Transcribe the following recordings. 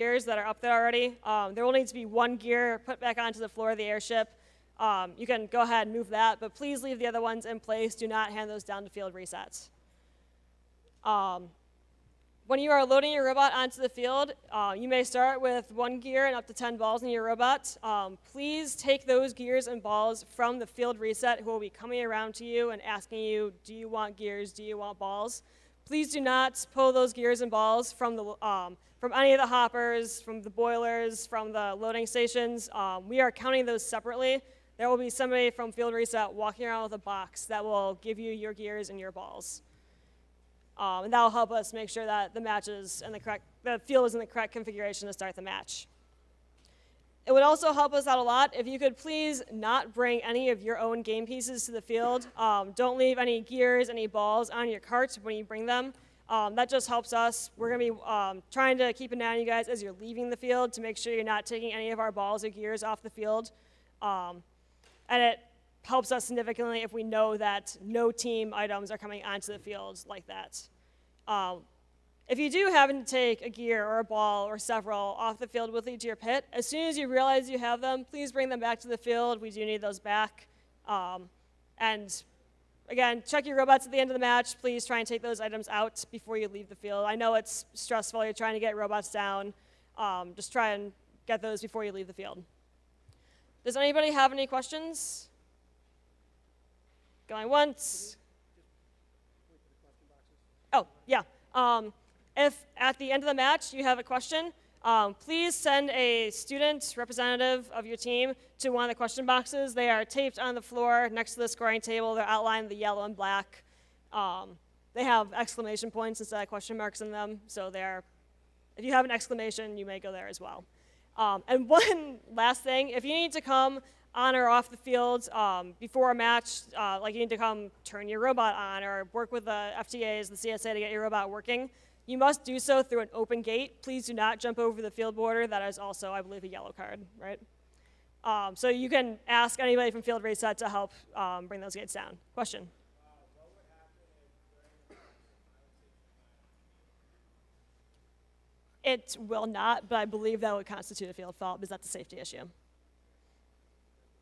gears that are up there already. There will need to be one gear put back onto the floor of the airship. You can go ahead and move that, but please leave the other ones in place. Do not hand those down to field resets. When you are loading your robot onto the field, you may start with one gear and up to 10 balls in your robot. Please take those gears and balls from the field reset who will be coming around to you and asking you, do you want gears, do you want balls? Please do not pull those gears and balls from any of the hoppers, from the boilers, from the loading stations. We are counting those separately. There will be somebody from field reset walking around with a box that will give you your gears and your balls. And that will help us make sure that the field is in the correct configuration to start the match. It would also help us out a lot if you could please not bring any of your own game pieces to the field. Don't leave any gears, any balls on your cart when you bring them. That just helps us. We're going to be trying to keep an eye on you guys as you're leaving the field to make sure you're not taking any of our balls or gears off the field. And it helps us significantly if we know that no team items are coming onto the field like that. If you do happen to take a gear or a ball or several off the field with you to your pit, as soon as you realize you have them, please bring them back to the field. We do need those back. And again, check your robots at the end of the match. Please try and take those items out before you leave the field. I know it's stressful. You're trying to get robots down. Just try and get those before you leave the field. Does anybody have any questions? Going once. Oh, yeah. If at the end of the match you have a question, please send a student representative of your team to one of the question boxes. They are taped on the floor next to the scoring table. They're outlined in the yellow and black. They have exclamation points instead of question marks in them. So if you have an exclamation, you may go there as well. And one last thing, if you need to come on or off the field before a match, like you need to come turn your robot on or work with the FTAs, the CSA to get your robot working, you must do so through an open gate. Please do not jump over the field border. That is also, I believe, a yellow card, right? So you can ask anybody from field reset to help bring those gates down. Question? What would happen It will not, but I believe that would constitute a field fault because that's a safety issue.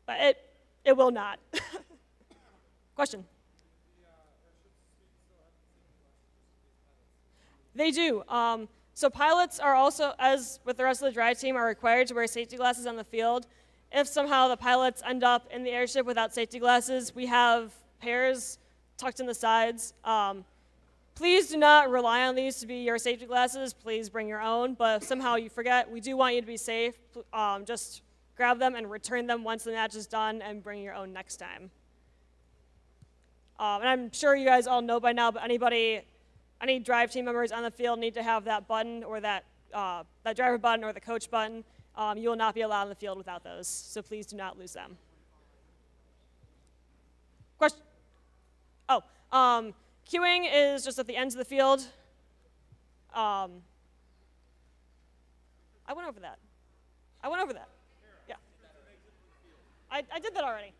But it will not. Question? They do. So pilots are also, as with the rest of the drive team, are required to wear safety glasses on the field. If somehow the pilots end up in the airship without safety glasses, we have pairs tucked in the sides. Please do not rely on these to be your safety glasses. Please bring your own. But if somehow you forget, we do want you to be safe. Just grab them and return them once the match is done and bring your own next time. And I'm sure you guys all know by now, but any drive team members on the field need to have that button or that driver button or the coach button. You will not be allowed on the field without those, so please do not lose them. Question? Oh, queuing is just at the ends of the field. I went over that. Yeah. I did that already.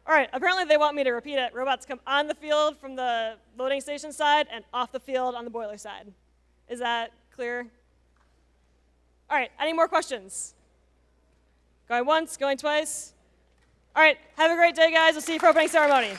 All right, apparently they want me to repeat it. Robots come on the field from the loading station side and off the field on the boiler side. Is that clear? All right, any more questions? Going once, going twice? All right, have a great day, guys. We'll see you for opening ceremony.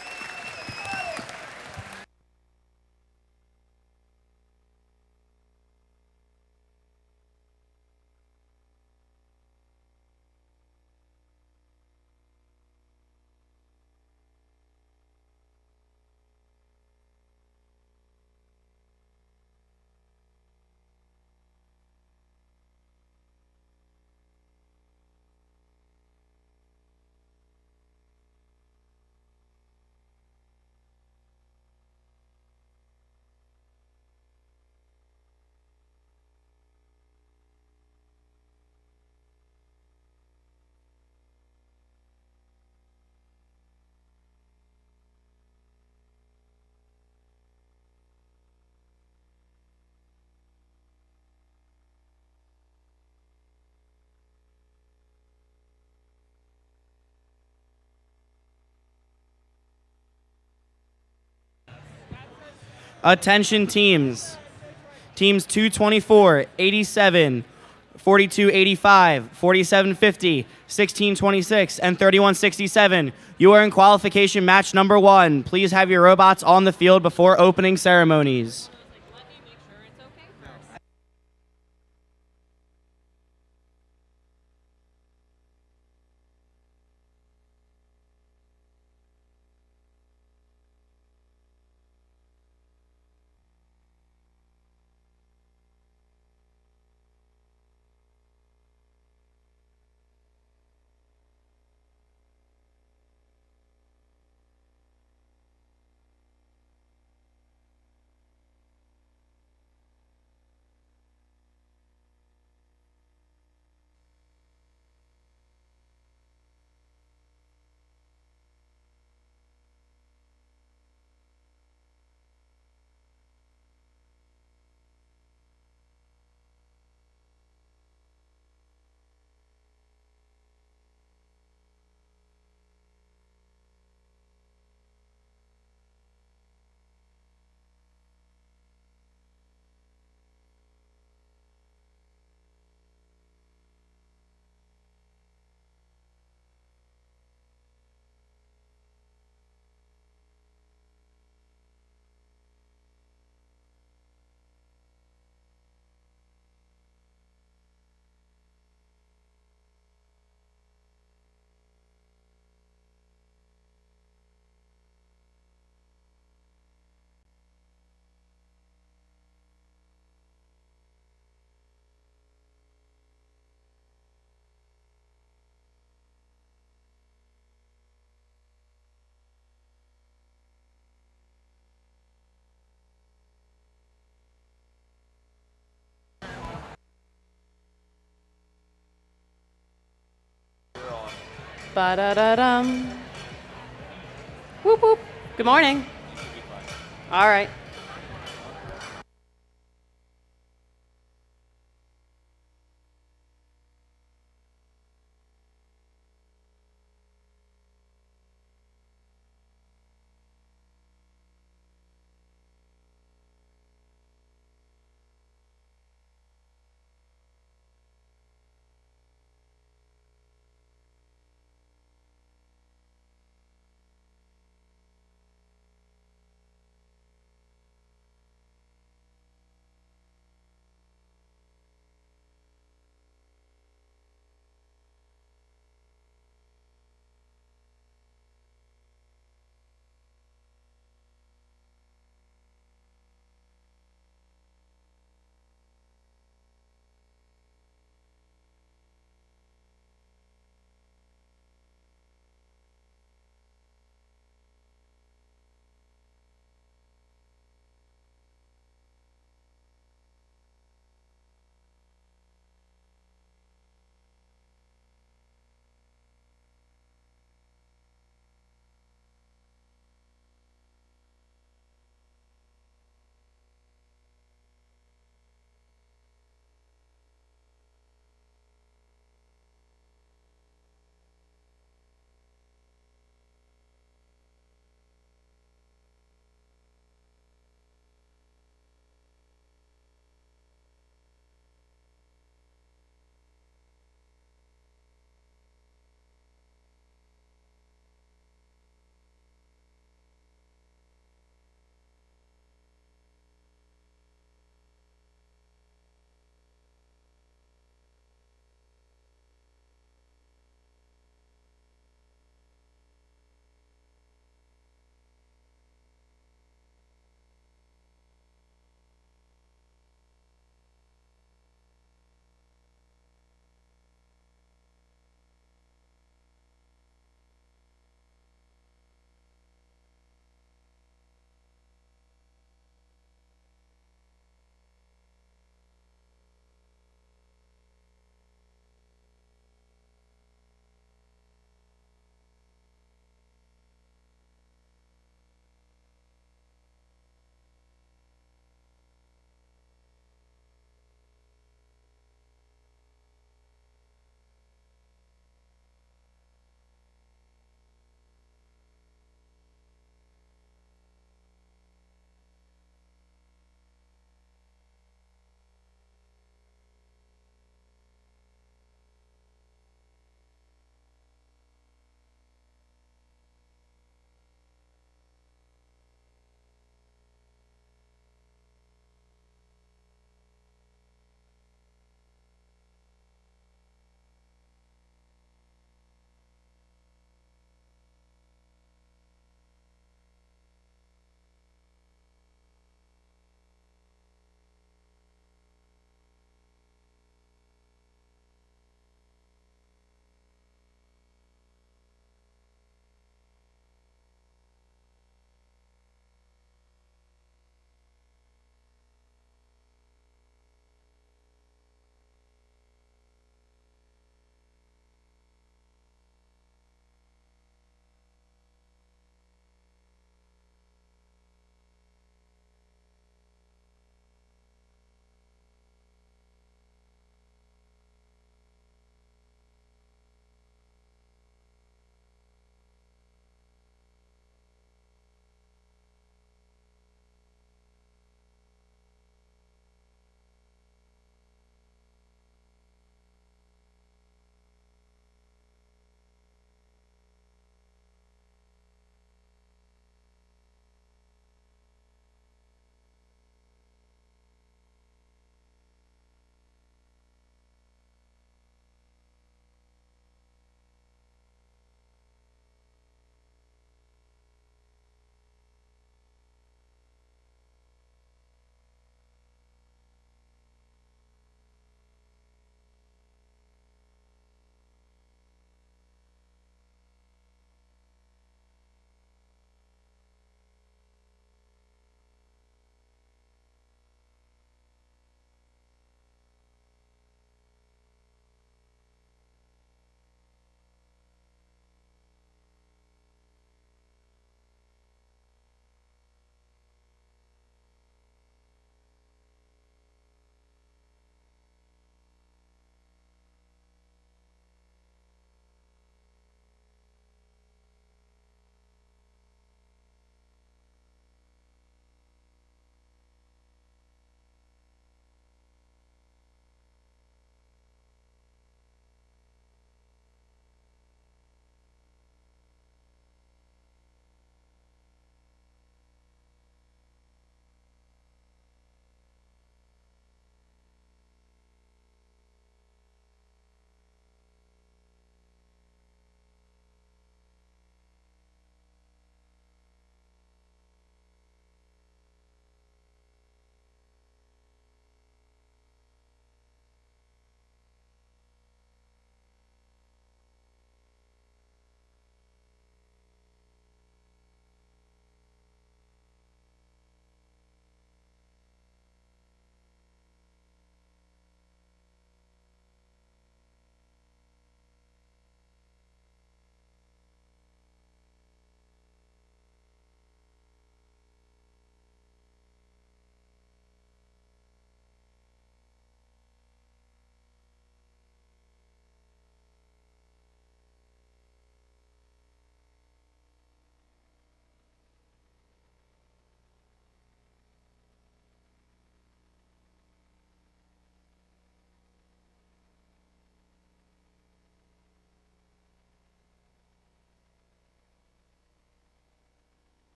Attention teams. Teams 224, 87, 4285, 4750, 1626, and 3167. You are in qualification match number 1. Please have your robots on the field before opening ceremonies. Ba-da-da-dum. Whoop, whoop. Good morning. All right.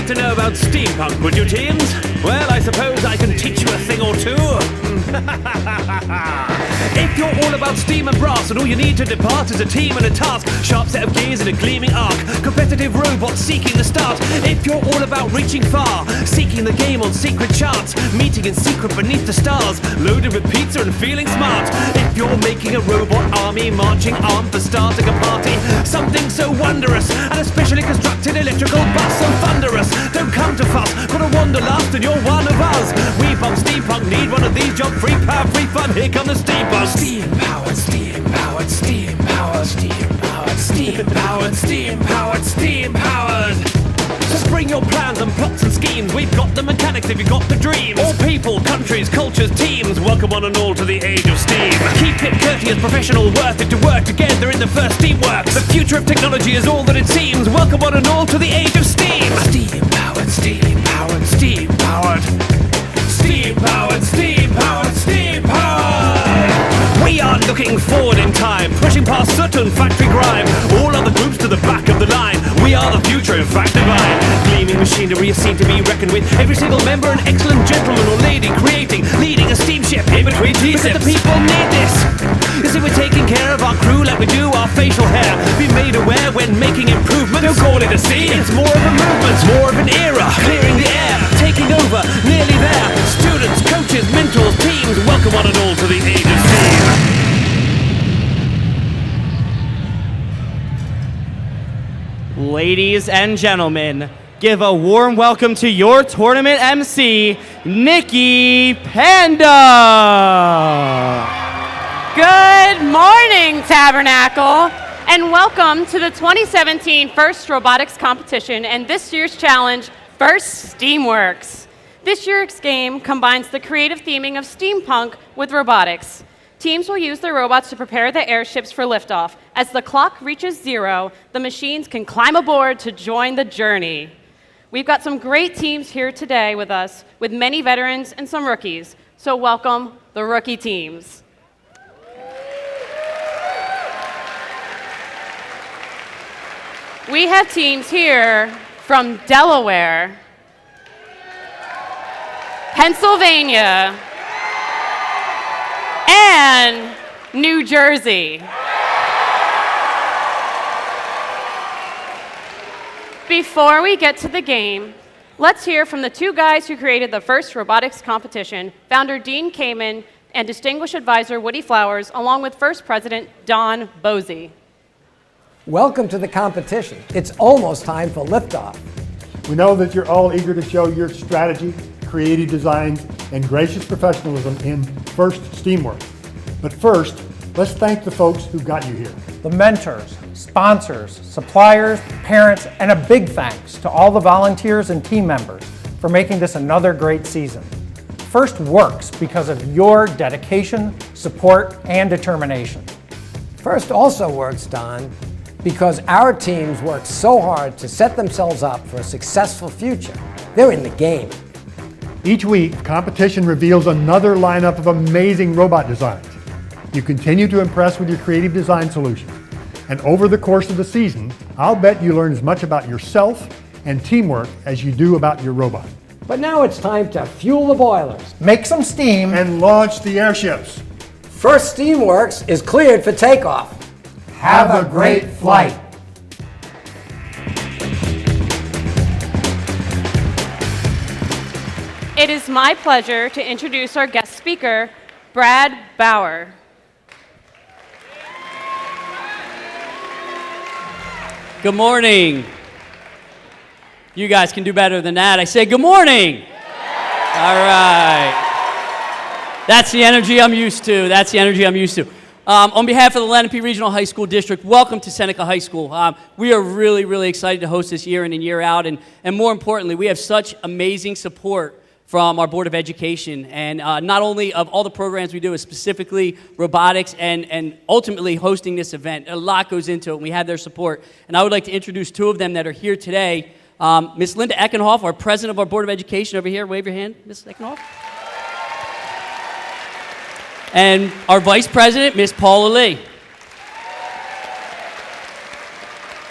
like to know about steampunk, would you, teens? Well, I suppose I can teach you a thing or two. If you're all about steam and brass, and all you need to depart is a team and a task, sharp set of gears and a gleaming arc, competitive robots seeking the start. If you're all about reaching far, seeking the game on secret charts, meeting in secret beneath the stars, loaded with pizza and feeling smart. If you're making a robot army, marching armed for starting a party, something so wondrous, and a specially constructed electrical bus so thunderous. Don't come to fuss, got a wanderlust and you're one of us. We bump steampunk, need one of these, job free power, free fun, here come the steampunks. Steam powered, steam powered, steam powered, steam powered, steam powered, steam powered, steam powered. Just bring your plans and plots and schemes. We've got the mechanics if you've got the dreams. All people, countries, cultures, teams. Welcome one and all to the age of steam. Keep it courteous, professional, worth it to work together in the first steamworks. The future of technology is all that it seems. Welcome one and all to the age of steam. Steam powered, steam powered, steam powered. Steam powered, steam powered, steam powered. We are looking forward in time, pushing past certain factory grime. All other groups to the back of the line. We are the future, in fact divine. Gleaming machinery is seen to be reckoned with. Every single member an excellent gentleman or lady, creating, leading a steamship in between G-ships. Because the people need this. You see, we're taking care of our crew like we do our facial hair. Be made aware when making improvements. Don't call it a scene, it's more of a movement, more of an era. Clearing the air, taking over, nearly there. Students, coaches, mentors, teams, welcome one and all to the age of steam. Ladies and gentlemen, give a warm welcome to your tournament MC, Nikki Panda. Good morning, Tabernacle, and welcome to the 2017 First Robotics Competition and this year's challenge, First Steamworks. This year's game combines the creative theming of steampunk with robotics. Teams will use their robots to prepare the airships for liftoff. As the clock reaches 0, the machines can climb aboard to join the journey. We've got some great teams here today with us, with many veterans and some rookies. So welcome the rookie teams. We have teams here from Delaware, Pennsylvania, and New Jersey. Before we get to the game, let's hear from the two guys who created the first robotics competition, founder Dean Kamen and distinguished advisor Woody Flowers, along with first president Don Bosey. Welcome to the competition. It's almost time for liftoff. We know that you're all eager to show your strategy, creative designs, and gracious professionalism in First Steamworks. But first, let's thank the folks who got you here. The mentors, sponsors, suppliers, parents, and a big thanks to all the volunteers and team members for making this another great season. First works because of your dedication, support, and determination. First also works, Don, because our teams work so hard to set themselves up for a successful future. They're in the game. Each week, competition reveals another lineup of amazing robot designs. You continue to impress with your creative design solutions. And over the course of the season, I'll bet you learn as much about yourself and teamwork as you do about your robot. But now it's time to fuel the boilers. Make some steam. And launch the airships. First Steamworks is cleared for takeoff. Have a great flight. It is my pleasure to introduce our guest speaker, Brad Bauer. Good morning. You guys can do better than that. I say good morning. All right. That's the energy I'm used to. That's the energy I'm used to. On behalf of the Lenape Regional High School District, welcome to Seneca High School. We are really, really excited to host this year in and year out. And more importantly, we have such amazing support from our Board of Education, and not only of all the programs we do, is specifically robotics and ultimately hosting this event. A lot goes into it, and we have their support. And I would like to introduce two of them that are here today. Ms. Linda Eckenhoff, our president of our Board of Education over here. Wave your hand, Ms. Eckenhoff. And our vice president, Ms. Paula Lee.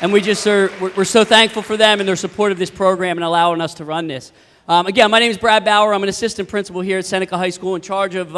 And we're so thankful for them and their support of this program and allowing us to run this. Again, my name is Brad Bauer. I'm an assistant principal here at Seneca High School in charge of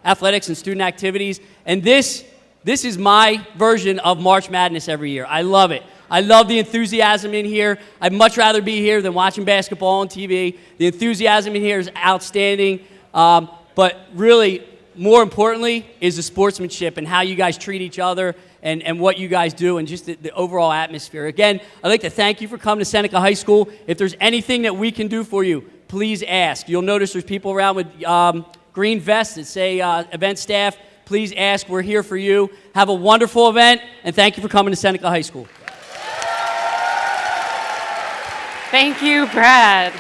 athletics and student activities. And this is my version of March Madness every year. I love it. I love the enthusiasm in here. I'd much rather be here than watching basketball on TV. The enthusiasm in here is outstanding. But really, more importantly, is the sportsmanship and how you guys treat each other and what you guys do and just the overall atmosphere. Again, I'd like to thank you for coming to Seneca High School. If there's anything that we can do for you, please ask. You'll notice there's people around with green vests that say event staff. Please ask. We're here for you. Have a wonderful event, and thank you for coming to Seneca High School. Thank you, Brad.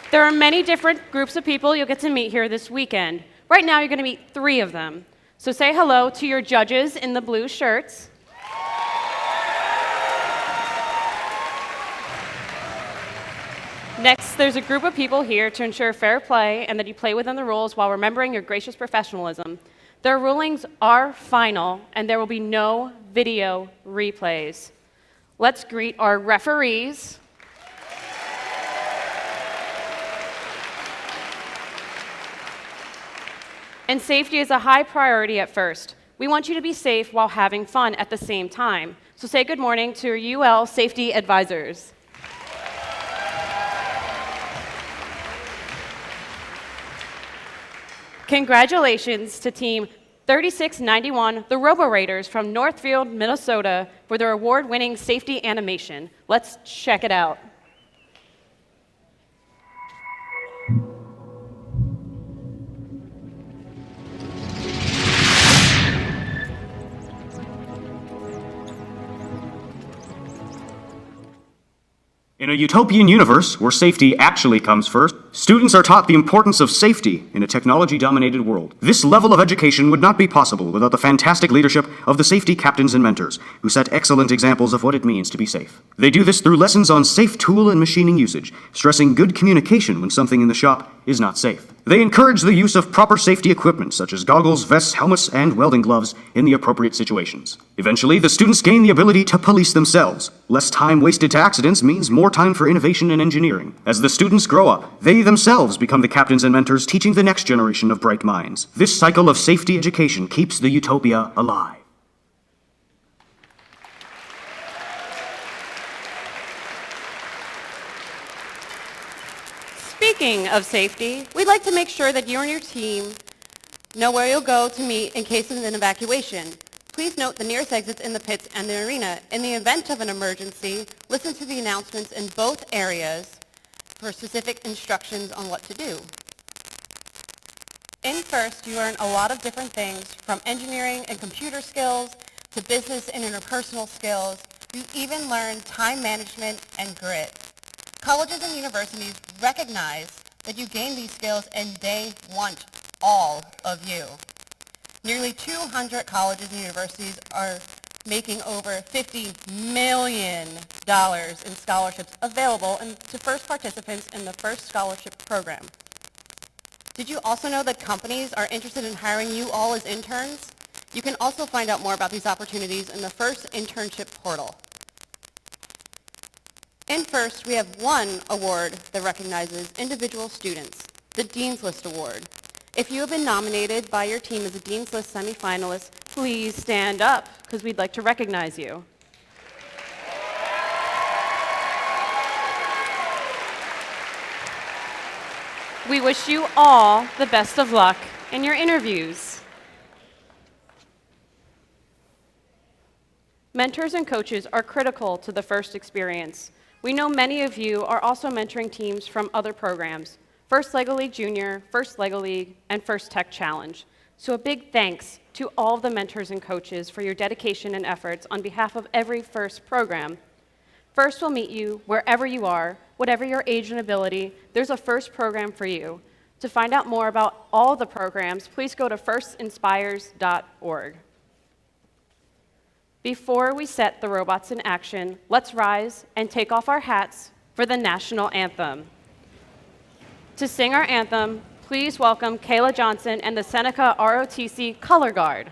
There are many different groups of people you'll get to meet here this weekend. Right now, you're going to meet 3 of them. So say hello to your judges in the blue shirts. Next, there's a group of people here to ensure fair play and that you play within the rules while remembering your gracious professionalism. Their rulings are final, and there will be no video replays. Let's greet our referees. And safety is a high priority at first. We want you to be safe while having fun at the same time. So say good morning to your UL safety advisors. Congratulations to Team 3691, the Robo Raiders from Northfield, Minnesota, for their award-winning safety animation. Let's check it out. In a utopian universe where safety actually comes first, students are taught the importance of safety in a technology-dominated world. This level of education would not be possible without the fantastic leadership of the safety captains and mentors, who set excellent examples of what it means to be safe. They do this through lessons on safe tool and machining usage, stressing good communication when something in the shop is not safe. They encourage the use of proper safety equipment such as goggles, vests, helmets, and welding gloves in the appropriate situations. Eventually, the students gain the ability to police themselves. Less time wasted to accidents means more time for innovation and engineering. As the students grow up, they themselves become the captains and mentors teaching the next generation of bright minds. This cycle of safety education keeps the utopia alive. Speaking of safety, we'd like to make sure that you and your team know where you'll go to meet in case of an evacuation. Please note the nearest exits in the pits and the arena. In the event of an emergency, listen to the announcements in both areas for specific instructions on what to do. In FIRST, you learn a lot of different things, from engineering and computer skills to business and interpersonal skills. You even learn time management and grit. Colleges and universities recognize that you gain these skills and they want all of you. Nearly 200 colleges and universities are making over $50 million in scholarships available to FIRST participants in the FIRST Scholarship Program. Did you also know that companies are interested in hiring you all as interns? You can also find out more about these opportunities in the FIRST Internship Portal. In FIRST, we have one award that recognizes individual students, the Dean's List Award. If you have been nominated by your team as a Dean's List semifinalist, please stand up, because we'd like to recognize you. We wish you all the best of luck in your interviews. Mentors and coaches are critical to the FIRST experience. We know many of you are also mentoring teams from other programs, FIRST LEGO League Junior, FIRST LEGO League, and FIRST Tech Challenge. So a big thanks to all of the mentors and coaches for your dedication and efforts on behalf of every FIRST program. FIRST will meet you wherever you are, whatever your age and ability. There's a FIRST program for you. To find out more about all the programs, please go to firstinspires.org. Before we set the robots in action, let's rise and take off our hats for the national anthem. To sing our anthem, please welcome Kayla Johnson and the Seneca ROTC Color Guard.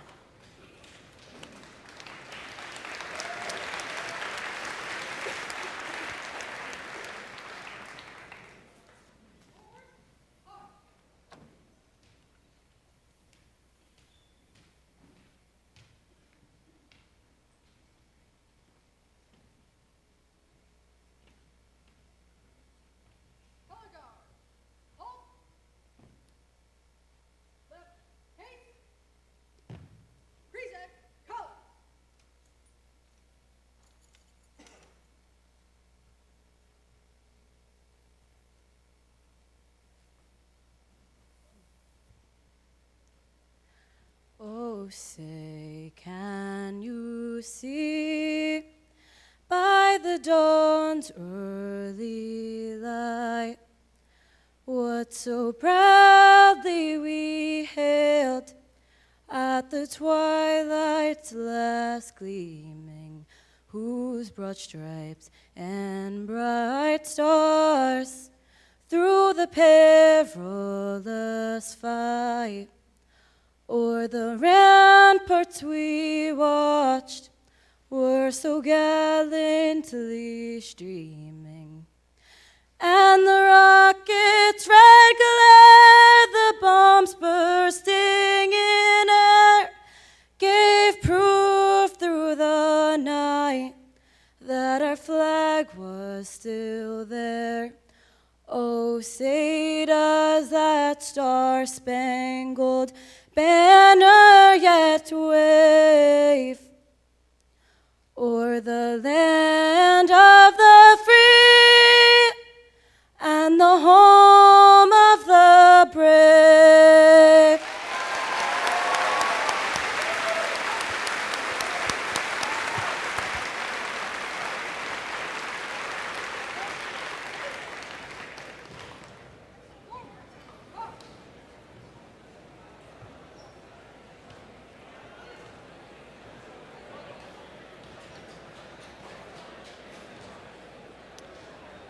Oh, say, can you see by the dawn's early light what so proudly we hailed at the twilight's last gleaming, whose broad stripes and bright stars through the perilous fight o'er the ramparts we watched were so gallantly streaming, and the rocket's red glare, the bombs bursting in air, gave proof through the night that our flag was still there. Oh, say does that star-spangled banner yet wave o'er the land of the free and the home of the brave.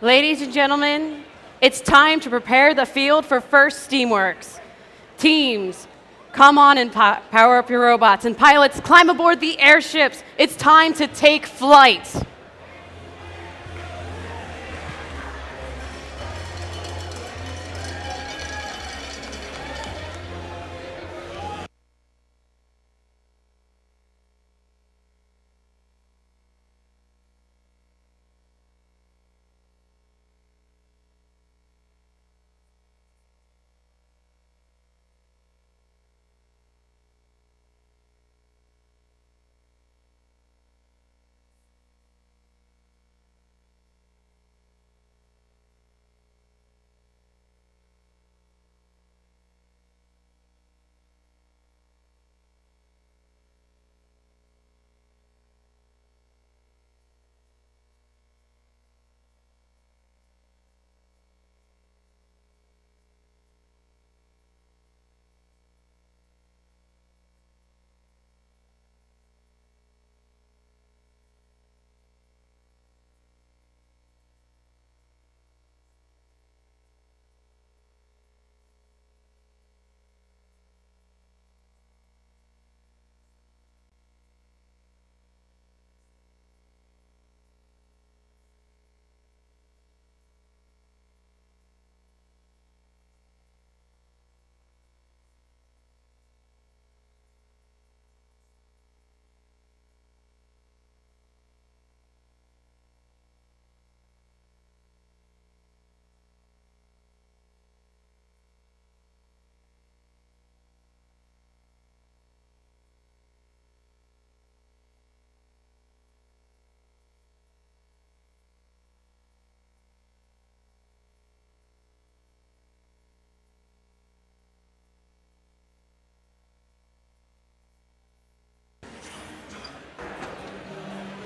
Ladies and gentlemen, it's time to prepare the field for First Steamworks. Teams, come on and power up your robots, and pilots, climb aboard the airships. It's time to take flight.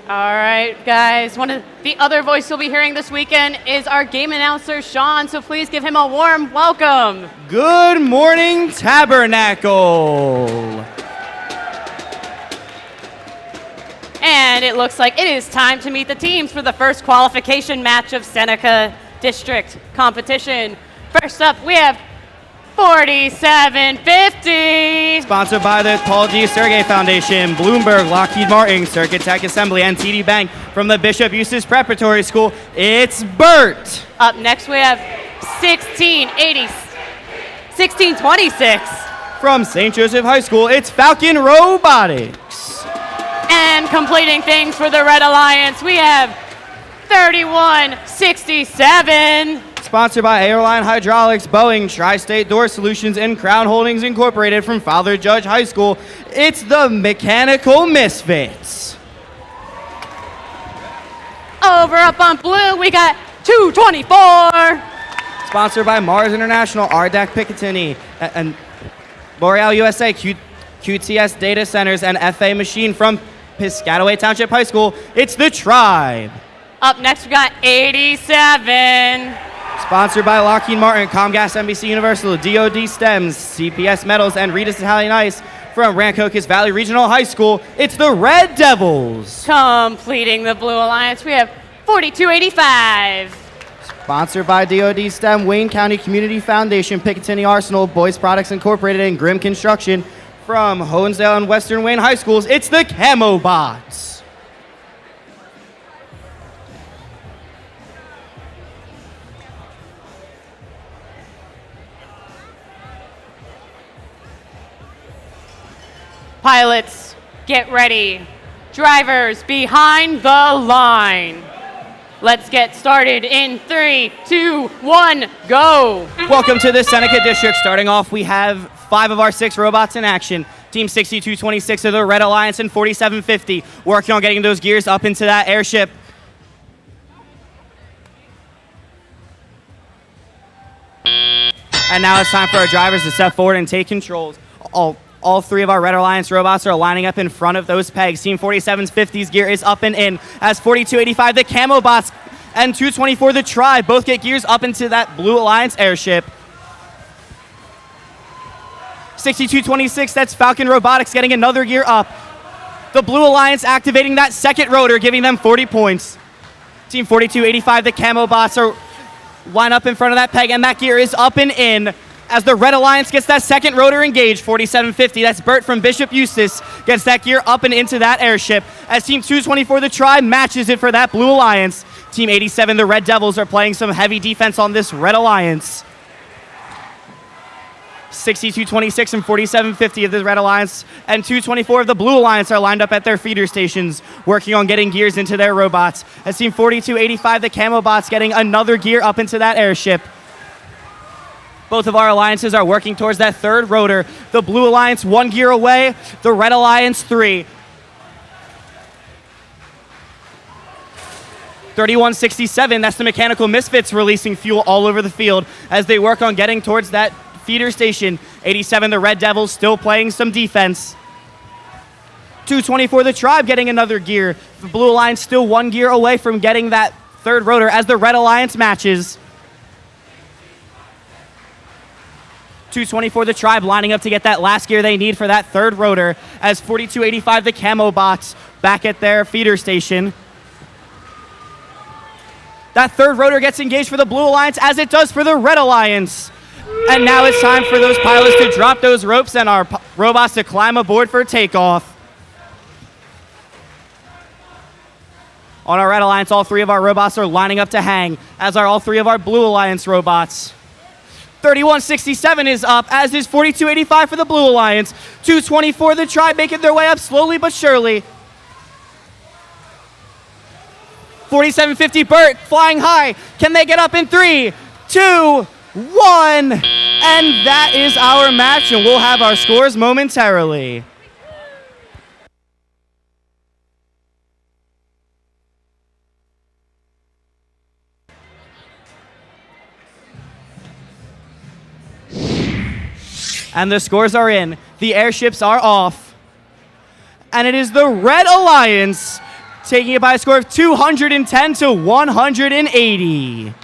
All right, guys. One of the other voice you'll be hearing this weekend is our game announcer, Sean, so please give him a warm welcome. Good morning, Tabernacle. And it looks like it is time to meet the teams for the first qualification match of Seneca District competition. First up, we have 4750. Sponsored by the Paul G. Sergey Foundation, Bloomberg, Lockheed Martin, Circuit Tech Assembly, and TD Bank. From the Bishop Eustace Preparatory School, it's Bert. Up next, we have 1626. From St. Joseph High School, it's Falcon Robotics. And completing things for the Red Alliance, we have 3167. Sponsored by Airline Hydraulics, Boeing, Tri-State Door Solutions, and Crown Holdings Incorporated. From Father Judge High School, it's the Mechanical Misfits. Over up on blue, we got 224. Sponsored by Mars International, RDAC Picatinny, and L'Oreal USA, QTS Data Centers, and FA Machine from Piscataway Township High School. It's the Tribe. Up next, we got 87. Sponsored by Lockheed Martin, Comcast NBC Universal, DoD STEMS, CPS Metals, and Rita's Italian Ice from Rancocas Valley Regional High School. It's the Red Devils. Completing the Blue Alliance, we have 4285. Sponsored by DoD STEM, Wayne County Community Foundation, Picatinny Arsenal, Boys Products Incorporated, and Grimm Construction from Honesdale and Western Wayne High Schools. It's the Camo Bots. Pilots, get ready. Drivers, behind the line. Let's get started in 3, 2, 1, go. Welcome to the Seneca District. Starting off, we have 5 of our 6 robots in action. Team 6226 of the Red Alliance and 4750 working on getting those gears up into that airship. And now it's time for our drivers to step forward and take controls. All 3 of our Red Alliance robots are lining up in front of those pegs. Team 4750's gear is up and in as 4285, the Camo Bots, and 224, the Tribe, both get gears up into that Blue Alliance airship. 6226, that's Falcon Robotics getting another gear up. The Blue Alliance activating that second rotor, giving them 40 points. Team 4285, the Camo Bots are line up in front of that peg, and that gear is up and in as the Red Alliance gets that second rotor engaged. 4750, that's Bert from Bishop Eustace, gets that gear up and into that airship as Team 224, the Tribe, matches it for that Blue Alliance. Team 87, the Red Devils, are playing some heavy defense on this Red Alliance. 6226 and 4750 of the Red Alliance and 224 of the Blue Alliance are lined up at their feeder stations, working on getting gears into their robots. As Team 4285, the Camo Bots, getting another gear up into that airship. Both of our alliances are working towards that third rotor. The Blue Alliance 1 gear away, the Red Alliance 3. 3167, that's the Mechanical Misfits releasing fuel all over the field as they work on getting towards that feeder station. 87, the Red Devils, still playing some defense. 224, the Tribe, getting another gear. The Blue Alliance still 1 gear away from getting that third rotor as the Red Alliance matches. 224, the Tribe, lining up to get that last gear they need for that third rotor as 4285, the Camo Bots, back at their feeder station. That third rotor gets engaged for the Blue Alliance as it does for the Red Alliance. And now it's time for those pilots to drop those ropes and our robots to climb aboard for takeoff. On our Red Alliance, all 3 of our robots are lining up to hang, as are all 3 of our Blue Alliance robots. 3167 is up, as is 4285 for the Blue Alliance. 224, the Tribe, making their way up slowly but surely. 4750, Bert, flying high. Can they get up in 3, 2, 1? And that is our match, and we'll have our scores momentarily. And the scores are in. The airships are off. And it is the Red Alliance taking it by a score of 210 to 180.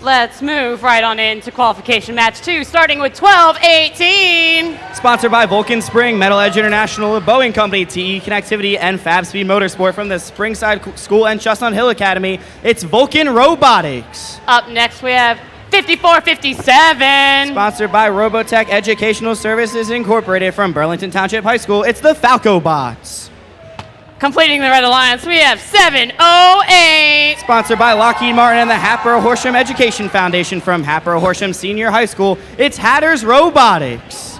Let's move right on into qualification match 2, starting with 12-18. Sponsored by Vulcan Spring, Metal Edge International, The Boeing Company, TE Connectivity, and Fab Speed Motorsport from the Springside School and Chestnut Hill Academy. It's Vulcan Robotics. Up next, we have 54-57. Sponsored by Robotech Educational Services Incorporated from Burlington Township High School. It's the Falco Bots. Completing the Red Alliance, we have 7-08. Sponsored by Lockheed Martin and the Hatboro Horsham Education Foundation from Hatboro Horsham Senior High School. It's Hatters Robotics.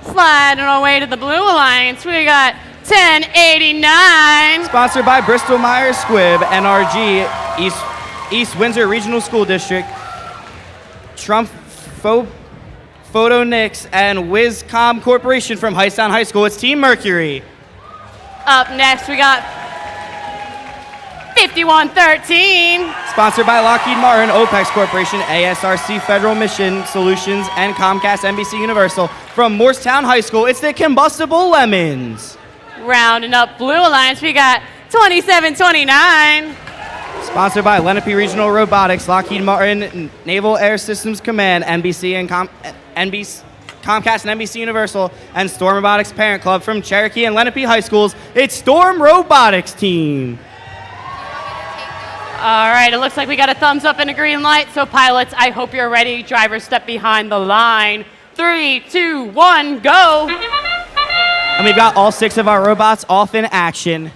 Sliding our way to the Blue Alliance, we got 10-89. Sponsored by Bristol Myers Squibb, NRG, East Windsor Regional School District, Trump Photonics, and Wizcom Corporation from Hightstown High School. It's Team Mercury. Up next, we got 51-13. Sponsored by Lockheed Martin, OPEX Corporation, ASRC Federal Mission Solutions, and Comcast NBC Universal from Morristown High School. It's the Combustible Lemons. Rounding up Blue Alliance, we got 27-29. Sponsored by Lenape Regional Robotics, Lockheed Martin, Naval Air Systems Command, NBC and Comcast and NBC Universal, and Storm Robotics Parent Club from Cherokee and Lenape High Schools. It's Storm Robotics Team. All right, it looks like we got a thumbs up and a green light. So pilots, I hope you're ready. Drivers, step behind the line. 3, 2, 1, go. And we've got all 6 of our robots off in action.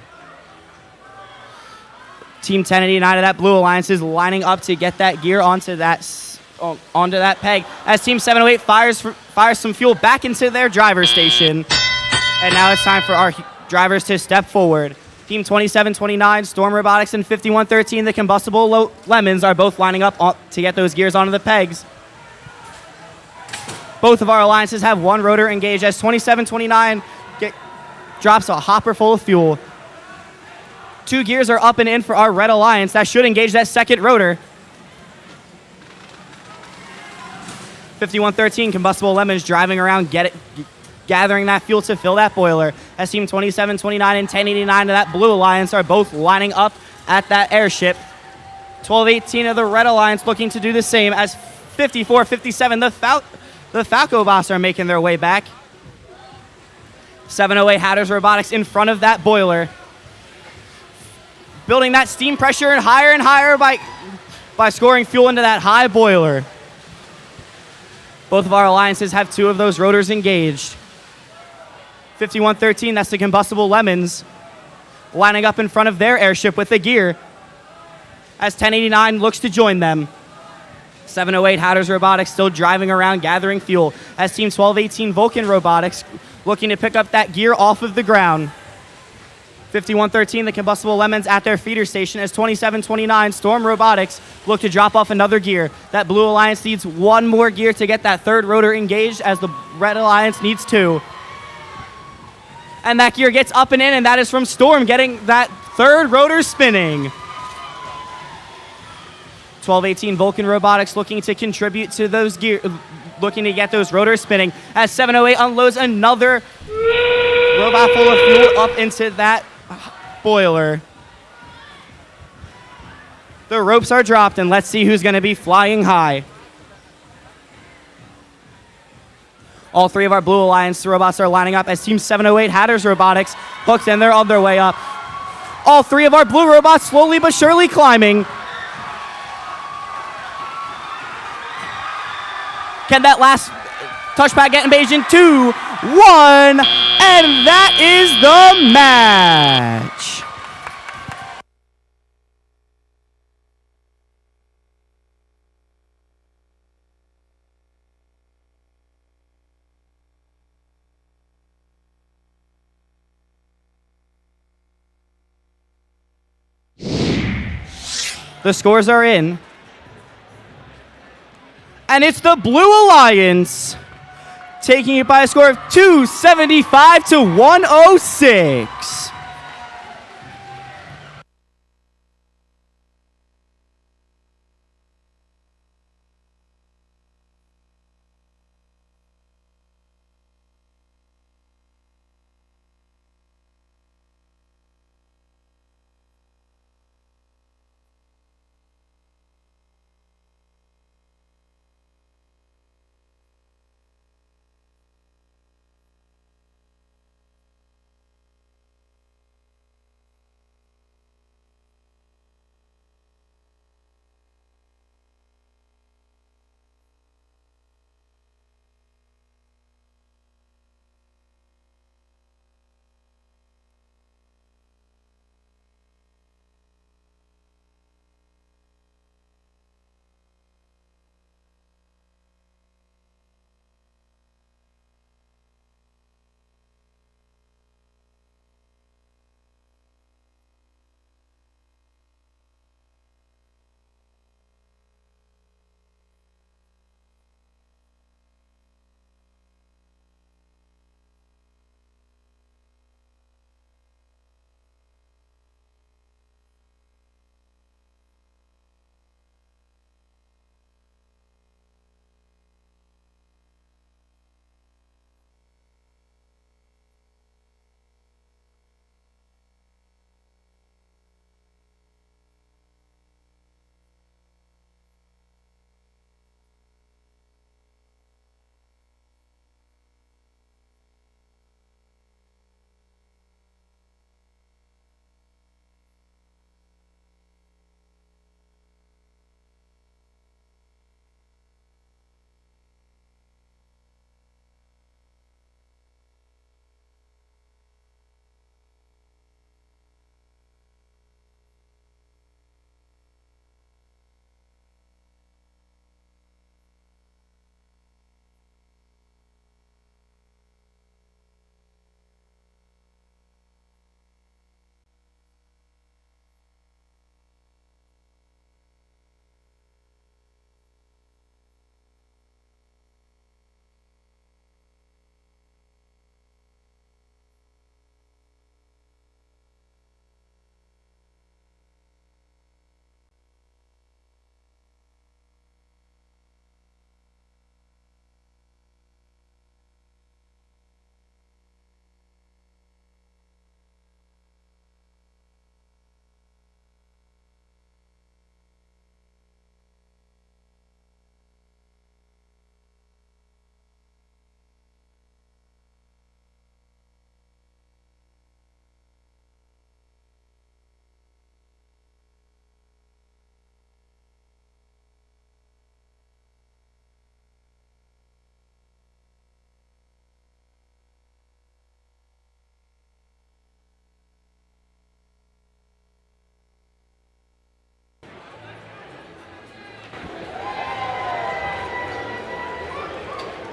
Team 1089 of that Blue Alliance is lining up to get that gear onto that peg as Team 708 fires some fuel back into their driver's station. And now it's time for our drivers to step forward. Team 2729, Storm Robotics, and 5113, the Combustible Lemons, are both lining up to get those gears onto the pegs. Both of our alliances have one rotor engaged as 2729 drops a hopper full of fuel. 2 gears are up and in for our Red Alliance. That should engage that second rotor. 5113, Combustible Lemons, driving around, gathering that fuel to fill that boiler. As Team 2729 and 1089 of that Blue Alliance are both lining up at that airship. 1218 of the Red Alliance looking to do the same as 5457. The Falco Boss are making their way back. 708 Hatters Robotics in front of that boiler, building that steam pressure and higher by scoring fuel into that high boiler. Both of our alliances have 2 of those rotors engaged. 5113, that's the Combustible Lemons, lining up in front of their airship with the gear as 1089 looks to join them. 708 Hatters Robotics still driving around gathering fuel as Team 1218 Vulcan Robotics looking to pick up that gear off of the ground. 5113, the Combustible Lemons at their feeder station as 2729 Storm Robotics look to drop off another gear. That Blue Alliance needs 1 more gear to get that third rotor engaged as the Red Alliance needs 2. And that gear gets up and in, and that is from Storm getting that third rotor spinning. 1218 Vulcan Robotics looking to contribute to those gear, looking to get those rotors spinning as 708 unloads another robot full of fuel up into that boiler. The ropes are dropped, and let's see who's going to be flying high. All 3 of our Blue Alliance robots are lining up as Team 708 Hatters Robotics hooked, and they're on their way up. All 3 of our blue robots slowly but surely climbing. Can that last touchpad get engaged in 2, 1, and that is the match. The scores are in. And it's the Blue Alliance taking it by a score of 275 to 106.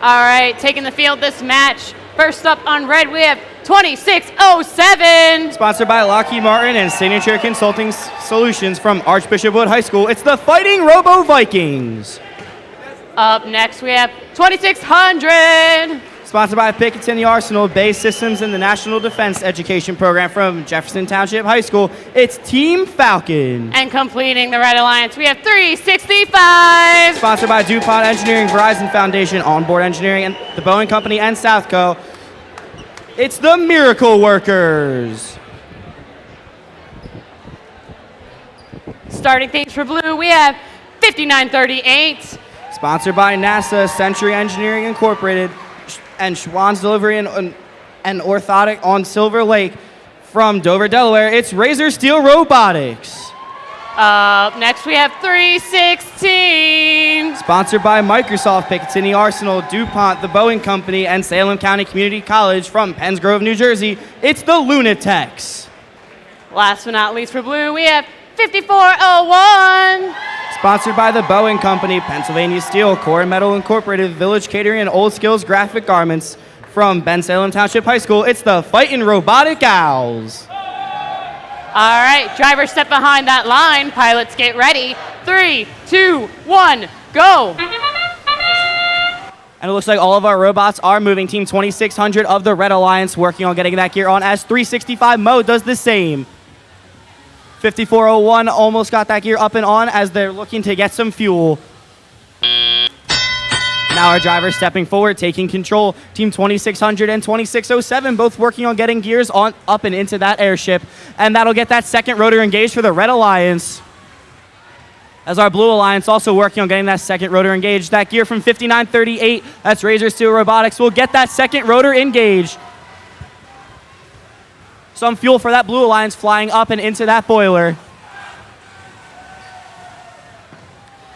All right, taking the field this match. First up on red, we have 2607. Sponsored by Lockheed Martin and Signature Consulting Solutions from Archbishop Wood High School, it's the Fighting Robo Vikings. Up next, we have 2600. Sponsored by Picatinny Arsenal, Bay Systems, and the National Defense Education Program from Jefferson Township High School, it's Team Falcon. And completing the Red Alliance, we have 365. Sponsored by DuPont Engineering, Verizon Foundation, Onboard Engineering, and the Boeing Company, and Southco, it's the Miracle Workers. Starting things for blue, we have 5938. Sponsored by NASA, Century Engineering Incorporated, and Schwann's Delivery and Orthotic on Silver Lake from Dover, Delaware, it's Razor Steel Robotics. Up next, we have 316. Sponsored by Microsoft, Picatinny Arsenal, DuPont, the Boeing Company, and Salem County Community College from Penns Grove, New Jersey, it's the Lunatics. Last but not least for blue, we have 5401. Sponsored by the Boeing Company, Pennsylvania Steel, Core and Metal Incorporated, Village Catering, and Old Skills Graphic Garments from Ben Salem Township High School, it's the Fightin' Robotic Owls. All right, drivers step behind that line. Pilots get ready. 3, 2, 1, go. And it looks like all of our robots are moving. Team 2600 of the Red Alliance working on getting that gear on as 365 Mo does the same. 5401 almost got that gear up and on as they're looking to get some fuel. Now our drivers stepping forward, taking control. Team 2600 and 2607 both working on getting gears on up and into that airship. And that'll get that second rotor engaged for the Red Alliance. As our Blue Alliance also working on getting that second rotor engaged. That gear from 5938, that's Razor Steel Robotics, will get that second rotor engaged. Some fuel for that Blue Alliance flying up and into that boiler.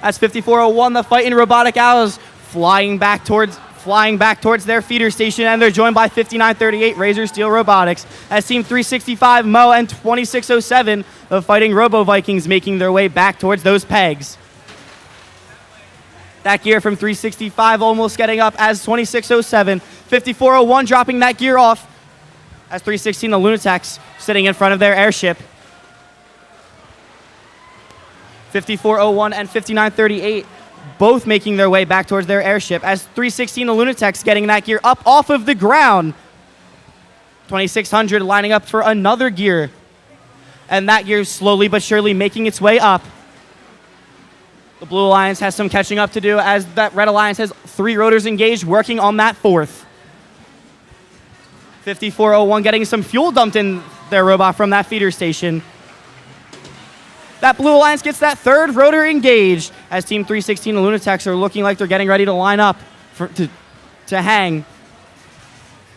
That's 5401, the Fightin' Robotic Owls flying back towards their feeder station, and they're joined by 5938 Razor Steel Robotics as Team 365 Mo and 2607, the Fighting Robo Vikings, making their way back towards those pegs. That gear from 365 almost getting up as 2607, 5401 dropping that gear off as 316 the Lunatics sitting in front of their airship. 5401 and 5938 both making their way back towards their airship as 316 the Lunatics getting that gear up off of the ground. 2600 lining up for another gear. And that gear slowly but surely making its way up. The Blue Alliance has some catching up to do as that Red Alliance has 3 rotors engaged working on that fourth. 5401 getting some fuel dumped in their robot from that feeder station. That Blue Alliance gets that third rotor engaged as Team 316 the Lunatics are looking like they're getting ready to line up to hang.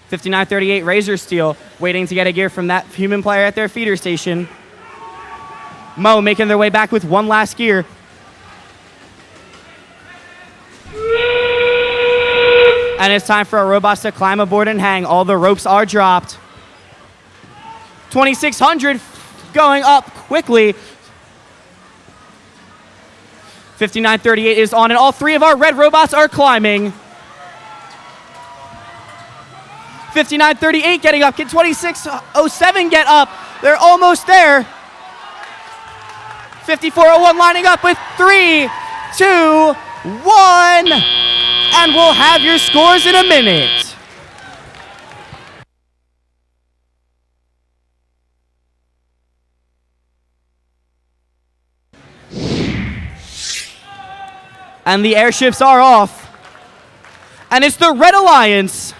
5938 Razor Steel waiting to get a gear from that human player at their feeder station. Mo making their way back with one last gear. And it's time for our robots to climb aboard and hang. All the ropes are dropped. 2600 going up quickly. 5938 is on, and all 3 of our red robots are climbing. 5938 getting up. Can 2607 get up? They're almost there. 5401 lining up with 3, 2, 1. And we'll have your scores in a minute. And the airships are off. And it's the Red Alliance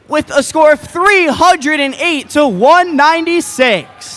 with a score of 308 to 196.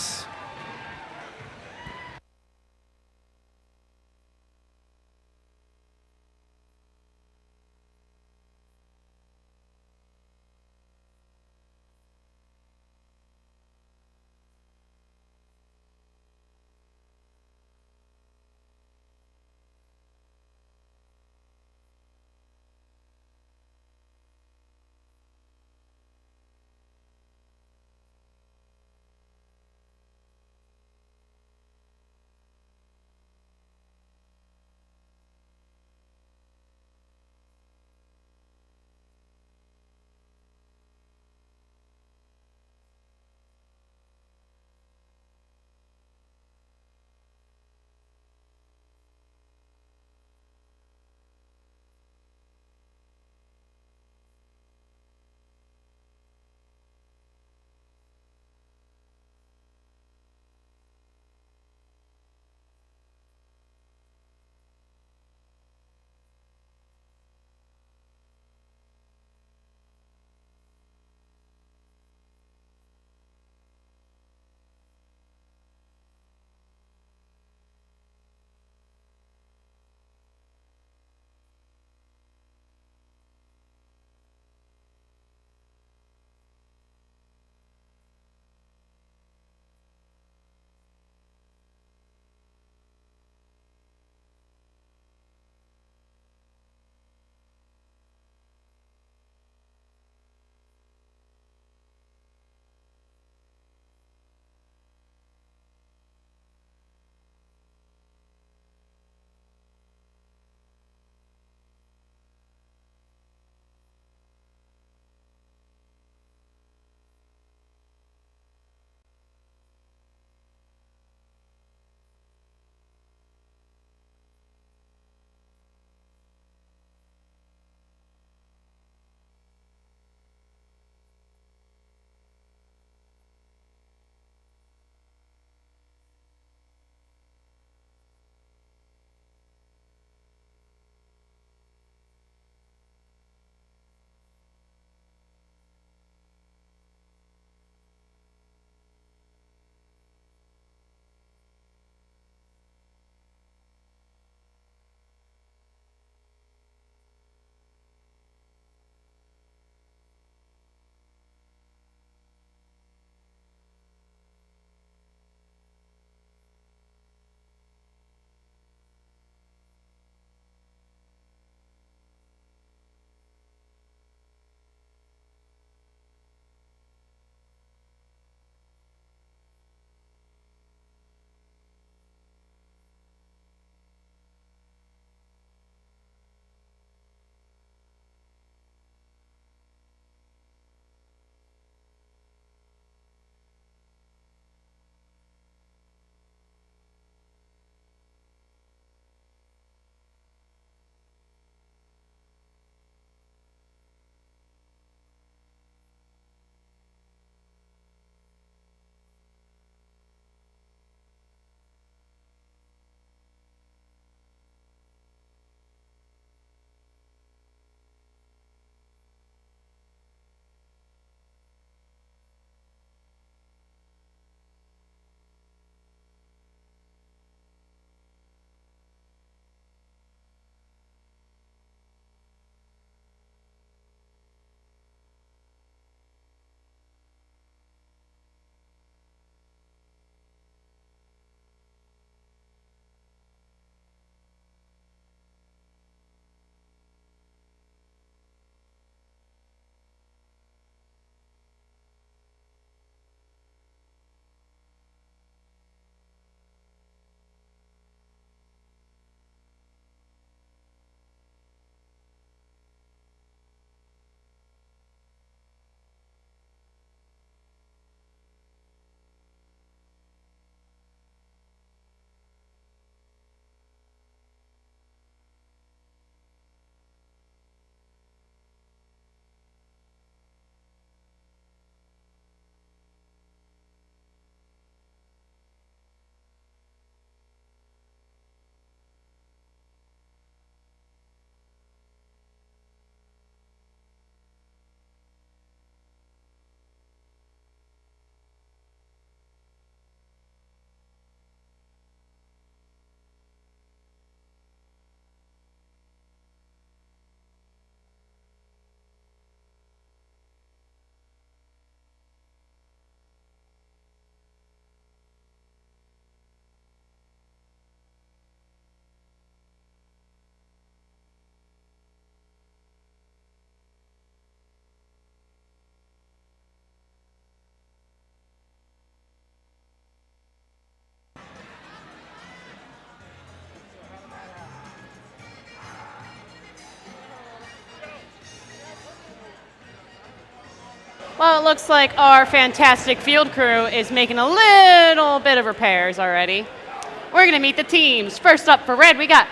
Well, it looks like our fantastic field crew is making a little bit of repairs already. We're going to meet the teams. First up for red, we got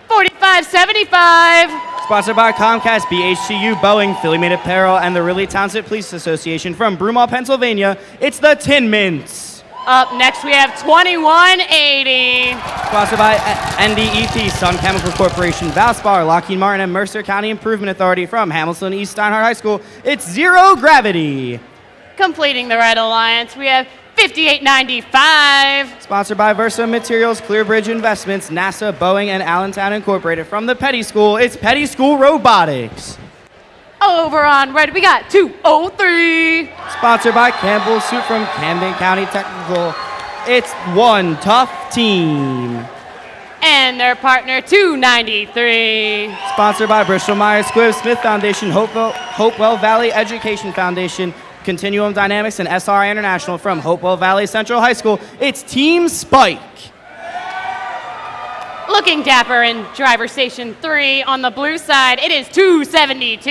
4575. Sponsored by Comcast, BHTU, Boeing, Philly Made Apparel, and the Ridley Township Police Association from Broomall, Pennsylvania. It's the Tin Mints. Up next, we have 2180. Sponsored by NDET, Sun Chemical Corporation, Valspar, Lockheed Martin, and Mercer County Improvement Authority from Hamilton East Steinhardt High School. It's Zero Gravity. Completing the Red Alliance, we have 5895. Sponsored by Versa Materials, Clearbridge Investments, NASA, Boeing, and Allentown Incorporated. From the Petty School, it's Petty School Robotics. Over on red, we got 203. Sponsored by Campbell Soup from Camden County Technical. It's One Tough Team. And their partner, 293. Sponsored by Bristol Myers Squibb, Smith Foundation, Hopewell Valley Education Foundation, Continuum Dynamics, and SRI International from Hopewell Valley Central High School. It's Team Spike. Looking dapper in driver station 3 on the blue side, it is 272.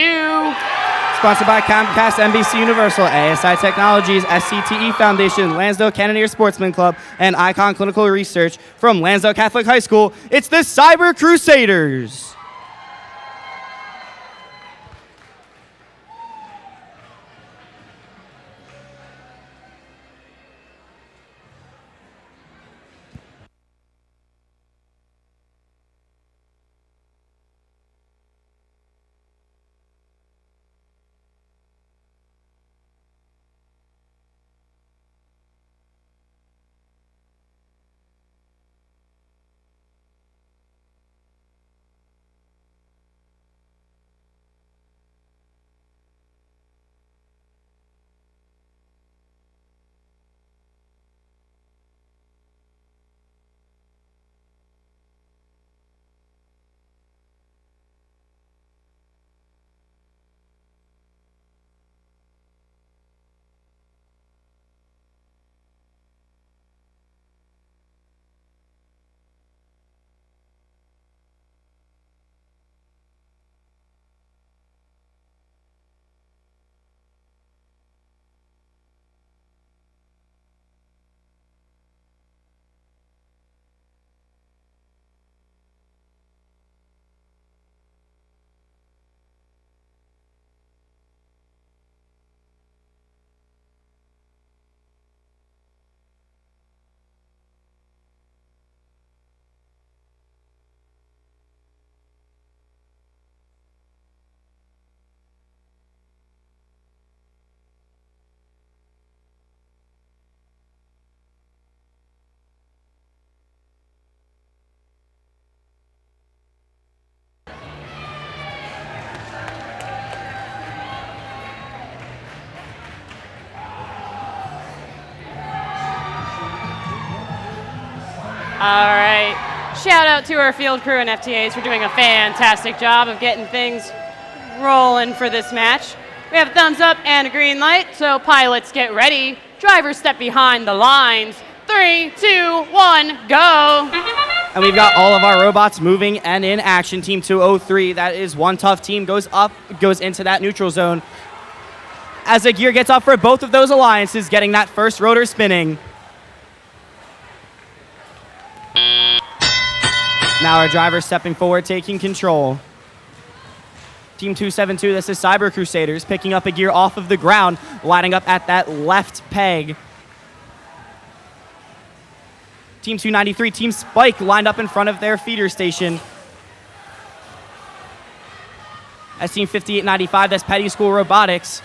Sponsored by Comcast, NBC Universal, ASI Technologies, SCTE Foundation, Lansdale Cannoneer Sportsman Club, and Icon Clinical Research from Lansdale Catholic High School. It's the Cyber Crusaders. All right. Shout out to our field crew and FTAs for doing a fantastic job of getting things rolling for this match. We have a thumbs up and a green light, so pilots get ready. Drivers step behind the lines. 3, 2, 1, go. And we've got all of our robots moving and in action. Team 203, that is One Tough Team, goes into that neutral zone. As a gear gets up for both of those alliances, getting that first rotor spinning. Now our driver stepping forward, taking control. Team 272, this is Cyber Crusaders, picking up a gear off of the ground, lining up at that left peg. Team 293, Team Spike, lined up in front of their feeder station. As Team 5895, that's Petty School Robotics,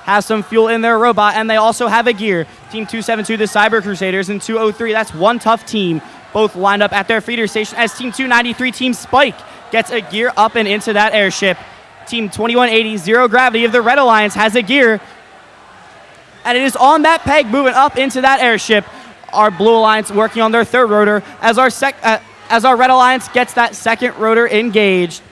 has some fuel in their robot, and they also have a gear. Team 272, the Cyber Crusaders, and 203, that's One Tough Team, both lined up at their feeder station as Team 293, Team Spike, gets a gear up and into that airship. Team 2180, Zero Gravity of the Red Alliance, has a gear, and it is on that peg moving up into that airship. Our Blue Alliance working on their third rotor as our Red Alliance gets that second rotor engaged.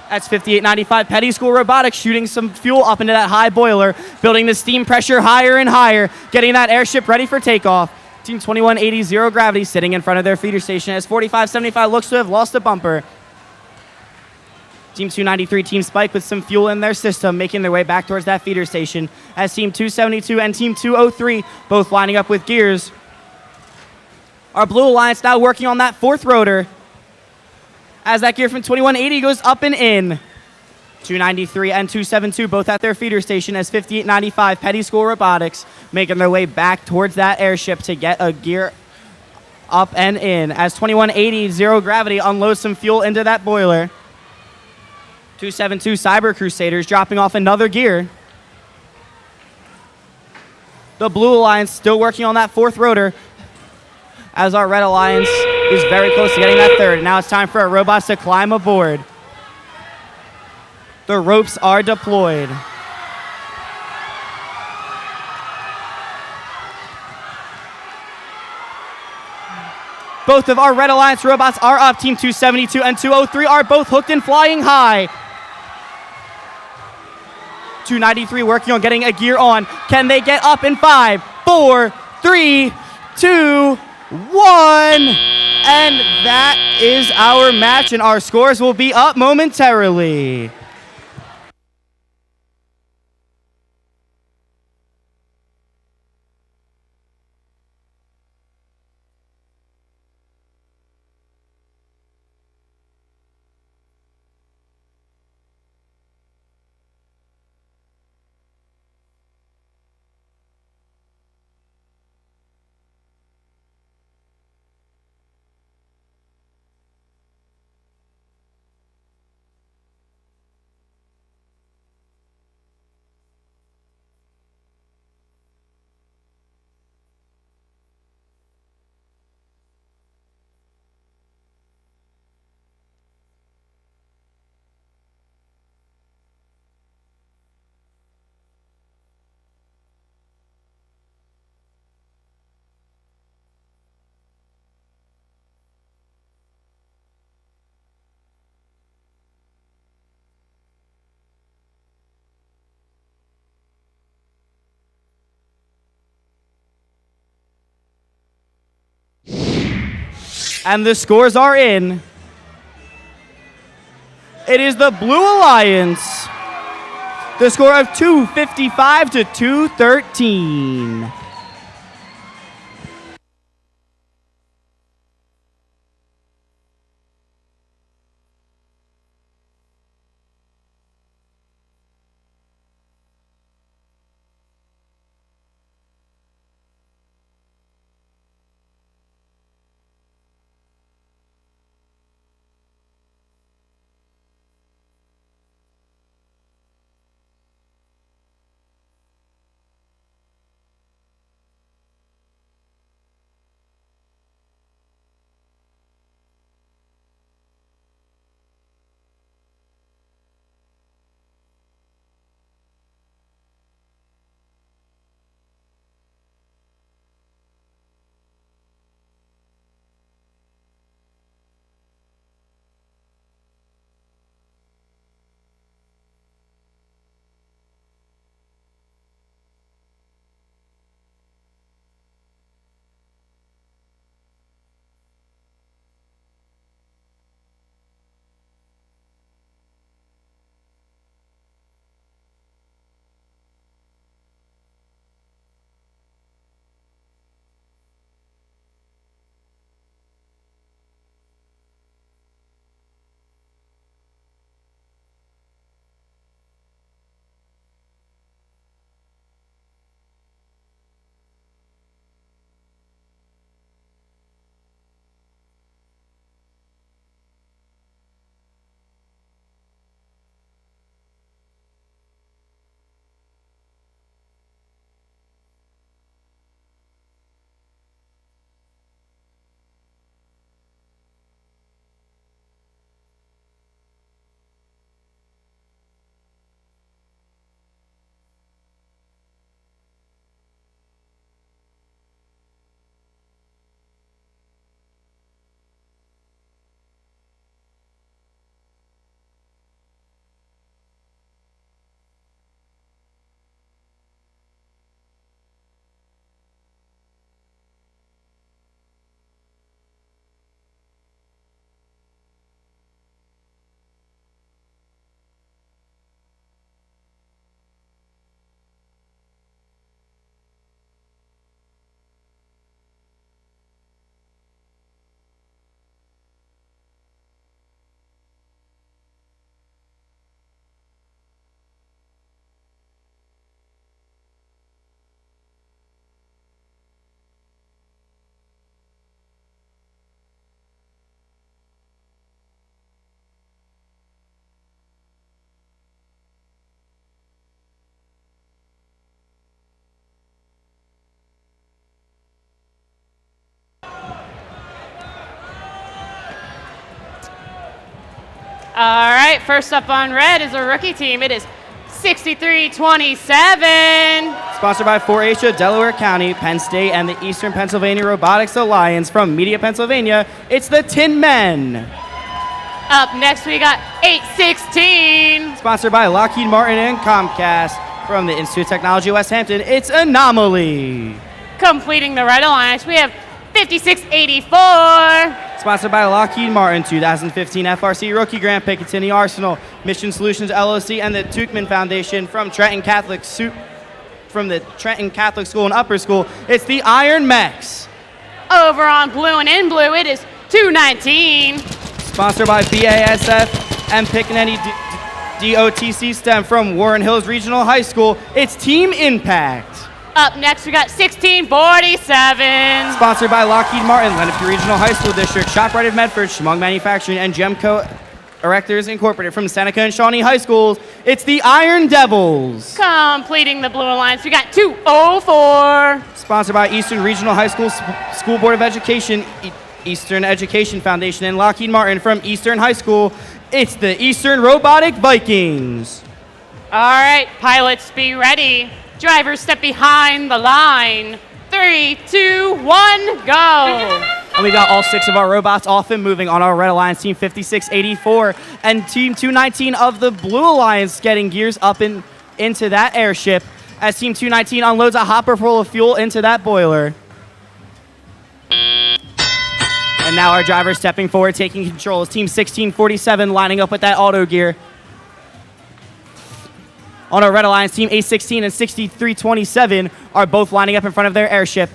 That's 5895 Petty School Robotics shooting some fuel up into that high boiler, building the steam pressure higher and higher, getting that airship ready for takeoff. Team 2180 Zero Gravity sitting in front of their feeder station as 4575 looks to have lost a bumper. Team 293, Team Spike with some fuel in their system, making their way back towards that feeder station as Team 272 and Team 203 both lining up with gears. Our Blue Alliance now working on that fourth rotor as that gear from 2180 goes up and in. 293 and 272 both at their feeder station as 5895 Petty School Robotics making their way back towards that airship to get a gear up and in as 2180 Zero Gravity unloads some fuel into that boiler. 272 Cyber Crusaders dropping off another gear. The Blue Alliance still working on that fourth rotor as our Red Alliance is very close to getting that third. Now it's time for our robots to climb aboard. The ropes are deployed. Both of our Red Alliance robots are up. Team 272 and 203 are both hooked and flying high. 293 working on getting a gear on. Can they get up in 5, 4, 3, 2, 1? And that is our match, and our scores will be up momentarily. And the scores are in. It is the Blue Alliance. The score of 255 to 213. All right, first up on red is a rookie team. It is 63-27. Sponsored by 4-H of Delaware County, Penn State, and the Eastern Pennsylvania Robotics Alliance from Media, Pennsylvania. It's the Tin Men. Up next, we got 8-16. Sponsored by Lockheed Martin and Comcast from the Institute of Technology West Hampton. It's Anomaly. Completing the red alliance, we have 56-84. Sponsored by Lockheed Martin, 2015 FRC Rookie Grant, Picatinny Arsenal, Mission Solutions LLC, and the Tuchman Foundation from Trenton Catholic School and Upper School. It's the Iron Mechs. Over on blue and in blue, it is 219. Sponsored by BASF and Pickaninny DOTC STEM from Warren Hills Regional High School. It's Team Impact. Up next, we got 1647. Sponsored by Lockheed Martin, Lenape Regional High School District, ShopRite of Medford, Schmung Manufacturing, and Gemco Erectors Incorporated from Seneca and Shawnee High Schools. It's the Iron Devils. Completing the blue alliance, we got 204. Sponsored by Eastern Regional High School School Board of Education, Eastern Education Foundation, and Lockheed Martin from Eastern High School. It's the Eastern Robotic Vikings. All right, pilots, be ready. Drivers, step behind the line. 3, 2, 1, go. And we got all 6 of our robots off and moving on our Red Alliance, Team 5684, and Team 219 of the Blue Alliance getting gears up into that airship as Team 219 unloads a hopper full of fuel into that boiler. And now our driver stepping forward, taking control is Team 1647 lining up with that auto gear. On our Red Alliance, Team 816 and 6327 are both lining up in front of their airship.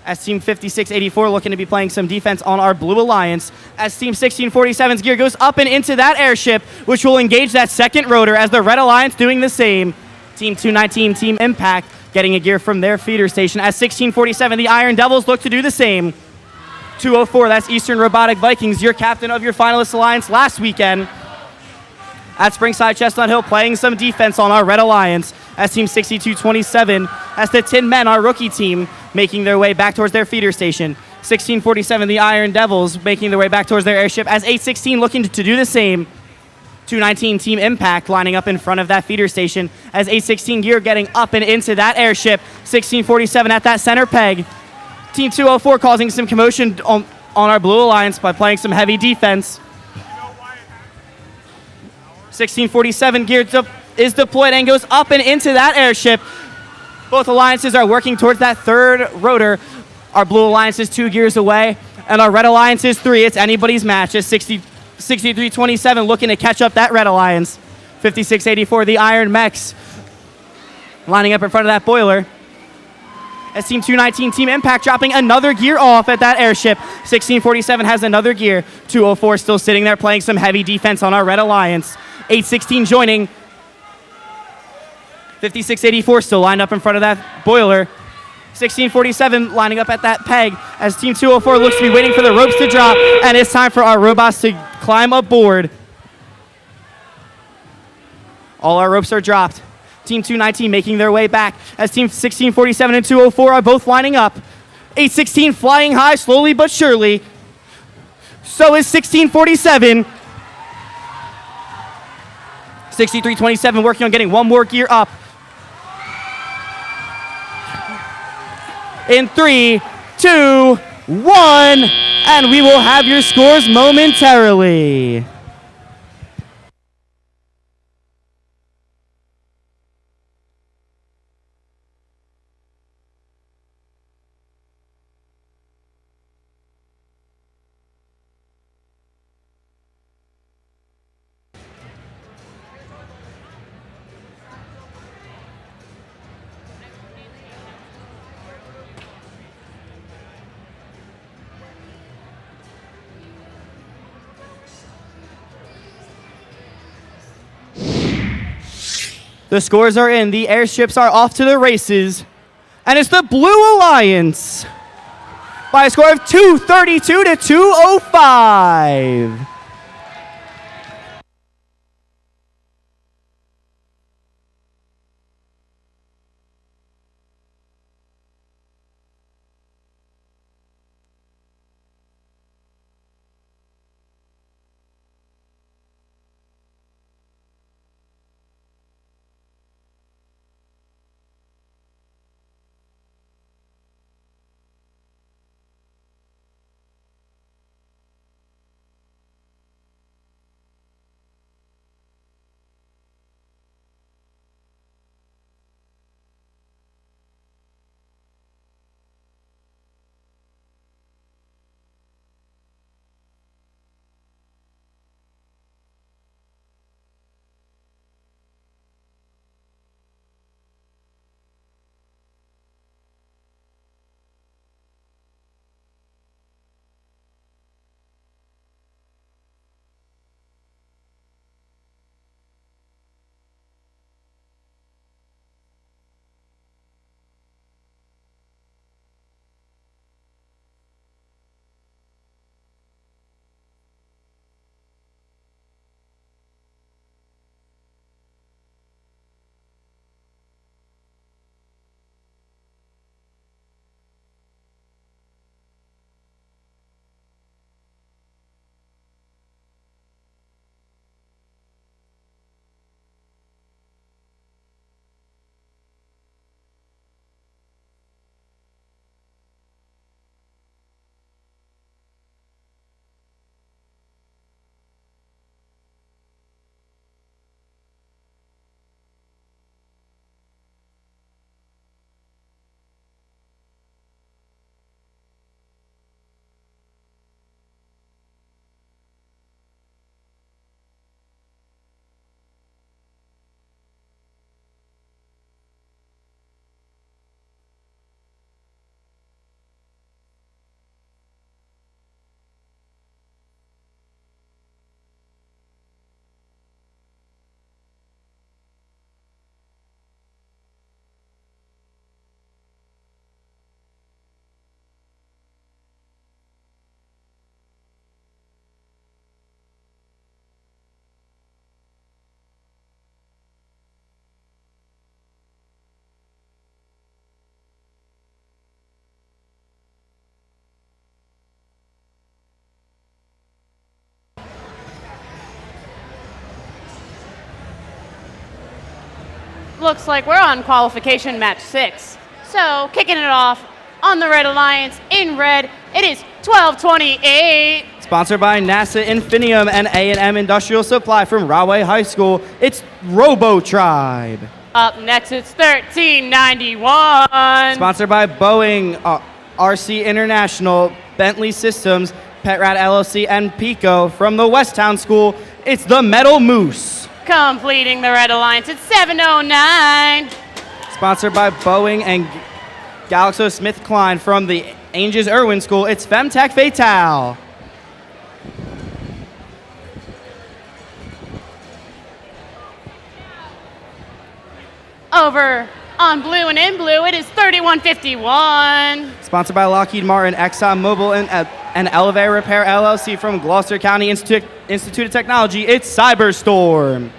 As Team 5684 looking to be playing some defense on our Blue Alliance. As Team 1647's gear goes up and into that airship, which will engage that second rotor as the Red Alliance doing the same. Team 219, Team Impact, getting a gear from their feeder station. As 1647, the Iron Devils look to do the same. 204, that's Eastern Robotic Vikings, your captain of your finalist alliance last weekend. At Springside Chestnut Hill, playing some defense on our Red Alliance as Team 6227, as the Tin Men, our rookie team, making their way back towards their feeder station. 1647, the Iron Devils, making their way back towards their airship as 816 looking to do the same. 219, Team Impact, lining up in front of that feeder station as 816 gear getting up and into that airship. 1647 at that center peg. Team 204 causing some commotion on our Blue Alliance by playing some heavy defense. 1647 gear is deployed and goes up and into that airship. Both alliances are working towards that third rotor. Our Blue Alliance is 2 gears away, and our Red Alliance is 3. It's anybody's match. It's 6327 looking to catch up that Red Alliance. 5684, the Iron Mechs, lining up in front of that boiler. As Team 219, Team Impact, dropping another gear off at that airship. 1647 has another gear. 204 still sitting there playing some heavy defense on our Red Alliance. 816 joining. 5684 still lined up in front of that boiler. 1647 lining up at that peg as Team 204 looks to be waiting for the ropes to drop, and it's time for our robots to climb aboard. All our ropes are dropped. Team 219 making their way back as Team 1647 and 204 are both lining up. 816 flying high slowly but surely. So is 1647. 6327 working on getting one more gear up. In 3, 2, 1, and we will have your scores momentarily. The scores are in. The airships are off to the races. And it's the Blue Alliance by a score of 232 to 205. Looks like we're on qualification match 6. So, kicking it off on the Red Alliance in red, it is 1228. Sponsored by NASA Infinium and A&M Industrial Supply from Rahway High School, it's Robo Tribe. Up next, it's 1391. Sponsored by Boeing, RC International, Bentley Systems, Petrad LLC, and Pico from the Westtown School, it's the Metal Moose. Completing the Red Alliance, it's 709. Sponsored by Boeing and GlaxoSmithKline from the Angels Irwin School, it's Femtech Fatale. Over on blue and in blue, it is 3151. Sponsored by Lockheed Martin, ExxonMobil, and Elevate Repair LLC from Gloucester County Institute of Technology, it's Cyberstorm.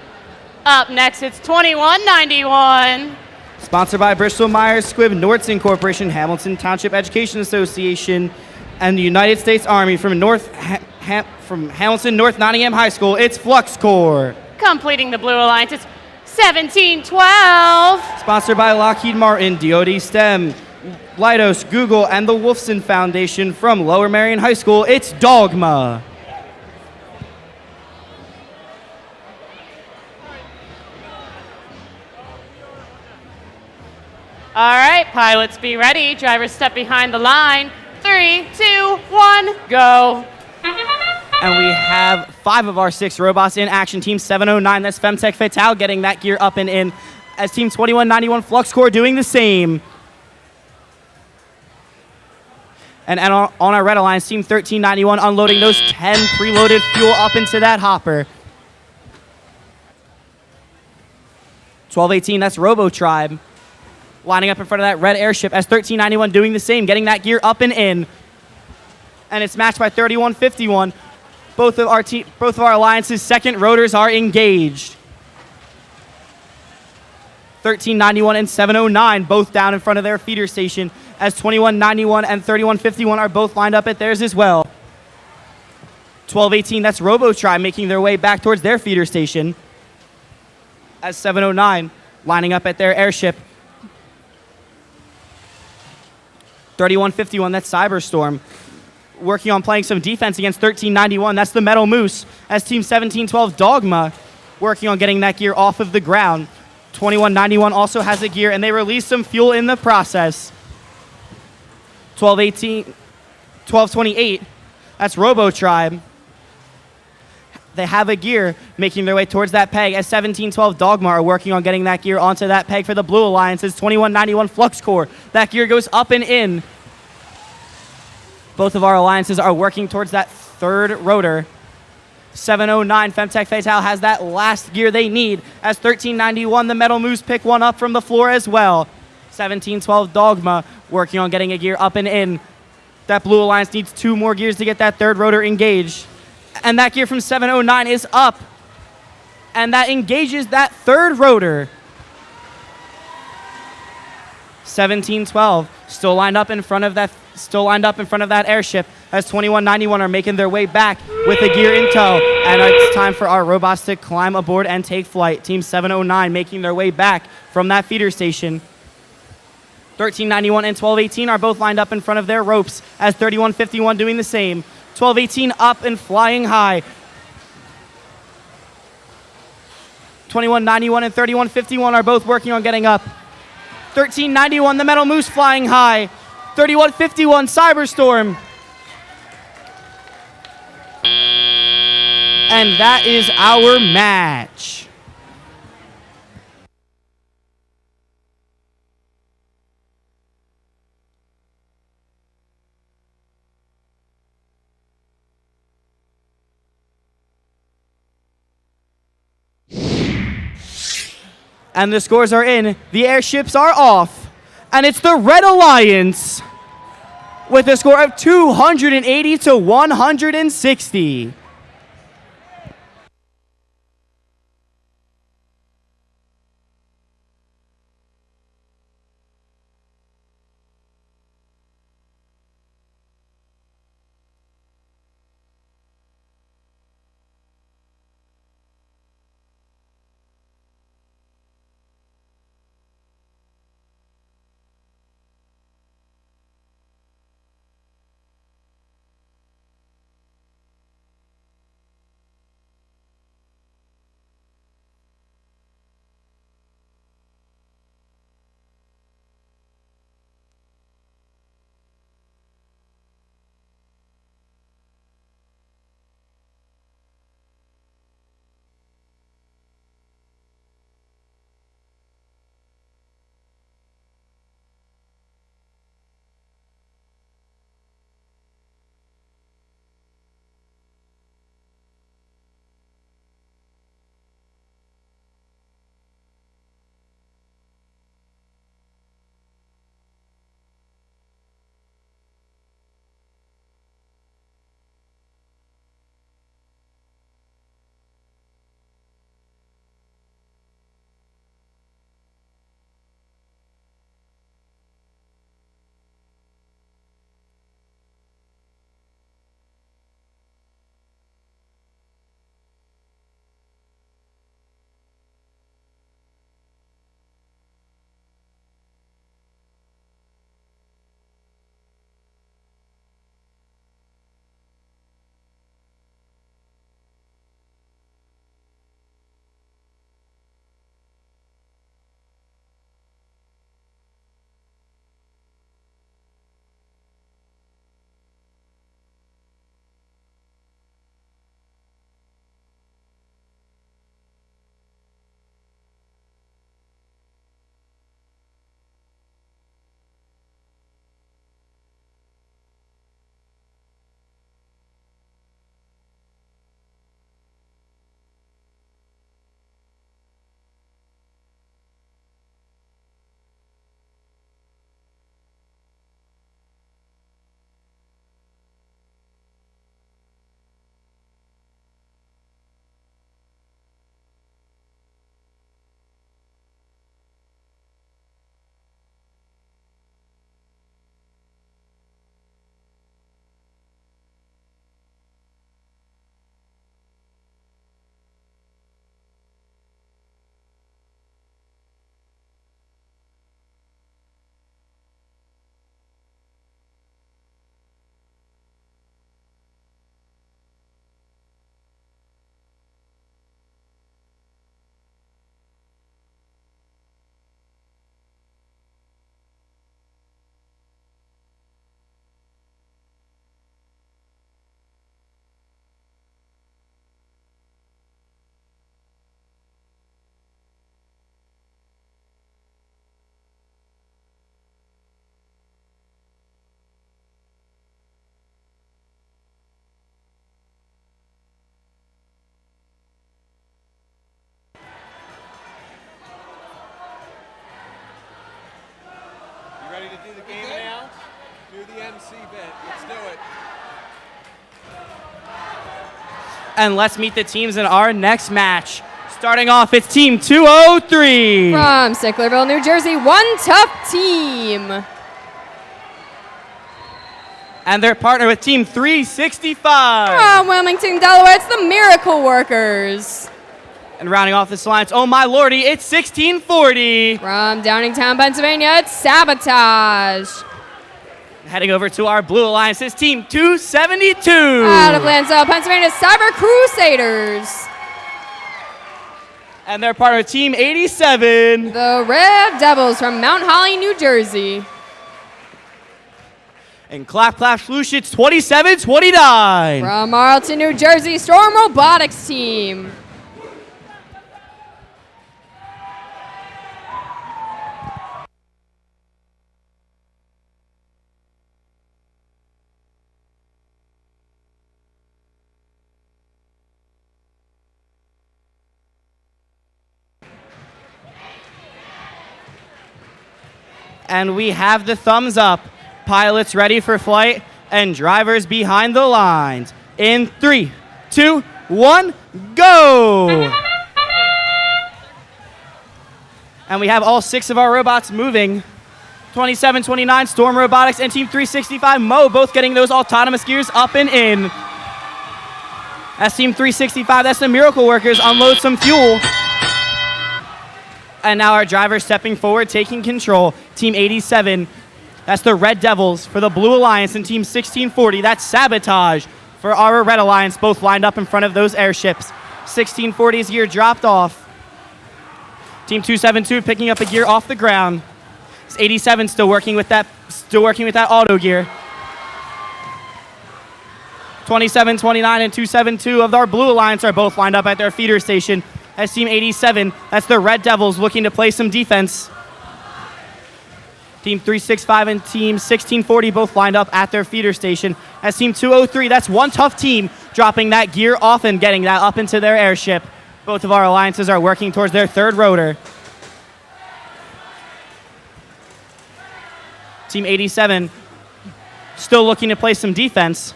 Up next, it's 2191. Sponsored by Bristol Myers Squibb Nordson Corporation, Hamilton Township Education Association, and the United States Army from Hamilton North Nottingham High School, it's FluxCore. Completing the blue alliance, it's 1712. Sponsored by Lockheed Martin, DoD STEM, Leidos, Google, and the Wolfson Foundation from Lower Merion High School, it's Dogma. All right, pilots be ready. Drivers step behind the line. 3, 2, 1, go. And we have 5 of our 6 robots in action. Team 709, that's Femtech Fatale, getting that gear up and in, as Team 2191 FluxCore doing the same. And on our Red Alliance, Team 1391 unloading those 10 preloaded fuel up into that hopper. 1218, that's Robo Tribe, lining up in front of that red airship, as 1391 doing the same, getting that gear up and in. And it's matched by 3151. Both of our alliance's second rotors are engaged. 1391 and 709 both down in front of their feeder station, as 2191 and 3151 are both lined up at theirs as well. 1218, that's Robo Tribe, making their way back towards their feeder station, as 709 lining up at their airship. 3151, that's Cyberstorm, working on playing some defense against 1391. That's the Metal Moose, as Team 1712 Dogma working on getting that gear off of the ground. 2191 also has a gear, and they release some fuel in the process. 1228, that's Robo Tribe. They have a gear, making their way towards that peg, as 1712 Dogma are working on getting that gear onto that peg for the Blue Alliance, as 2191 FluxCore. That gear goes up and in. Both of our alliances are working towards that third rotor. 709 Femtech Fatale has that last gear they need, as 1391 the Metal Moose pick one up from the floor as well. 1712 Dogma working on getting a gear up and in. That Blue Alliance needs 2 more gears to get that third rotor engaged. And that gear from 709 is up. And that engages that third rotor. 1712 still lined up in front of that airship, as 2191 are making their way back with the gear in tow. And it's time for our robots to climb aboard and take flight. Team 709 making their way back from that feeder station. 1391 and 1218 are both lined up in front of their ropes, as 3151 doing the same. 1218 up and flying high. 2191 and 3151 are both working on getting up. 1391, the Metal Moose flying high. 3151, Cyberstorm. And that is our match. And the scores are in, the airships are off, and it's the Red Alliance with a score of 280 to 160. do the game announce? Do the MC bit. Let's do it. And let's meet the teams in our next match. Starting off, it's Team 203. From Sicklerville, New Jersey, one tough team. And they're partnered with Team 365. From Wilmington, Delaware, it's the Miracle Workers. And rounding off this alliance, oh my lordy, it's 1640. From Downingtown, Pennsylvania, it's Sabotage. Heading over to our blue alliance is Team 272. Out of Lansdale, Pennsylvania, Cyber Crusaders. And they're part of Team 87. The Red Devils from Mount Holly, New Jersey. And Clap Clap Swoosh, it's 2729. From Marlton, New Jersey, Storm Robotics Team. And we have the thumbs up. Pilots ready for flight and drivers behind the lines. In 3, 2, 1, go! And we have all 6 of our robots moving. 2729 Storm Robotics and Team 365 Mo both getting those autonomous gears up and in. As Team 365, that's the Miracle Workers, unload some fuel. And now our driver stepping forward, taking control. Team 87, that's the Red Devils for the Blue Alliance, and Team 1640, that's Sabotage for our Red Alliance, both lined up in front of those airships. 1640's gear dropped off. Team 272 picking up a gear off the ground. 87 still working with that auto gear. 2729 and 272 of our Blue Alliance are both lined up at their feeder station. As Team 87, that's the Red Devils looking to play some defense. Team 365 and Team 1640 both lined up at their feeder station. As Team 203, that's one tough team dropping that gear off and getting that up into their airship. Both of our alliances are working towards their third rotor. Team 87 still looking to play some defense,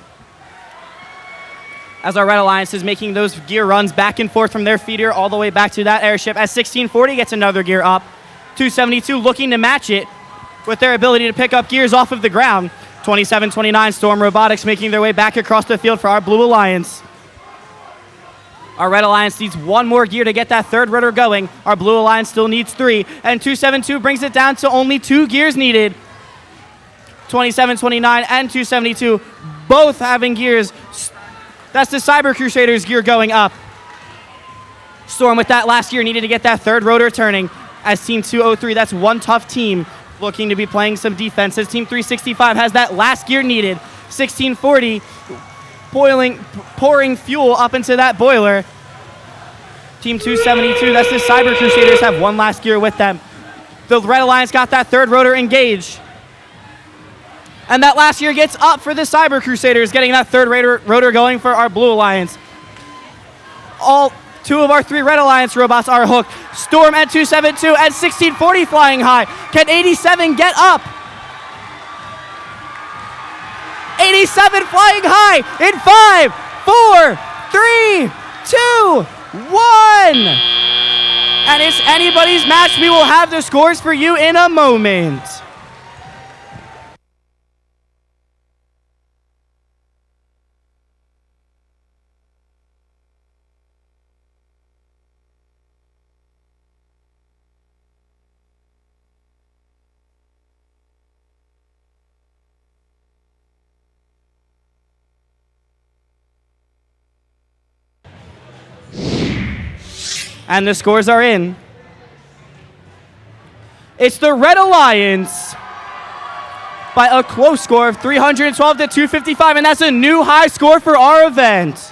as our Red Alliance is making those gear runs back and forth from their feeder all the way back to that airship. As 1640 gets another gear up, 272 looking to match it with their ability to pick up gears off of the ground. 2729 Storm Robotics making their way back across the field for our Blue Alliance. Our Red Alliance needs one more gear to get that third rotor going. Our Blue Alliance still needs 3, and 272 brings it down to only 2 gears needed. 2729 and 272 both having gears. That's the Cyber Crusaders gear going up. Storm with that last gear needed to get that third rotor turning. As Team 203, that's one tough team looking to be playing some defense. As Team 365 has that last gear needed. 1640 pouring fuel up into that boiler. Team 272, that's the Cyber Crusaders, have one last gear with them. The Red Alliance got that third rotor engaged. And that last gear gets up for the Cyber Crusaders, getting that third rotor going for our Blue Alliance. All 2 of our 3 Red Alliance robots are hooked. Storm at 272 and 1640 flying high. Can 87 get up? 87 flying high in 5, 4, 3, 2, 1. And it's anybody's match. We will have the scores for you in a moment. And the scores are in. It's the Red Alliance by a close score of 312 to 255, and that's a new high score for our event.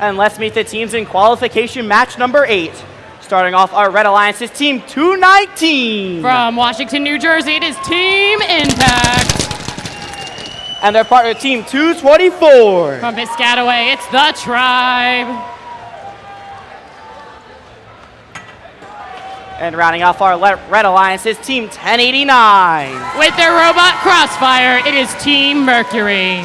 And let's meet the teams in qualification match number 8. Starting off our Red Alliance is Team 219. From Washington, New Jersey, it is Team Impact. And their partner, Team 224. From Piscataway, it's the Tribe. And rounding off our Red Alliance is Team 1089. With their robot Crossfire, it is Team Mercury.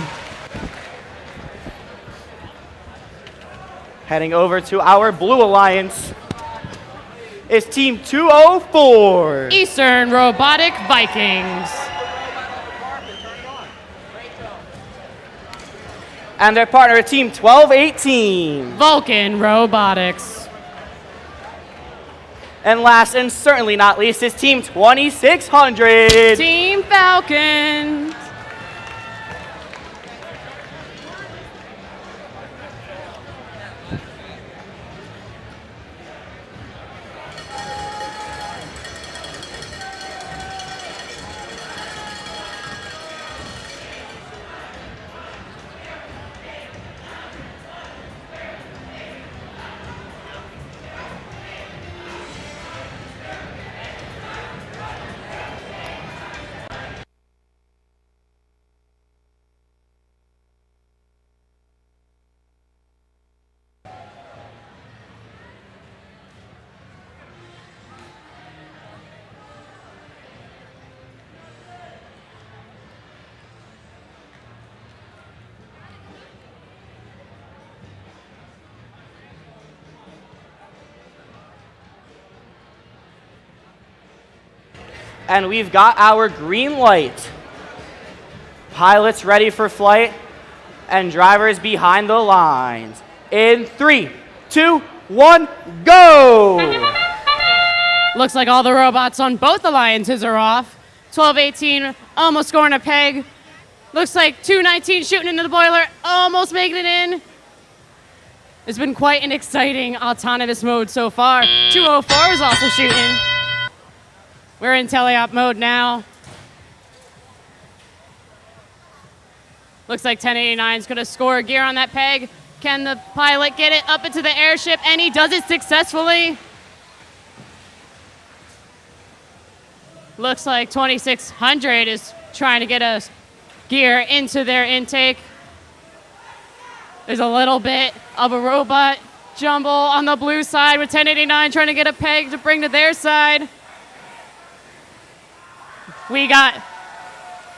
Heading over to our Blue Alliance is Team 204. Eastern Robotic Vikings. And their partner, Team 1218. Vulcan Robotics. And last and certainly not least is Team 2600. Team Falcon. And we've got our green light. Pilots ready for flight, and drivers behind the lines. In 3, 2, 1, go! Looks like all the robots on both alliances are off. 1218 almost scoring a peg. Looks like 219 shooting into the boiler, almost making it in. It's been quite an exciting autonomous mode so far. 204 is also shooting. We're in teleop mode now. Looks like 1089 is going to score a gear on that peg. Can the pilot get it up into the airship? And he does it successfully. Looks like 2600 is trying to get a gear into their intake. There's a little bit of a robot jumble on the blue side with 1089 trying to get a peg to bring to their side. We got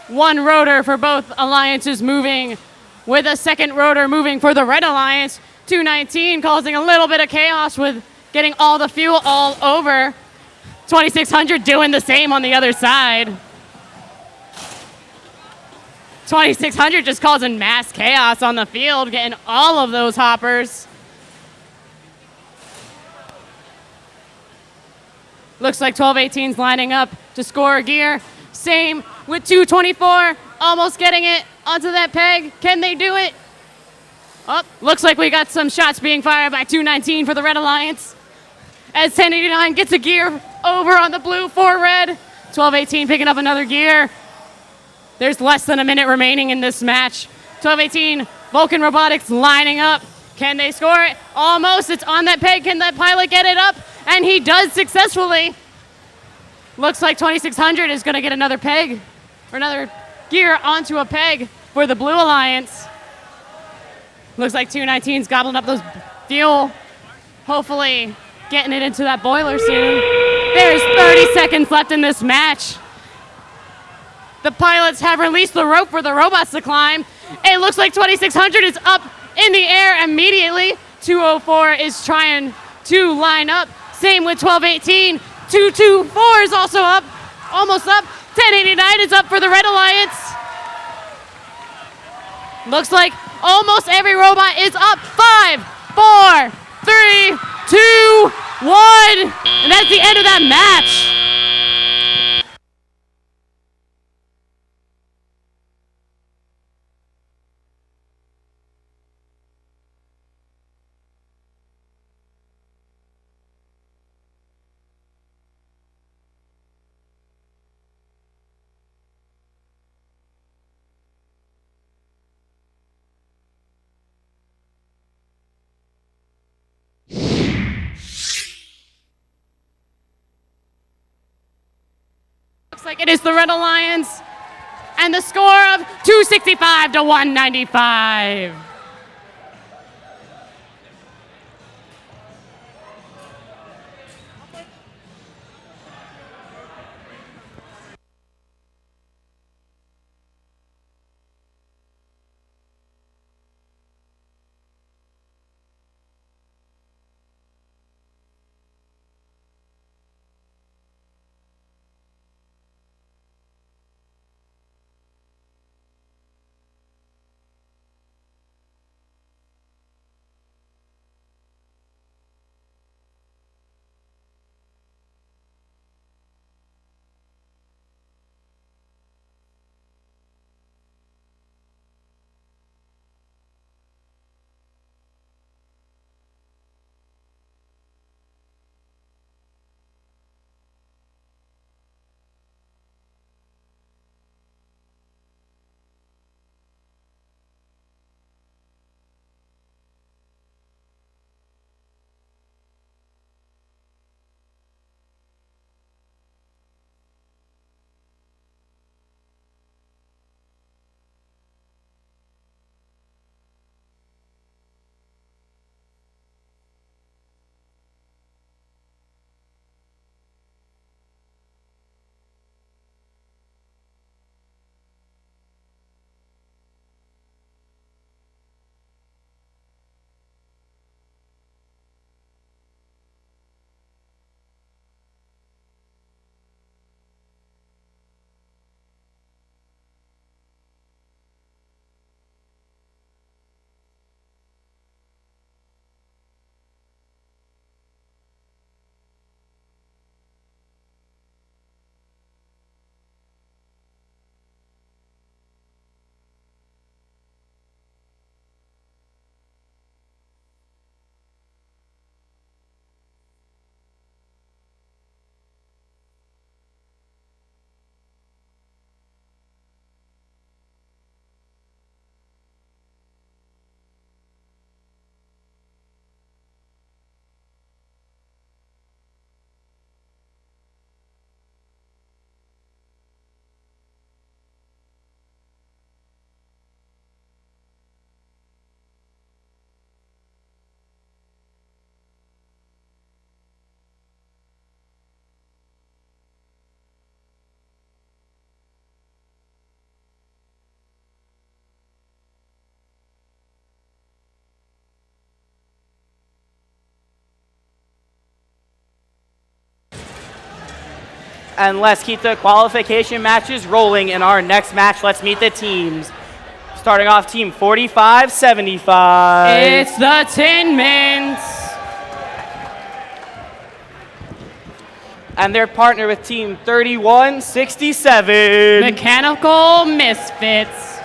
one rotor for both alliances moving, with a second rotor moving for the Red Alliance. 219 causing a little bit of chaos with getting all the fuel all over. 2600 doing the same on the other side. 2600 just causing mass chaos on the field, getting all of those hoppers. Looks like 1218's lining up to score a gear. Same with 224, almost getting it onto that peg. Can they do it? Oh, looks like we got some shots being fired by 219 for the Red Alliance. As 1089 gets a gear over on the blue for red. 1218 picking up another gear. There's less than a minute remaining in this match. 1218, Vulcan Robotics lining up. Can they score it? Almost, it's on that peg. Can that pilot get it up? And he does successfully. Looks like 2600 is going to get another peg, or another gear onto a peg for the Blue Alliance. Looks like 219's gobbling up those fuel, hopefully getting it into that boiler soon. There's 30 seconds left in this match. The pilots have released the rope for the robots to climb. It looks like 2600 is up in the air immediately. 204 is trying to line up. Same with 1218. 224 is also up, almost up. 1089 is up for the Red Alliance. Looks like almost every robot is up. 5, 4, 3, 2, 1. And that's the end of that match. like it is the Red Alliance. And the score of 265 to 195. And let's keep the qualification matches rolling. In our next match, let's meet the teams. Starting off team 45-75. It's the Tin Mints. And they're partnered with team 31-67. Mechanical Misfits.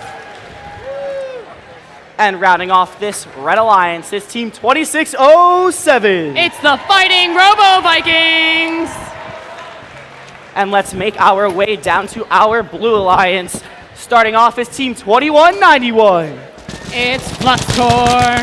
And rounding off this Red Alliance is team 2607. It's the Fighting Robo Vikings. And let's make our way down to our Blue Alliance. Starting off is team 2191. It's Fluxcore.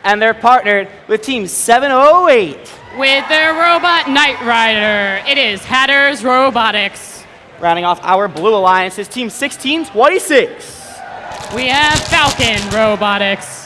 And they're partnered with team 708. With their robot Knight Rider, it is Hatter's Robotics. Rounding off our Blue Alliance is team 1626. We have Falcon Robotics.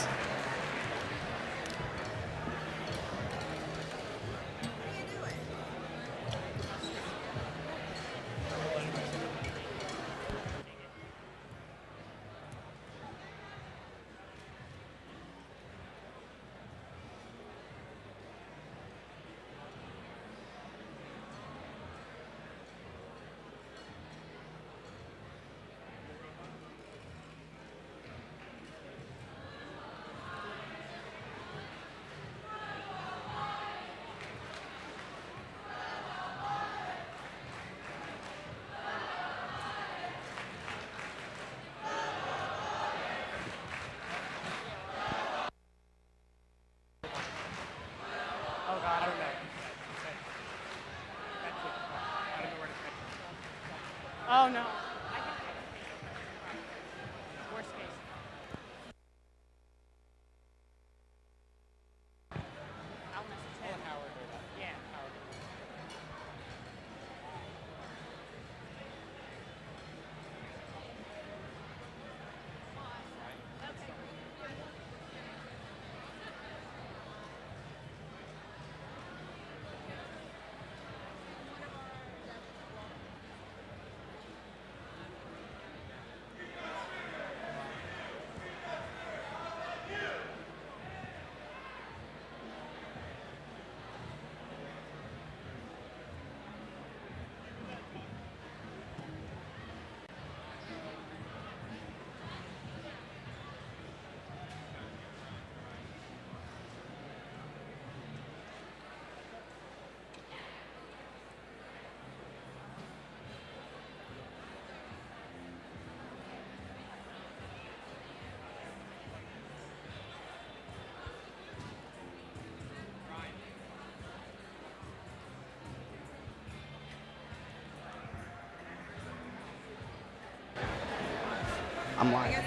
I'm live.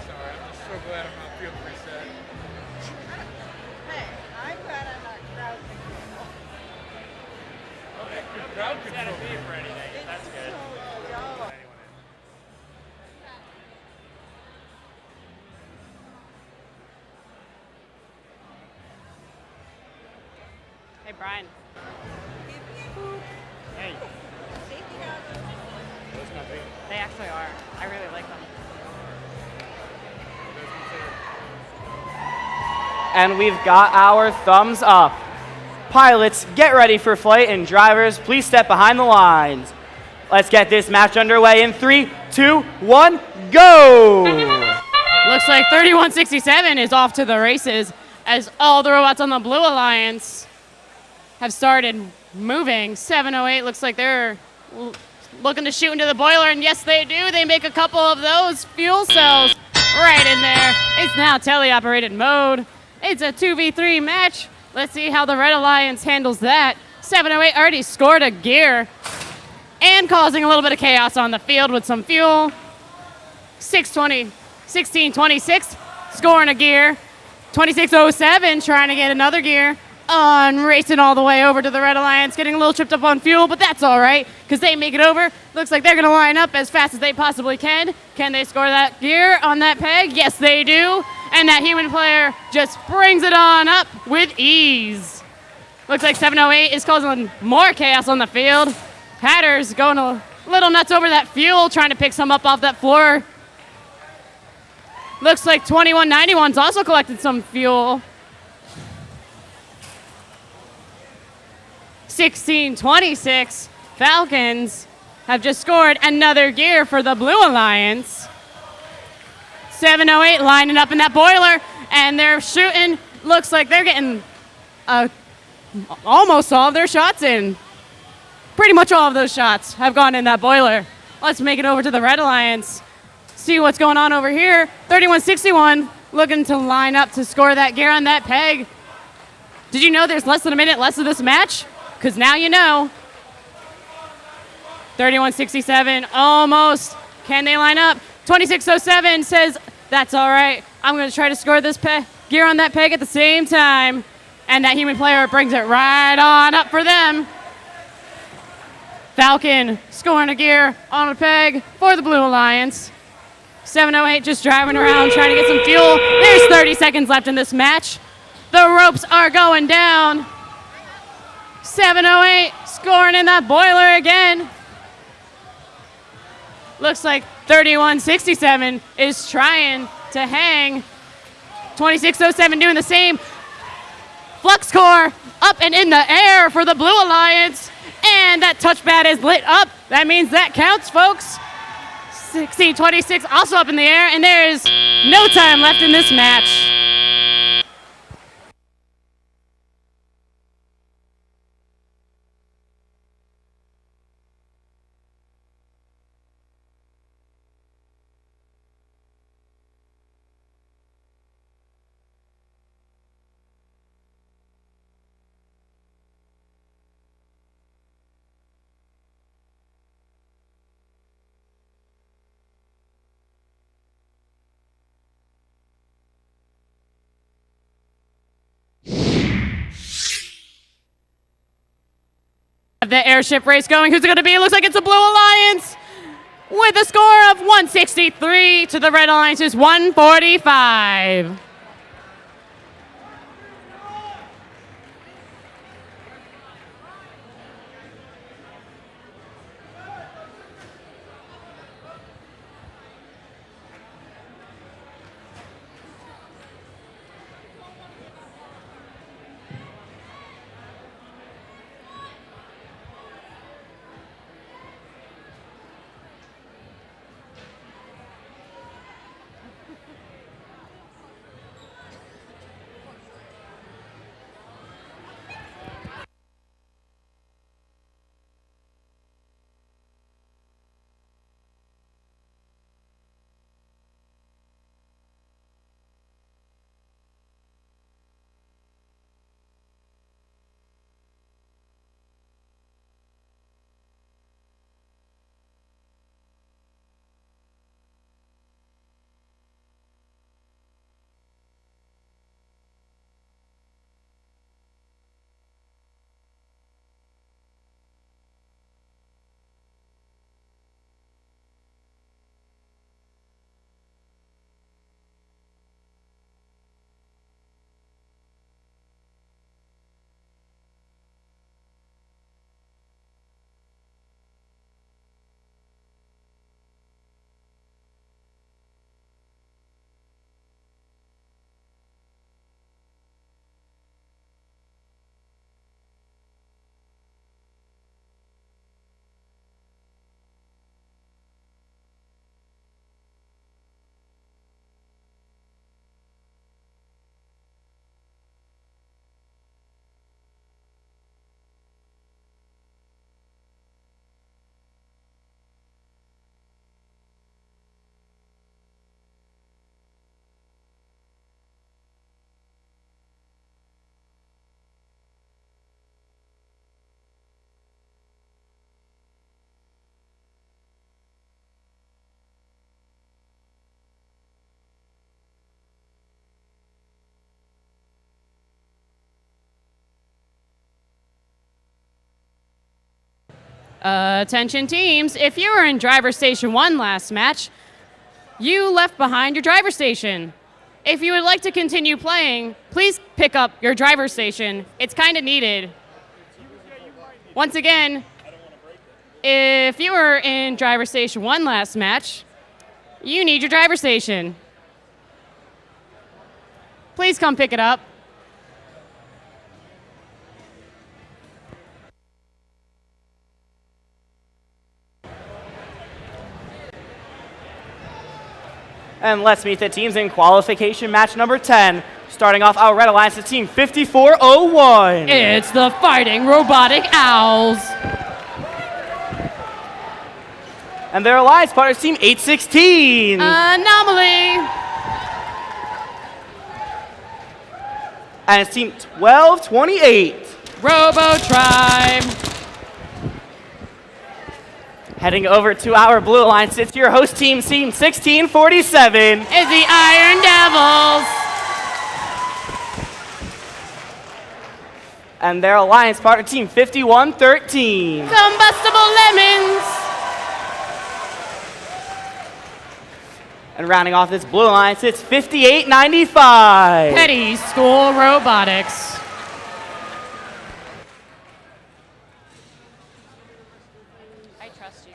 Sorry, I'm just so glad I'm not field reset. Hey, I'm glad I'm not crowd control. Crowd control for anything. That's good. Hey, Brian. Hey. They actually are. I really like them. And we've got our thumbs up. Pilots, get ready for flight, and drivers, please step behind the lines. Let's get this match underway in 3, 2, 1, go! Looks like 3167 is off to the races as all the robots on the Blue Alliance have started moving. 708 looks like they're looking to shoot into the boiler, and yes, they do. They make a couple of those fuel cells right in there. It's now teleoperated mode. It's a 2v3 match. Let's see how the Red Alliance handles that. 708 already scored a gear and causing a little bit of chaos on the field with some fuel. 1626 scoring a gear. 2607 trying to get another gear. Racing all the way over to the Red Alliance, getting a little tripped up on fuel, but that's all right because they make it over. Looks like they're going to line up as fast as they possibly can. Can they score that gear on that peg? Yes, they do. And that human player just brings it on up with ease. Looks like 708 is causing more chaos on the field. Hatters going a little nuts over that fuel, trying to pick some up off that floor. Looks like 2191's also collected some fuel. 1626 Falcons have just scored another gear for the Blue Alliance. 708 lining up in that boiler, and they're shooting. Looks like they're getting almost all of their shots in. Pretty much all of those shots have gone in that boiler. Let's make it over to the Red Alliance. See what's going on over here. 3161 looking to line up to score that gear on that peg. Did you know there's less than a minute left of this match? Because now you know. 3167 almost. Can they line up? 2607 says, that's all right. I'm going to try to score this gear on that peg at the same time. And that human player brings it right on up for them. Falcon scoring a gear on a peg for the Blue Alliance. 708 just driving around trying to get some fuel. There's 30 seconds left in this match. The ropes are going down. 708 scoring in that boiler again. Looks like 3167 is trying to hang. 2607 doing the same. Flux core up and in the air for the Blue Alliance. And that touchpad is lit up. That means that counts, folks. 1626 also up in the air, and there is no time left in this match. The airship race going. Who's it going to be? It looks like it's the Blue Alliance with a score of 163 to the Red Alliance's 145. Attention teams, if you were in driver station 1 last match, you left behind your driver station. If you would like to continue playing, please pick up your driver station. It's kind of needed. Once again, if you were in driver station 1 last match, you need your driver station. Please come pick it up. And let's meet the teams in qualification match number 10. Starting off our Red Alliance, the team 5401. It's the Fighting Robotic Owls. And their alliance partner is team 816. Anomaly. And it's team 1228. Robo Tribe. Heading over to our Blue Alliance, it's your host team 1647. Is the Iron Devils. And their alliance partner, team 5113. Combustible Lemons. And rounding off this Blue Alliance, it's 5895. Petty School Robotics. I trust you.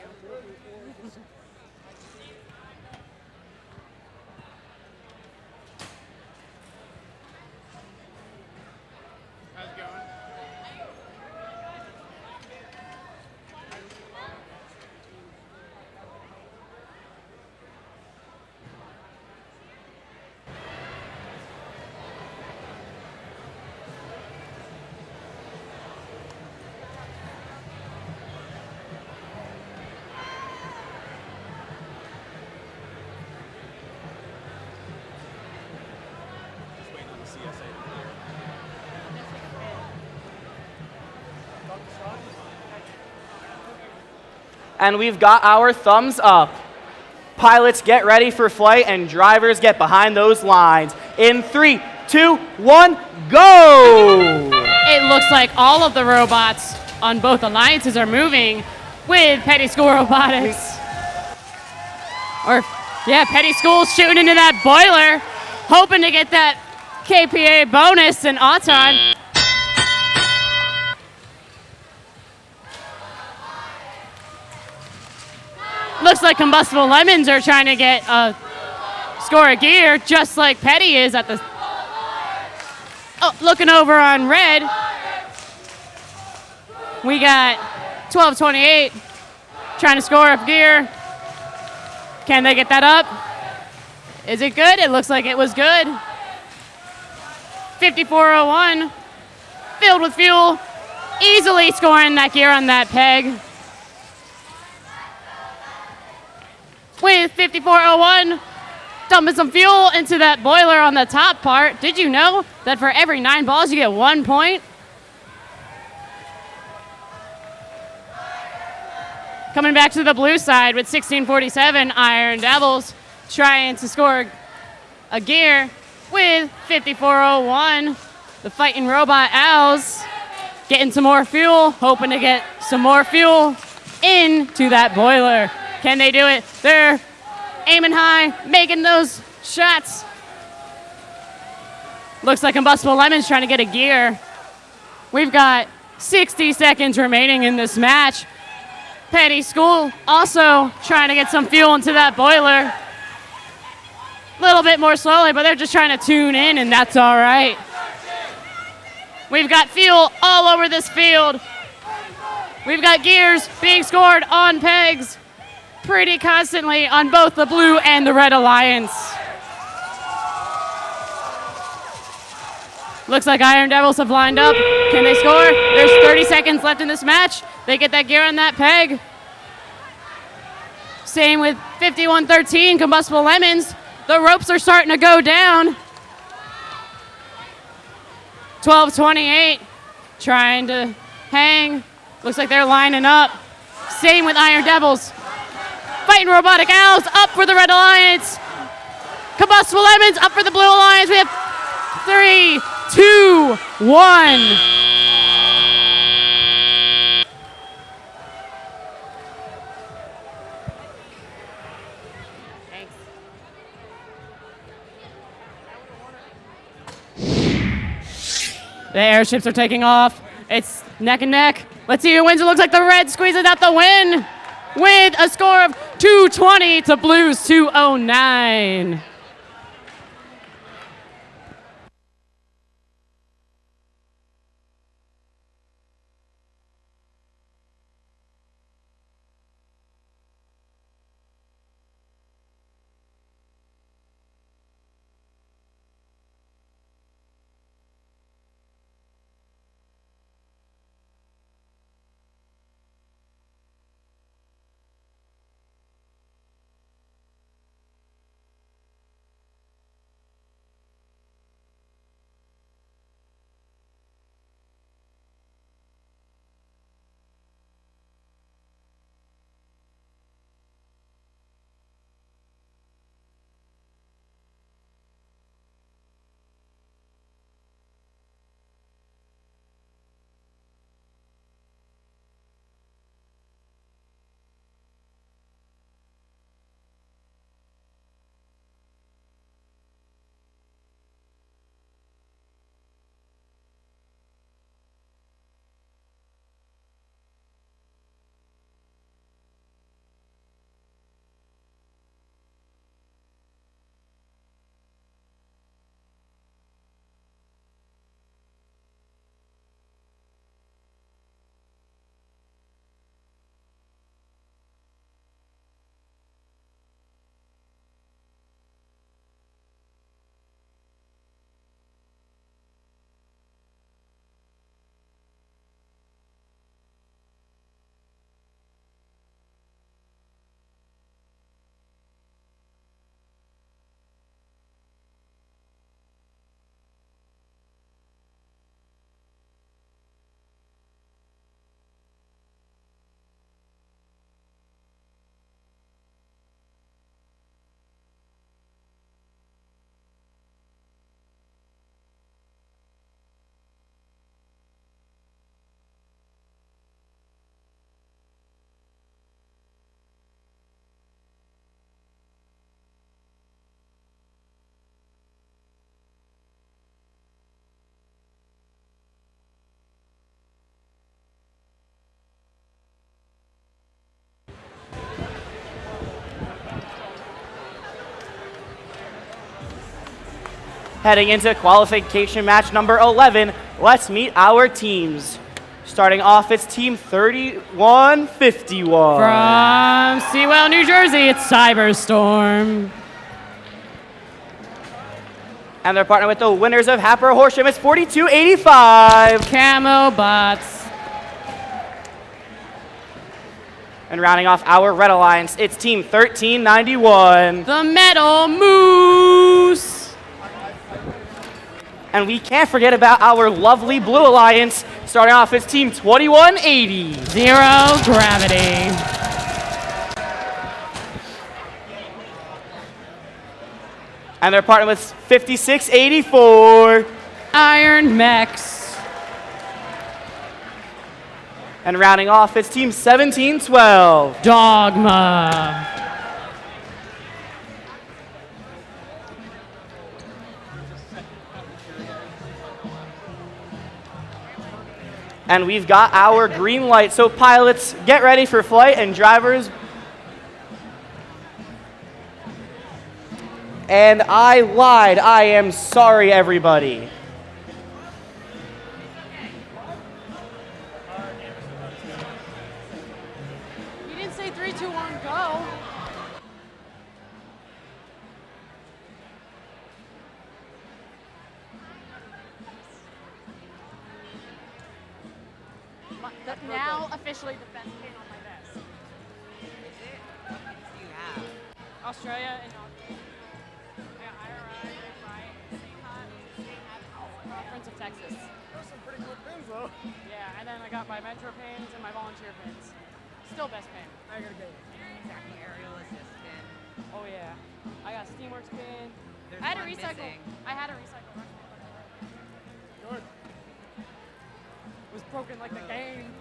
And we've got our thumbs up. Pilots, get ready for flight, and drivers, get behind those lines. In 3, 2, 1, go! It looks like all of the robots on both alliances are moving with Petty School Robotics. Petty School's shooting into that boiler, hoping to get that KPA bonus and Auton. Looks like Combustible Lemons are trying to get score a gear, just like Petty is at the. Oh, looking over on red. We got 1228 trying to score a gear. Can they get that up? Is it good? It looks like it was good. 5401, filled with fuel, easily scoring that gear on that peg. With 5401, dumping some fuel into that boiler on the top part. Did you know that for every 9 balls you get 1 point? Coming back to the blue side with 1647, Iron Devils trying to score a gear with 5401. The Fighting Robot Owls getting some more fuel, hoping to get some more fuel into that boiler. Can they do it? They're aiming high, making those shots. Looks like Combustible Lemons trying to get a gear. We've got 60 seconds remaining in this match. Petty School also trying to get some fuel into that boiler. A little bit more slowly, but they're just trying to tune in, and that's all right. We've got fuel all over this field. We've got gears being scored on pegs pretty constantly on both the blue and the red alliance. Looks like Iron Devils have lined up. Can they score? There's 30 seconds left in this match. They get that gear on that peg. Same with 5113, Combustible Lemons. The ropes are starting to go down. 1228, trying to hang. Looks like they're lining up. Same with Iron Devils. Fighting Robotic Owls up for the Red Alliance. Combustible Lemons up for the Blue Alliance. We have 3, 2, 1. The airships are taking off. It's neck and neck. Let's see who wins. It looks like the Reds squeezes out the win with a score of 220 to Blues 209. Heading into qualification match number 11, let's meet our teams. Starting off, it's Team 3151. From Sewell, New Jersey, it's Cyberstorm. And they're partnered with the winners of Happer Horsham. It's 4285. Camo Bots. And rounding off our Red Alliance, it's Team 1391. The Metal Moose. And we can't forget about our lovely Blue Alliance. Starting off, it's Team 2180. Zero Gravity. And they're partnered with 5684. Iron Mechs. And rounding off, it's Team 1712. Dogma. And we've got our green light. So pilots, get ready for flight, and drivers. And I lied. I am sorry, everybody. You didn't say 3, 2, 1, go. Now officially defense pin on my vest. What means do you have? Australia and IRI, right? Conference of Texas. Those some pretty cool pins, though. Yeah, and then I got my Metro pins and my volunteer pins. Still best pin. I gotta go. Exactly, aerial assistant. Oh yeah. I got Steamworks pin. There's I had a one recycle. missing. I had a recycle. Good. It was broken like the game.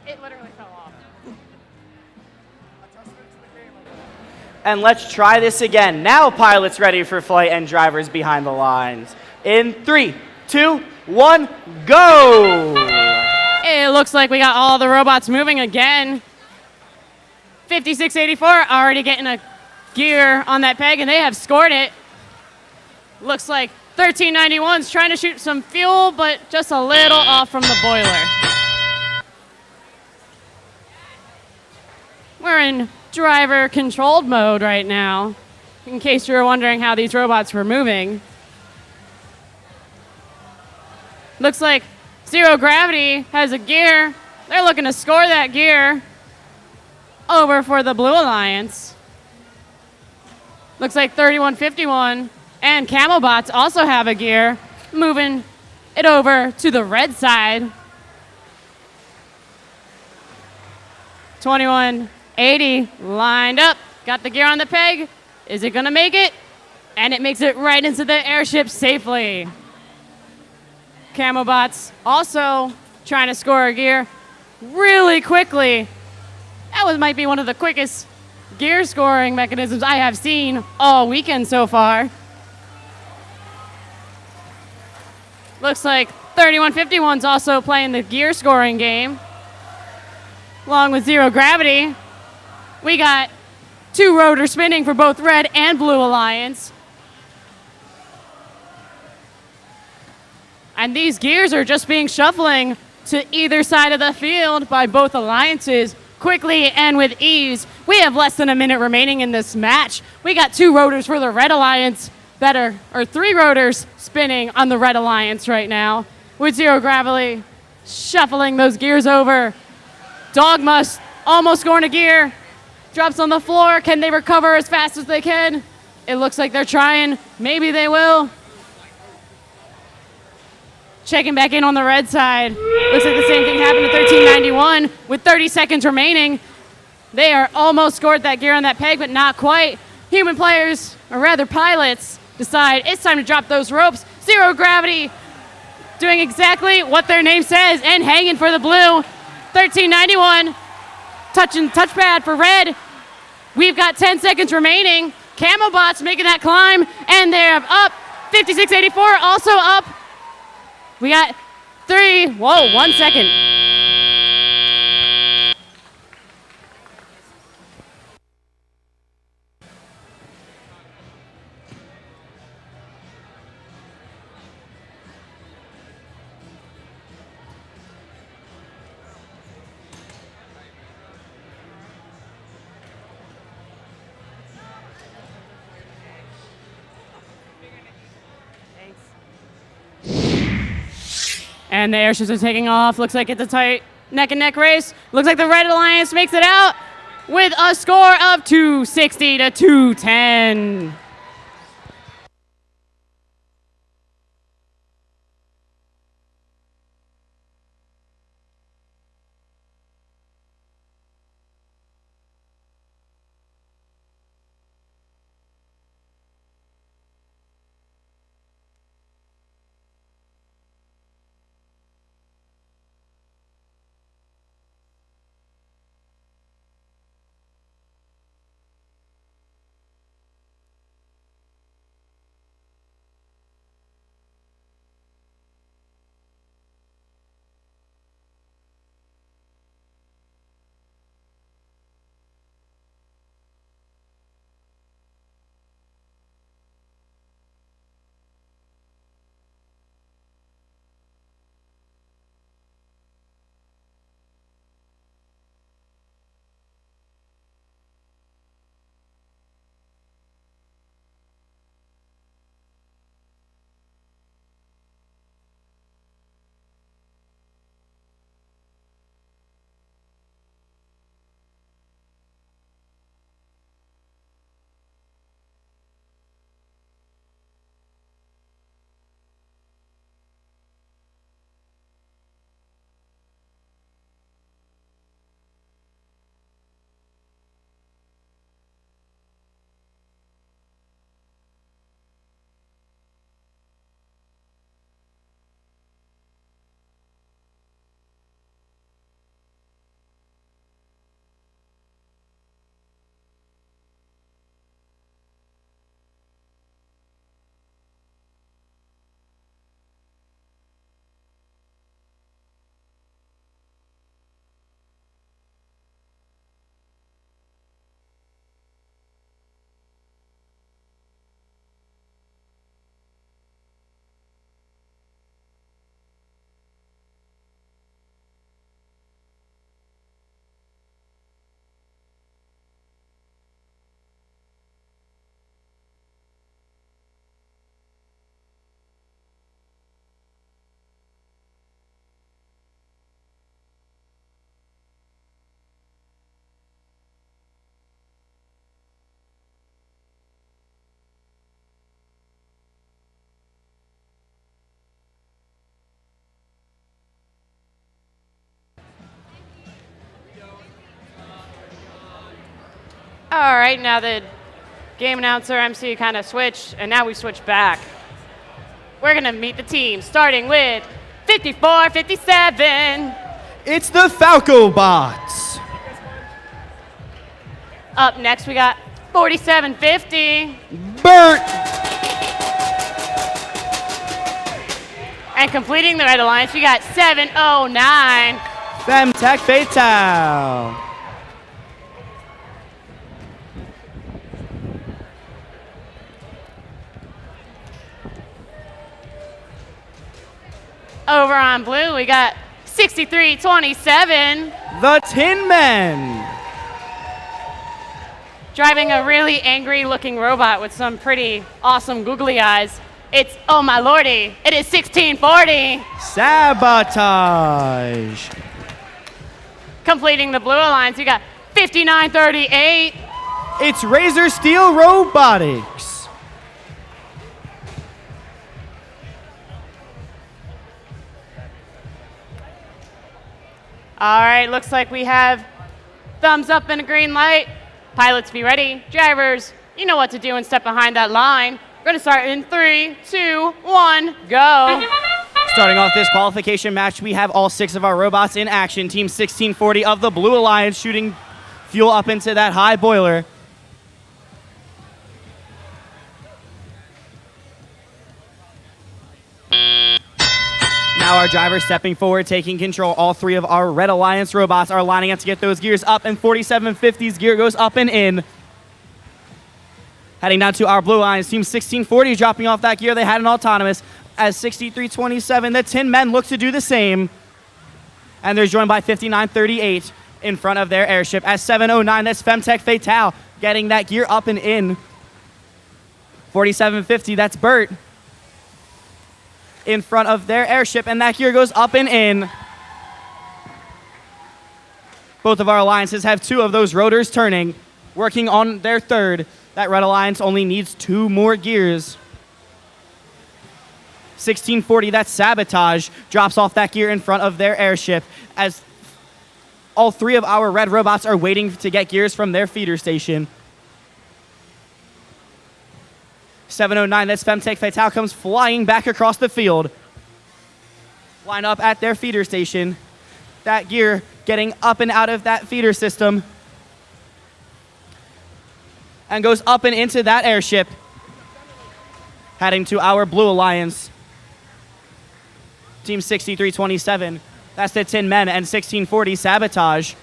It literally fell off. And let's try this again. Now pilots ready for flight and drivers behind the lines. In 3, 2, 1, go! It looks like we got all the robots moving again. 5684 already getting a gear on that peg, and they have scored it. Looks like 1391's trying to shoot some fuel, but just a little off from the boiler. We're in driver-controlled mode right now, in case you were wondering how these robots were moving. Looks like Zero Gravity has a gear. They're looking to score that gear over for the Blue Alliance. Looks like 3151 and Camelbots also have a gear, moving it over to the red side. 2180 lined up, got the gear on the peg. Is it gonna make it? And it makes it right into the airship safely. Camelbots also trying to score a gear really quickly. That might be one of the quickest gear scoring mechanisms I have seen all weekend so far. Looks like 3151's also playing the gear scoring game, along with Zero Gravity. We got 2 rotors spinning for both Red and Blue Alliance. And these gears are just being shuffling to either side of the field by both alliances quickly and with ease. We have less than a minute remaining in this match. We got 2 rotors for the Red Alliance or 3 rotors spinning on the Red Alliance right now, with Zero Gravity shuffling those gears over. Dogma almost scoring a gear. Drops on the floor. Can they recover as fast as they can? It looks like they're trying. Maybe they will. Checking back in on the red side. Looks like the same thing happened to 1391 with 30 seconds remaining. They are almost scored that gear on that peg, but not quite. Human players, or rather pilots, decide it's time to drop those ropes. Zero Gravity doing exactly what their name says and hanging for the blue. 1391 touchpad for red. We've got 10 seconds remaining. Camelbots making that climb, and they're up. 5684 also up. We got 1 second. And the airships are taking off. Looks like it's a tight neck-and-neck race. Looks like the Red Alliance makes it out with a score of 260 to 210. All right, now the game announcer MC kind of switched, and now we switch back. We're going to meet the team, starting with 54-57. It's the FalcoBots. Up next, we got 47-50. Bert. And completing the Red Alliance, we got 709. Femtech Fatale. Over on blue, we got 63-27. The Tin Men. Driving a really angry looking robot with some pretty awesome googly eyes. It's, oh my lordy, it is 1640. Sabotage. Completing the blue alliance, we got 5938. It's Razor Steel Robotics. All right, looks like we have thumbs up and a green light. Pilots be ready. Drivers, you know what to do and step behind that line. We're gonna start in 3, 2, 1, go. Starting off this qualification match, we have all 6 of our robots in action. Team 1640 of the Blue Alliance shooting fuel up into that high boiler. Now our driver stepping forward, taking control. All 3 of our Red Alliance robots are lining up to get those gears up, and 4750's gear goes up and in. Heading down to our Blue Alliance, Team 1640 dropping off that gear they had in autonomous. As 6327, the Tin Men look to do the same. And they're joined by 5938 in front of their airship. As 709, that's Femtech Fatale getting that gear up and in. 4750, that's Bert in front of their airship, and that gear goes up and in. Both of our alliances have 2 of those rotors turning, working on their third. That Red Alliance only needs 2 more gears. 1640, that's Sabotage, drops off that gear in front of their airship as all 3 of our red robots are waiting to get gears from their feeder station. 709, that's Femtech Fatale, comes flying back across the field. Line up at their feeder station. That gear getting up and out of that feeder system. And goes up and into that airship. Heading to our Blue Alliance. Team 6327, that's the Tin Men, and 1640 Sabotage.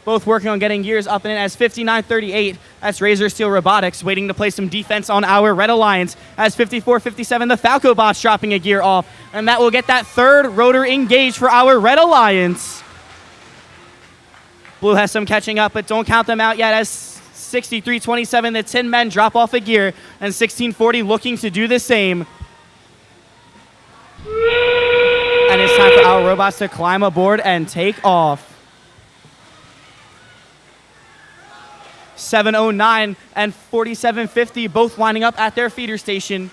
Both working on getting gears up and in as 5938. That's Razor Steel Robotics waiting to play some defense on our Red Alliance. As 5457, the FalcoBots dropping a gear off. And that will get that third rotor engaged for our Red Alliance. Blue has some catching up, but don't count them out yet as 6327, the Tin Men drop off a gear. And 1640 looking to do the same. And it's time for our robots to climb aboard and take off. 709 and 4750 both lining up at their feeder station.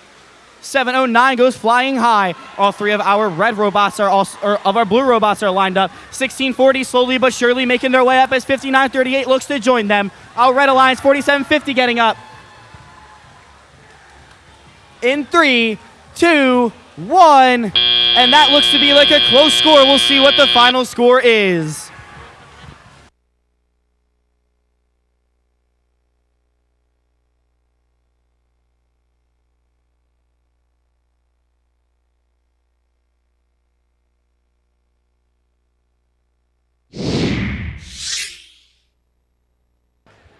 709 goes flying high. All 3 of our red robots are of our blue robots are lined up. 1640 slowly but surely making their way up as 5938 looks to join them. Our Red Alliance 4750 getting up. In 3, 2, 1, and that looks to be like a close score. We'll see what the final score is.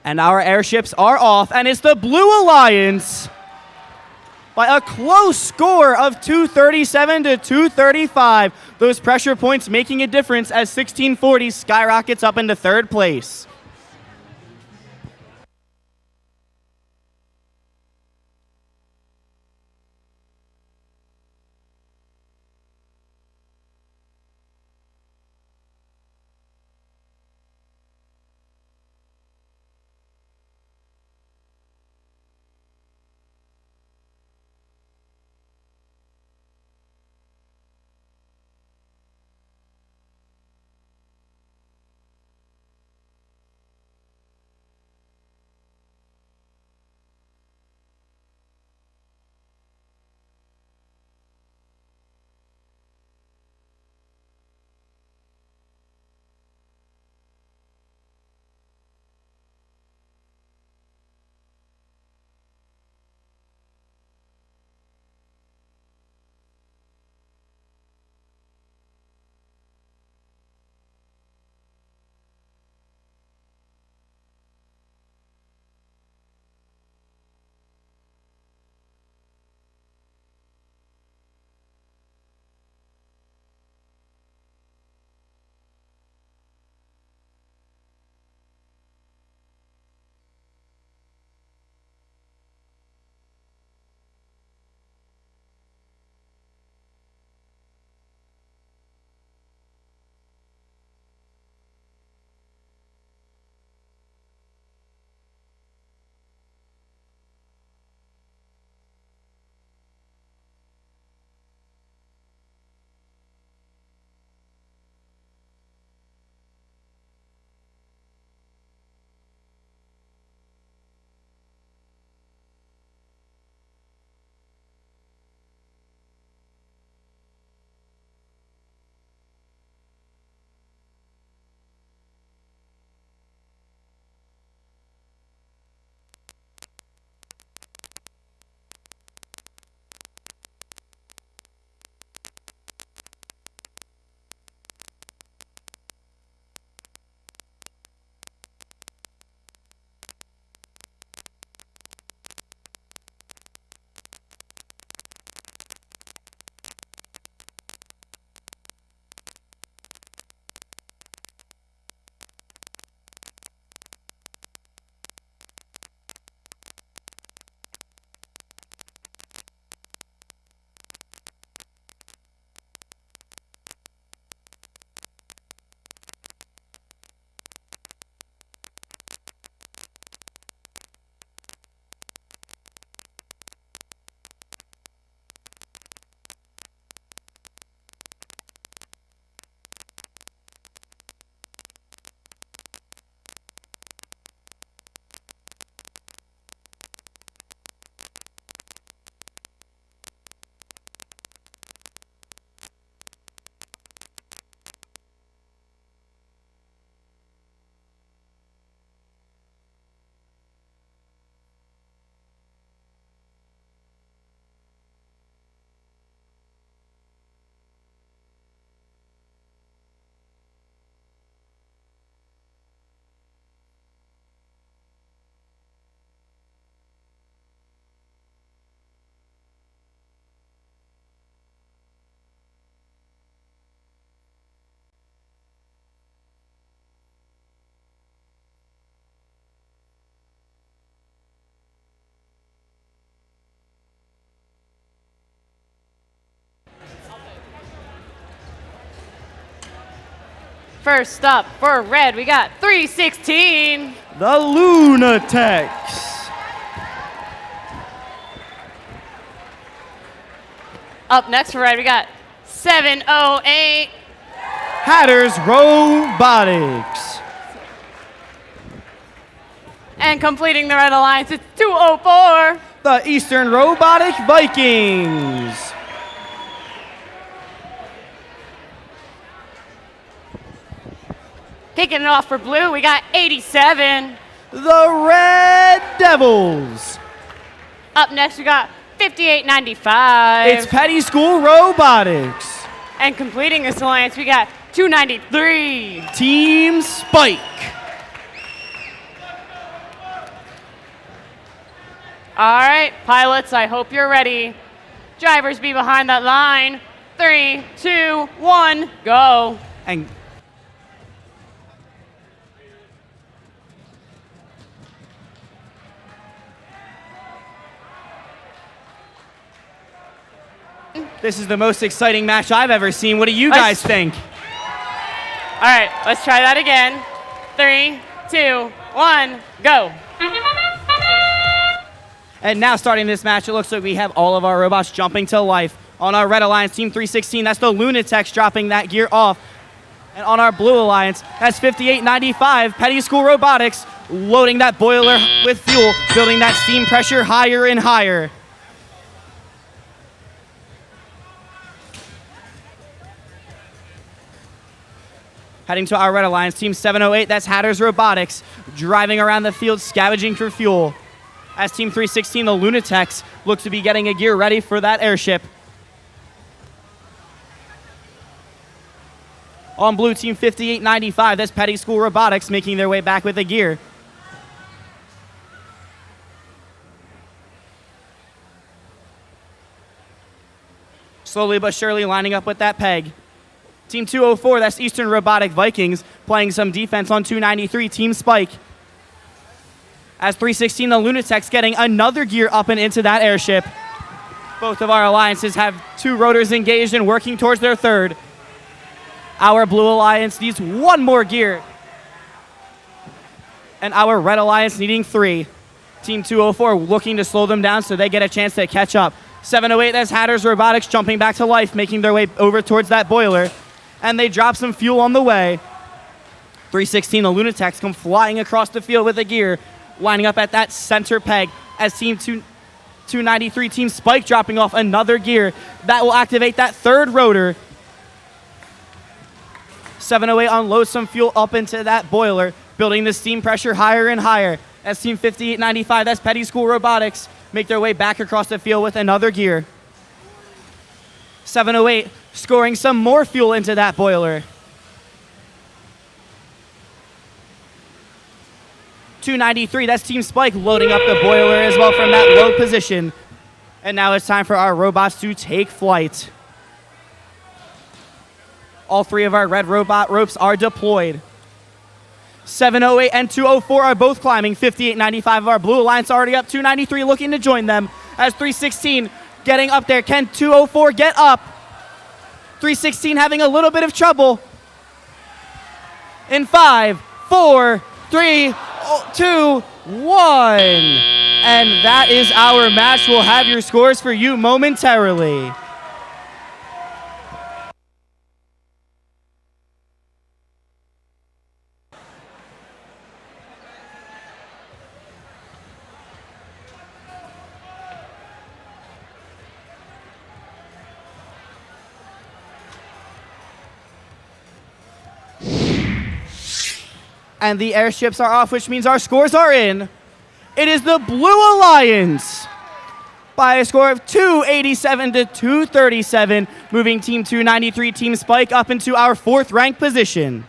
And our airships are off, and it's the Blue Alliance by a close score of 237 to 235. Those pressure points making a difference as 1640 skyrockets up into 3rd place. First up for red, we got 316. The Lunatics. Up next for red, we got 708. Hatters Robotics. And completing the red alliance is 204. The Eastern Robotic Vikings. Kicking it off for blue, we got 87. The Red Devils. Up next, we got 5895. It's Petty School Robotics. And completing this alliance, we got 293. Team Spike. All right, pilots, I hope you're ready. Drivers, be behind that line. 3, 2, 1, go. And this is the most exciting match I've ever seen. What do you guys think? All right, let's try that again. 3, 2, 1, go. And now starting this match, it looks like we have all of our robots jumping to life. On our red alliance, Team 316, that's the Lunatics dropping that gear off. And on our blue alliance, that's 5895, Petty School Robotics, loading that boiler with fuel, building that steam pressure higher and higher. Heading to our red alliance, Team 708, that's Hatters Robotics, driving around the field, scavenging for fuel. As Team 316, the Lunatics, look to be getting a gear ready for that airship. On blue, Team 5895, that's Petty School Robotics, making their way back with a gear. Slowly but surely lining up with that peg. Team 204, that's Eastern Robotic Vikings, playing some defense on 293, Team Spike. As 316, the Lunatics getting another gear up and into that airship. Both of our alliances have 2 rotors engaged and working towards their third. Our blue alliance needs 1 more gear. And our red alliance needing 3. Team 204 looking to slow them down so they get a chance to catch up. 708, that's Hatters Robotics jumping back to life, making their way over towards that boiler. And they drop some fuel on the way. 316, the Lunatics come flying across the field with a gear, lining up at that center peg as Team 293, Team Spike dropping off another gear. That will activate that third rotor. 708 unloads some fuel up into that boiler, building the steam pressure higher and higher. As Team 5895, that's Petty School Robotics, make their way back across the field with another gear. 708 scoring some more fuel into that boiler. 293, that's Team Spike loading up the boiler as well from that low position. And now it's time for our robots to take flight. All 3 of our red robot ropes are deployed. 708 and 204 are both climbing. 5895 of our blue alliance already up. 293 looking to join them as 316 getting up there. Can 204 get up? 316 having a little bit of trouble. In 5, 4, 3, 2, 1. And that is our match. We'll have your scores for you momentarily. And the airships are off, which means our scores are in. It is the Blue Alliance by a score of 287 to 237, moving Team 293, Team Spike, up into our 4th ranked position.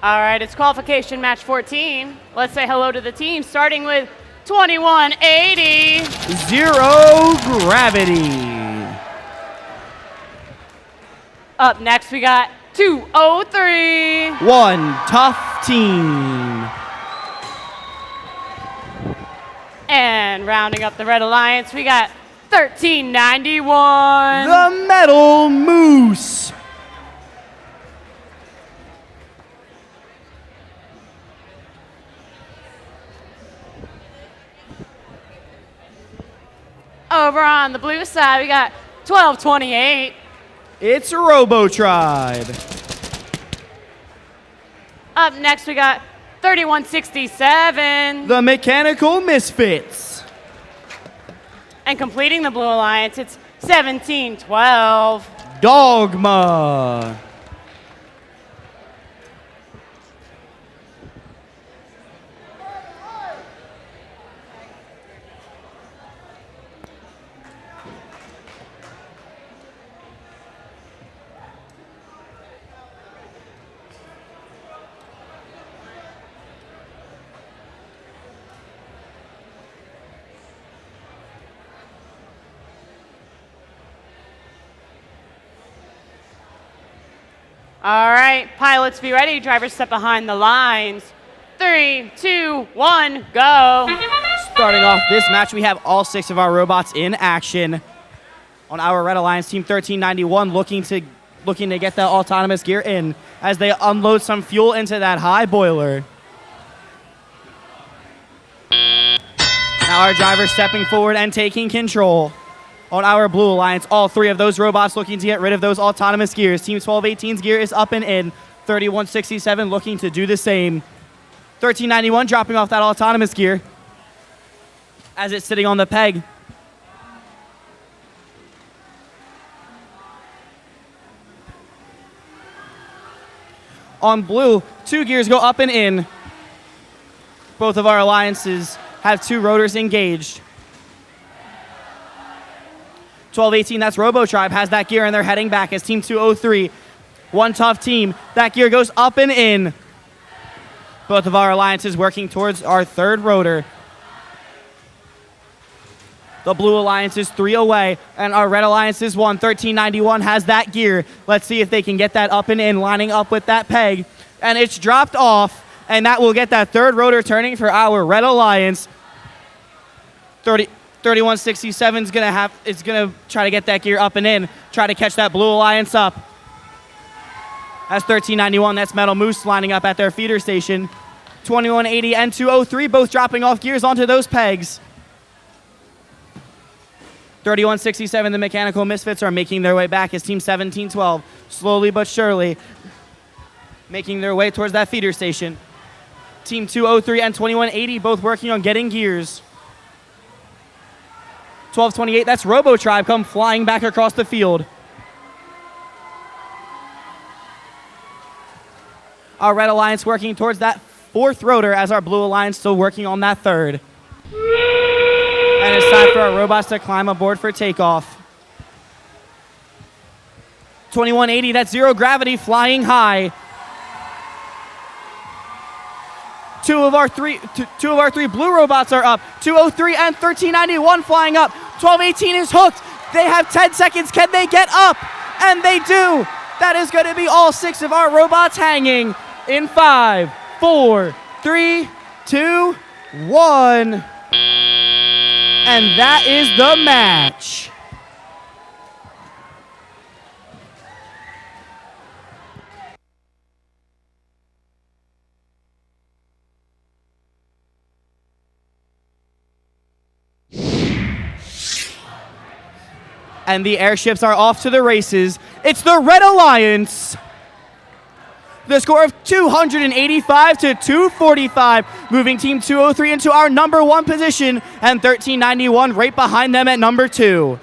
All right, it's qualification match 14. Let's say hello to the team, starting with 2180. Zero Gravity. Up next, we got 203. One Tough Team. And rounding up the Red Alliance, we got 1391. The Metal Moose. Over on the blue side, we got 1228. It's Robo Tribe. Up next, we got 3167. The Mechanical Misfits. And completing the Blue Alliance, it's 1712. Dogma. All right, pilots be ready. Drivers step behind the lines. 3, 2, 1, go. Starting off this match, we have all 6 of our robots in action. On our Red Alliance, Team 1391 looking to get that autonomous gear in as they unload some fuel into that high boiler. Now our driver stepping forward and taking control. On our Blue Alliance, all 3 of those robots looking to get rid of those autonomous gears. Team 1218's gear is up and in. 3167 looking to do the same. 1391 dropping off that autonomous gear as it's sitting on the peg. On blue, 2 gears go up and in. Both of our alliances have 2 rotors engaged. 1218, that's Robo Tribe, has that gear and they're heading back as Team 203. One Tough Team, that gear goes up and in. Both of our alliances working towards our 3rd rotor. The Blue Alliance is 3 away, and our Red Alliance is 1. 1391 has that gear. Let's see if they can get that up and in, lining up with that peg. And it's dropped off, and that will get that 3rd rotor turning for our Red Alliance. 3167 is gonna try to get that gear up and in, try to catch that Blue Alliance up. That's 1391, that's Metal Moose lining up at their feeder station. 2180 and 203 both dropping off gears onto those pegs. 3167, the Mechanical Misfits are making their way back as Team 1712, slowly but surely, making their way towards that feeder station. Team 203 and 2180 both working on getting gears. 1228, that's Robo Tribe come flying back across the field. Our Red Alliance working towards that 4th rotor as our Blue Alliance still working on that 3rd. And it's time for our robots to climb aboard for takeoff. 2180, that's Zero Gravity flying high. Two of our three blue robots are up. 203 and 1391 flying up. 1218 is hooked. They have 10 seconds. Can they get up? And they do. That is going to be all 6 of our robots hanging in 5, 4, 3, 2, 1. And that is the match. And the airships are off to the races. It's the Red Alliance. The score of 285 to 245, moving Team 203 into our number 1 position, and 1391 right behind them at number 2.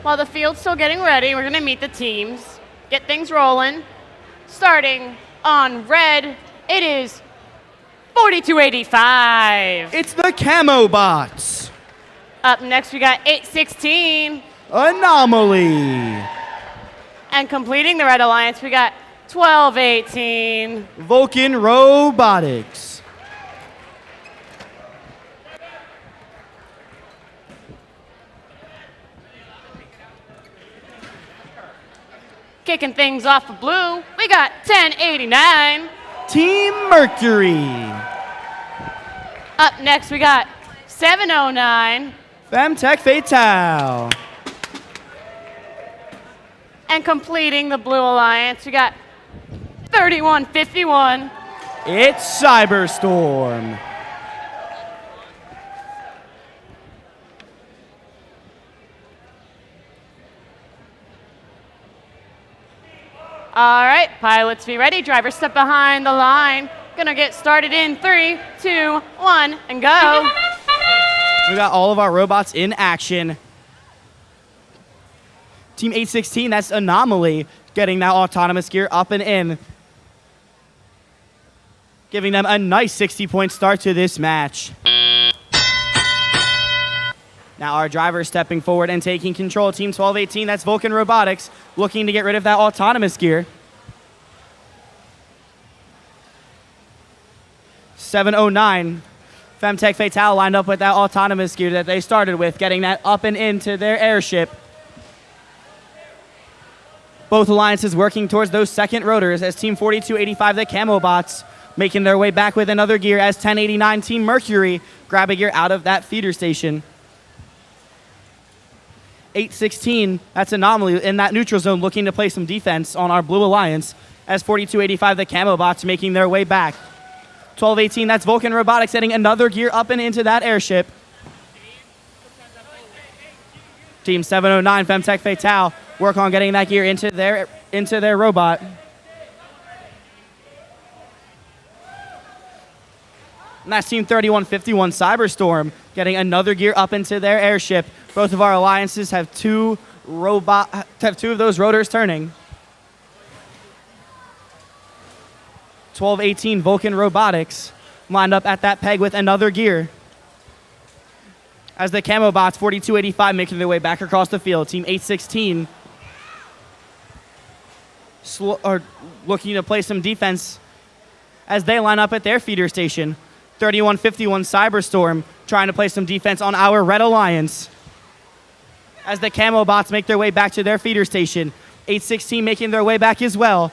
While the field's still getting ready, we're going to meet the teams, get things rolling. Starting on red, it is 4285. It's the Camo Bots. Up next, we got 816. Anomaly. And completing the Red Alliance, we got 1218. Vulcan Robotics. Kicking things off for blue, we got 1089. Team Mercury. Up next, we got 709. Femtech Fatale. And completing the Blue Alliance, we got 3151. It's Cyberstorm. All right, pilots be ready. Drivers step behind the line. Gonna get started in 3, 2, 1, and go. We got all of our robots in action. Team 816, that's Anomaly, getting that autonomous gear up and in. Giving them a nice 60-point start to this match. Now our driver stepping forward and taking control. Team 1218, that's Vulcan Robotics, looking to get rid of that autonomous gear. 709, Femtech Fatale lined up with that autonomous gear that they started with, getting that up and into their airship. Both alliances working towards those second rotors as Team 4285, the Camo Bots, making their way back with another gear as 1089, Team Mercury, grab a gear out of that feeder station. 816, that's Anomaly in that neutral zone, looking to play some defense on our Blue Alliance as 4285, the Camo Bots, making their way back. 1218, that's Vulcan Robotics, setting another gear up and into that airship. Team 709, Femtech Fatale, work on getting that gear into their robot. And that's Team 3151, Cyberstorm, getting another gear up into their airship. Both of our alliances have two of those rotors turning. 1218, Vulcan Robotics, lined up at that peg with another gear. As the Camo Bots, 4285, making their way back across the field. Team 816 are looking to play some defense as they line up at their feeder station. 3151, Cyberstorm, trying to play some defense on our Red Alliance. As the Camo Bots make their way back to their feeder station. 816 making their way back as well.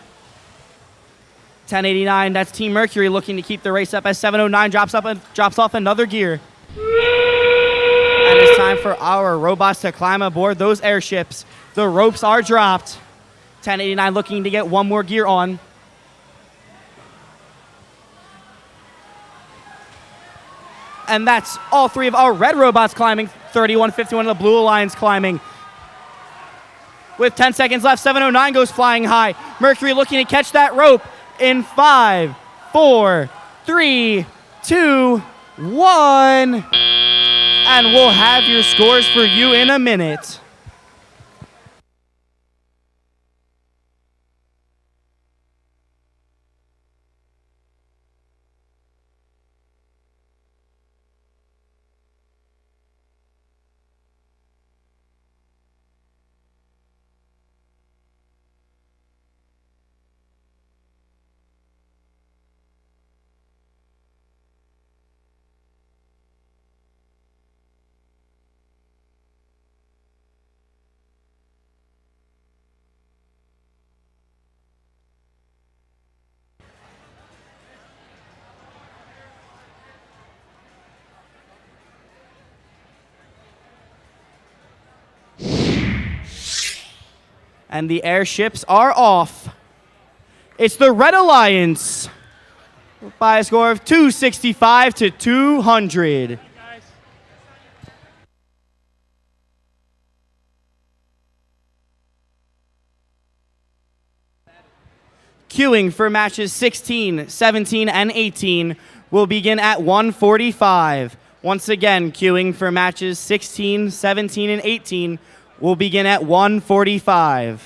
1089, that's Team Mercury looking to keep the race up as 709 drops off another gear. And it's time for our robots to climb aboard those airships. The ropes are dropped. 1089 looking to get one more gear on. And that's all three of our red robots climbing. 3151 of the Blue Alliance climbing. With 10 seconds left, 709 goes flying high. Mercury looking to catch that rope in 5, 4, 3, 2, 1. And we'll have your scores for you in a minute. And the airships are off. It's the Red Alliance by a score of 265 to 200. Queuing for matches 16, 17, and 18 will begin at 1:45. Once again, queuing for matches 16, 17, and 18 will begin at 1:45.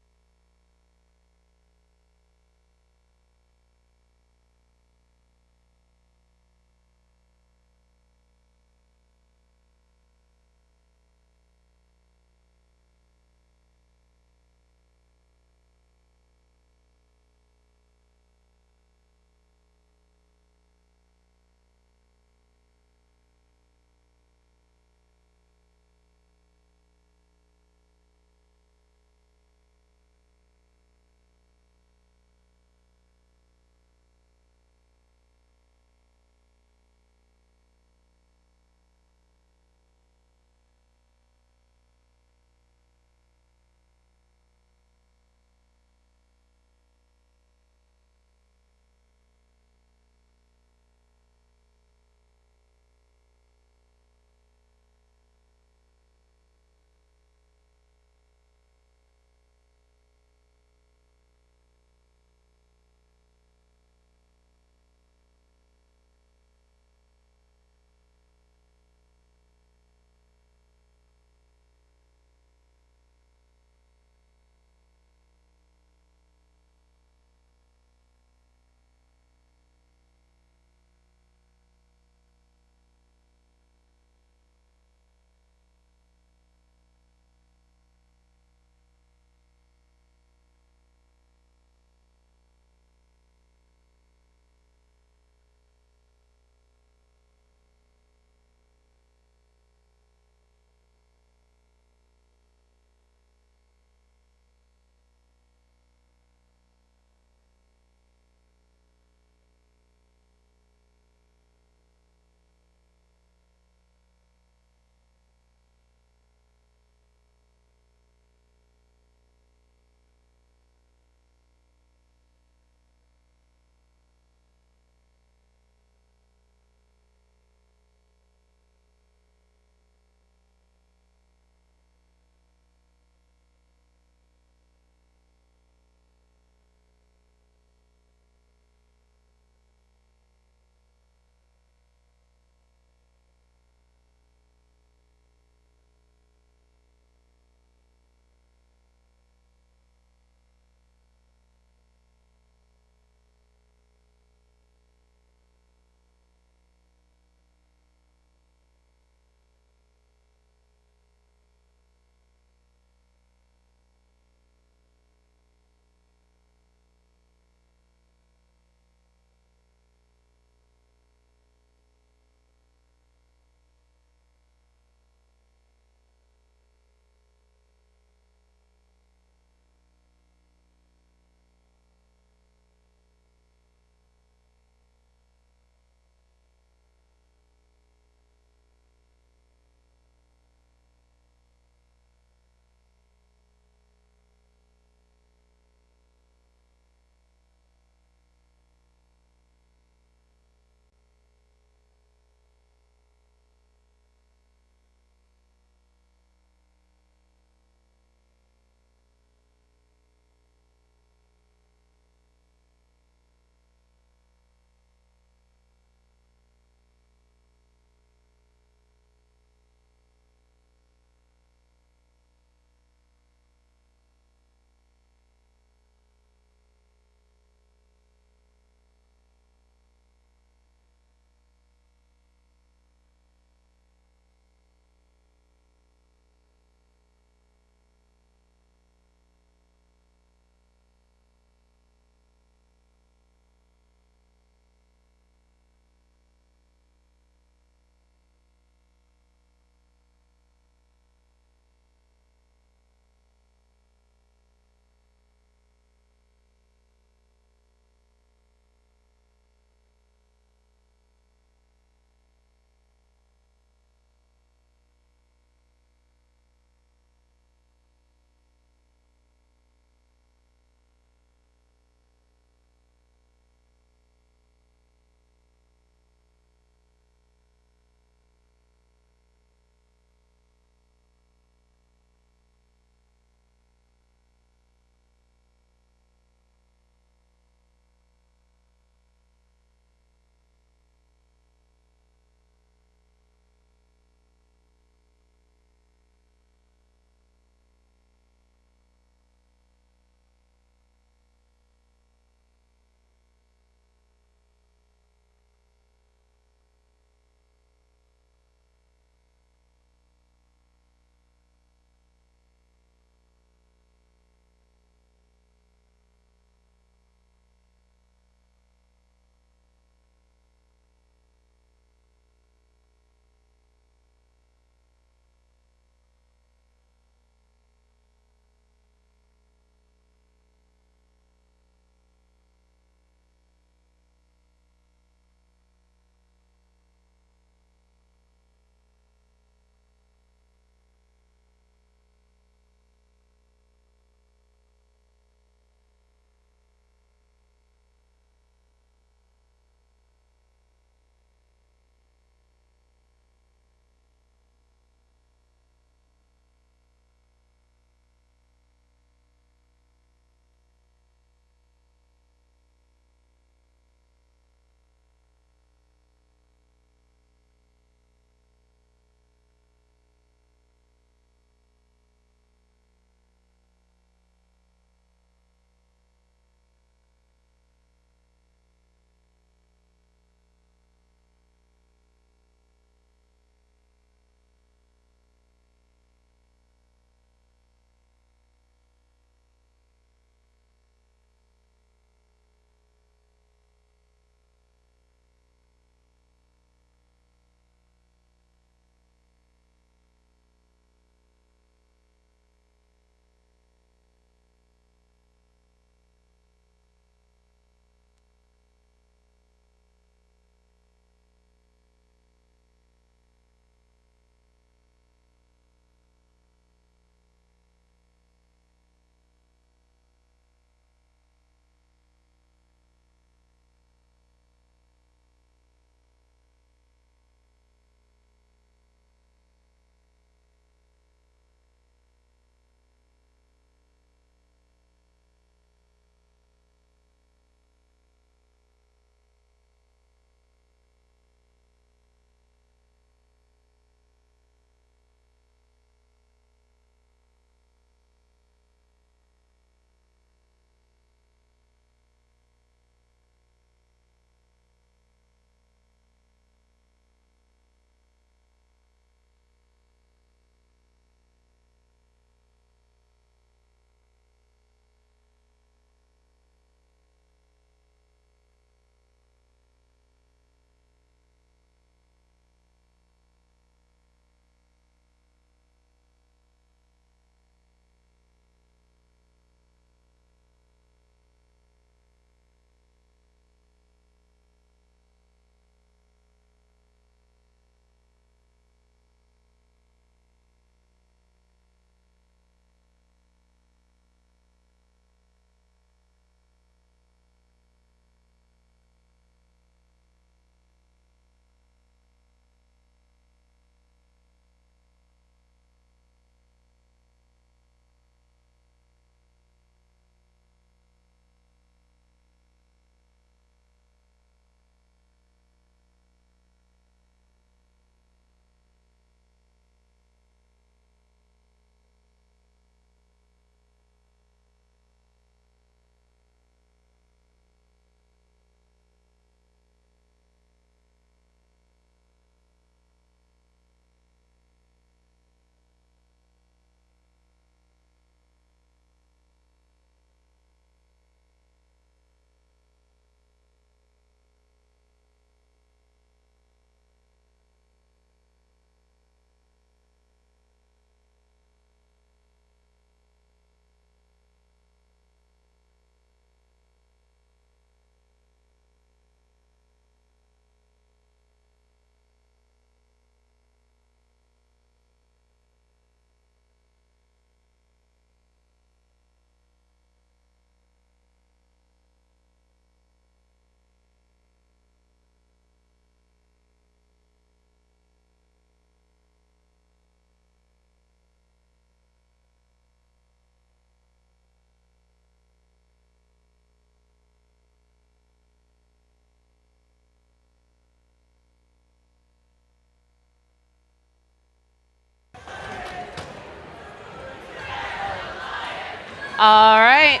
All right.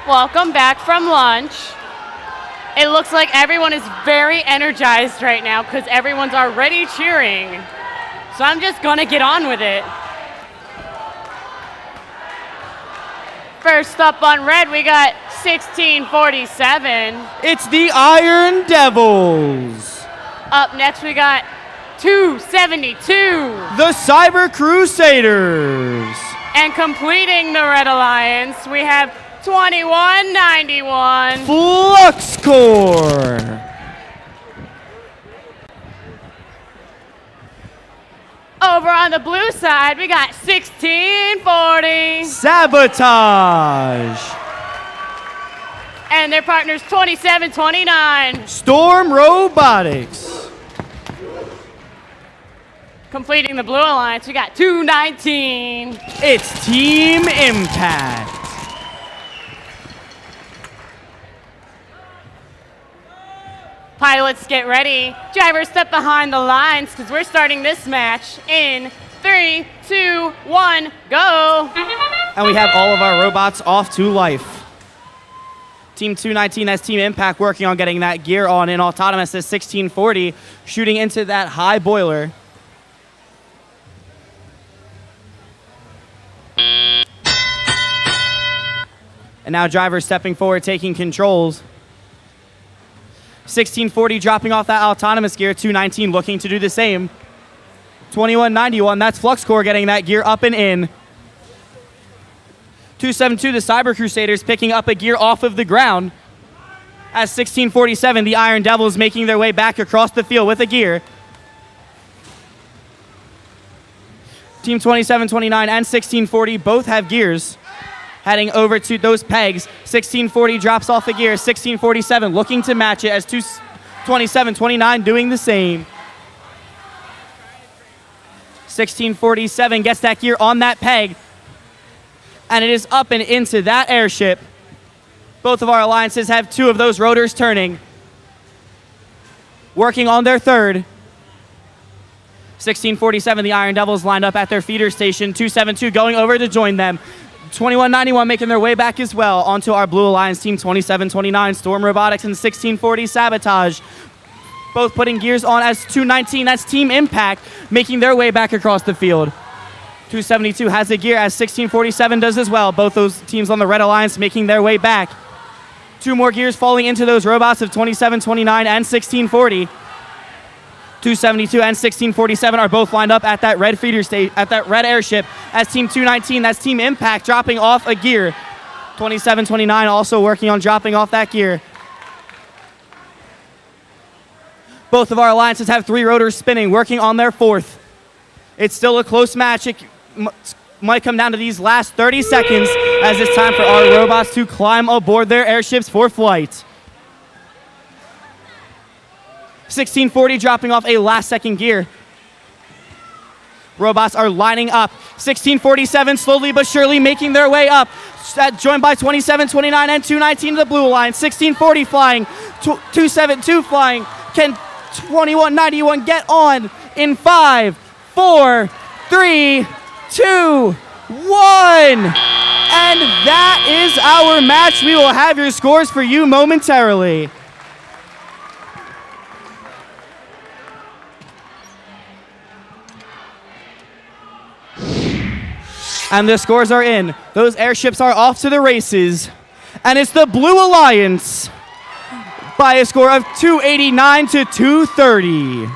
Welcome back from lunch. It looks like everyone is very energized right now because everyone's already cheering. So I'm just going to get on with it. First up on red, we got 1647. It's the Iron Devils. Up next, we got 272. The Cyber Crusaders. And completing the Red Alliance, we have 2191. Flux Core. Over on the blue side, we got 1640. Sabotage. And their partners 2729. Storm Robotics. Completing the blue alliance, we got 219. It's Team Impact. Pilots, get ready. Drivers, step behind the lines because we're starting this match in 3, 2, 1, go. And we have all of our robots off to life. Team 219, that's Team Impact, working on getting that gear on in autonomous as 1640, shooting into that high boiler. And now drivers stepping forward, taking controls. 1640 dropping off that autonomous gear, 219 looking to do the same. 2191, that's Flux Core getting that gear up and in. 272, the Cyber Crusaders picking up a gear off of the ground. As 1647, the Iron Devils making their way back across the field with a gear. Team 2729 and 1640 both have gears. Heading over to those pegs. 1640 drops off a gear. 1647 looking to match it as 2729 doing the same. 1647 gets that gear on that peg. And it is up and into that airship. Both of our alliances have 2 of those rotors turning. Working on their third. 1647, the Iron Devils lined up at their feeder station. 272 going over to join them. 2191 making their way back as well onto our Blue Alliance team. 2729, Storm Robotics, and 1640 Sabotage. Both putting gears on as 219. That's Team Impact making their way back across the field. 272 has a gear as 1647 does as well. Both those teams on the Red Alliance making their way back. 2 more gears falling into those robots of 2729 and 1640. 272 and 1647 are both lined up at that red feeder state, at that red airship as Team 219. That's Team Impact dropping off a gear. 2729 also working on dropping off that gear. Both of our alliances have 3 rotors spinning, working on their 4th. It's still a close match. It might come down to these last 30 seconds as it's time for our robots to climb aboard their airships for flight. 1640 dropping off a last-second gear. Robots are lining up. 1647 slowly but surely making their way up. Joined by 2729 and 219 to the Blue Alliance. 1640 flying. 272 flying. Can 2191 get on in 5, 4, 3, 2, 1. And that is our match. We will have your scores for you momentarily. And the scores are in. Those airships are off to the races. And it's the Blue Alliance by a score of 289 to 230.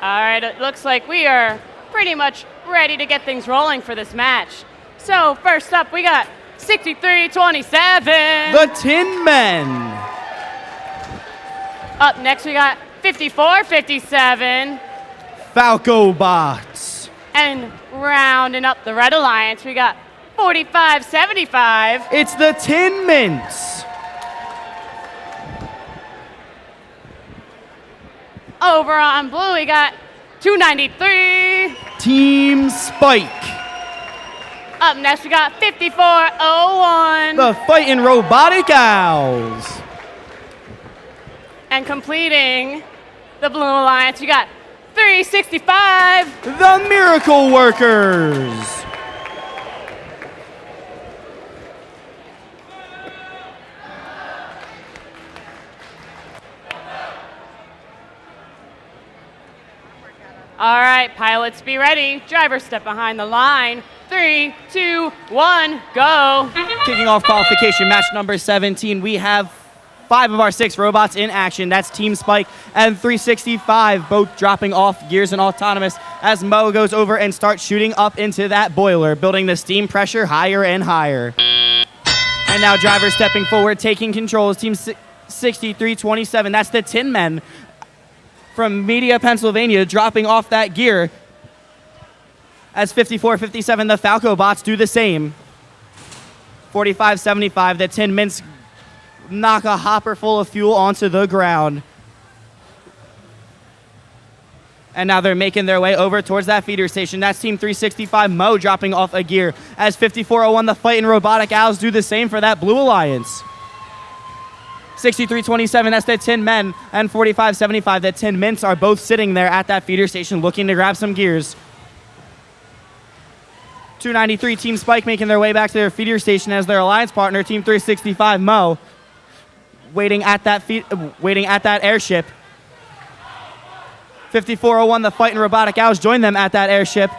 All right, it looks like we are pretty much ready to get things rolling for this match. So first up, we got 63-27. The Tin Men. Up next, we got 54-57. Falco Bots. And rounding up the Red Alliance, we got 45-75. It's the Tin Mints. Over on blue, we got 293. Team Spike. Up next, we got 54-01. The Fightin' Robotic Owls. And completing the Blue Alliance, we got 365. The Miracle Workers. All right, pilots, be ready. Driver, step behind the line. 3, 2, 1, go. Kicking off qualification match number 17, we have 5 of our 6 robots in action. That's Team Spike and 365, both dropping off gears and autonomous as Mo goes over and starts shooting up into that boiler, building the steam pressure higher and higher. And now driver stepping forward, taking control is Team 6327. That's the Tin Men from Media, Pennsylvania, dropping off that gear. As 54-57, the Falco Bots do the same. 45-75, the Tin Mints knock a hopper full of fuel onto the ground. And now they're making their way over towards that feeder station. That's Team 365, Mo, dropping off a gear. As 54-01, the Fightin' Robotic Owls do the same for that Blue Alliance. 63-27, that's the Tin Men, and 45-75, the Tin Mints are both sitting there at that feeder station looking to grab some gears. 293, Team Spike making their way back to their feeder station as their alliance partner, Team 365, Mo, waiting at that airship. 54-01, the Fightin' Robotic Owls join them at that airship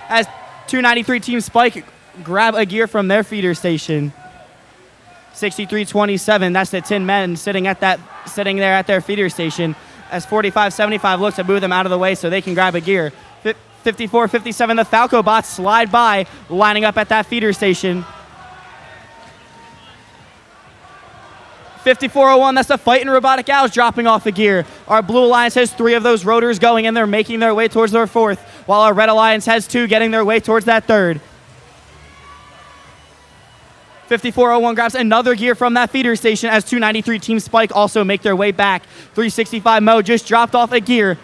as 293, Team Spike grab a gear from their feeder station. 63-27, that's the Tin Men sitting there at their feeder station as 45-75 looks to move them out of the way so they can grab a gear. 54-57, the Falco Bots slide by, lining up at that feeder station. 54-01, that's the Fightin' Robotic Owls dropping off a gear. Our Blue Alliance has 3 of those rotors going and they're making their way towards their 4th, while our Red Alliance has 2 getting their way towards that 3rd. 54-01 grabs another gear from that feeder station as 293 Team Spike also make their way back. 365 Mo just dropped off a gear.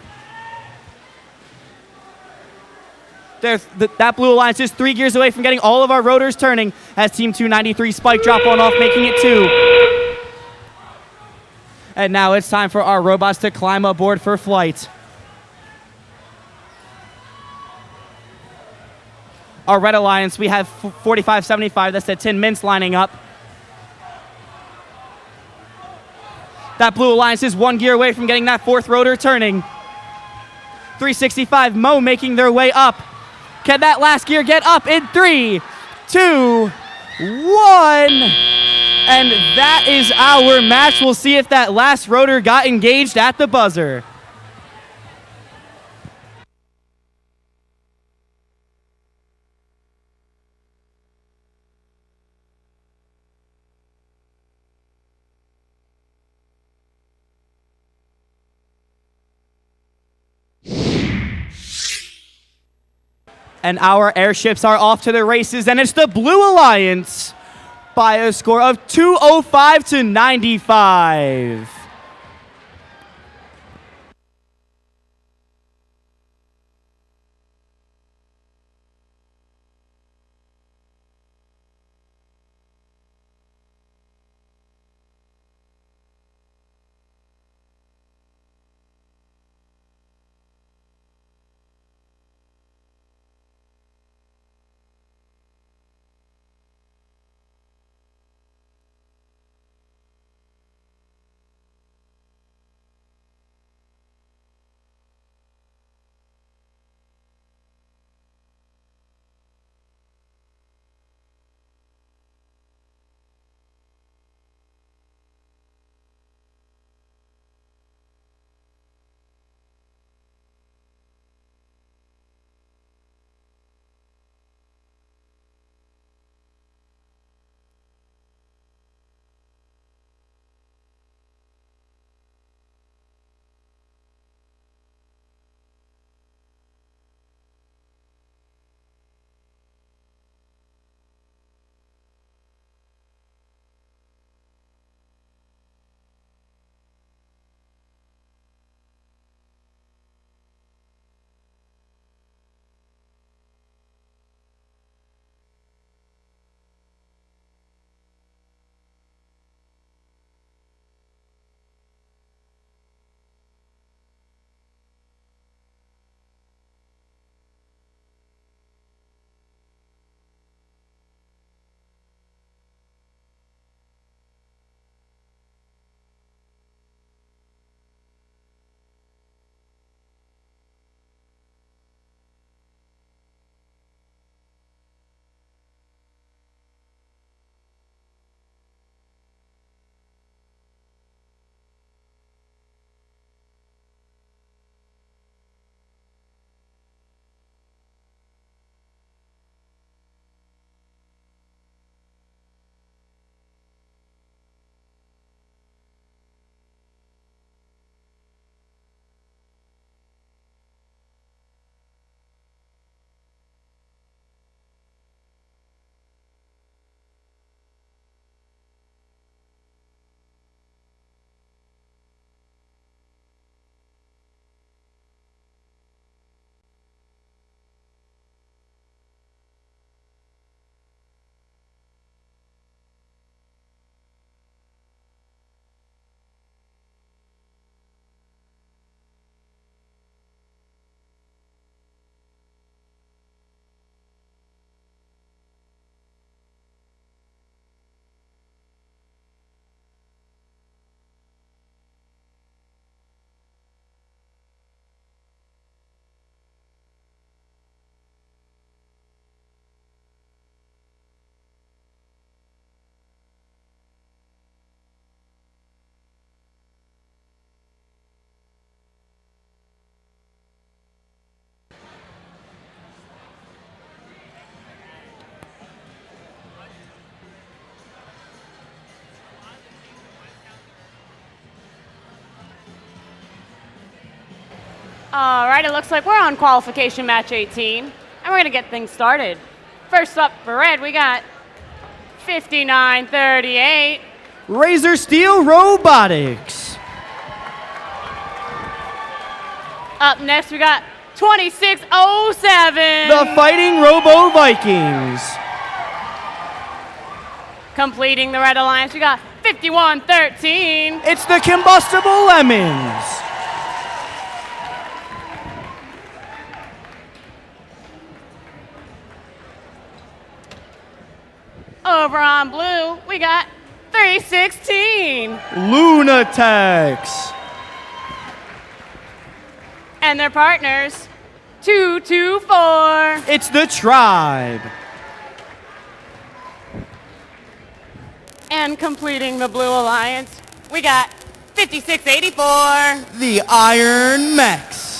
That Blue Alliance is 3 gears away from getting all of our rotors turning as Team 293 Spike drop one off, making it 2. And now it's time for our robots to climb aboard for flight. Our Red Alliance, we have 45-75, that's the Tin Mints lining up. That Blue Alliance is 1 gear away from getting that 4th rotor turning. 365, Mo making their way up. Can that last gear get up in 3, 2, 1? And that is our match. We'll see if that last rotor got engaged at the buzzer. And our airships are off to the races, and it's the Blue Alliance by a score of 205-95. All right, it looks like we're on qualification match 18, and we're going to get things started. First up for red, we got 5938. Razor Steel Robotics. Up next, we got 2607. The Fighting Robo Vikings. Completing the red alliance, we got 5113. It's the Combustible Lemons. Over on blue, we got 316. Lunatex. And their partners, 224. It's the Tribe. And completing the blue alliance, we got 5684. The Iron Mechs.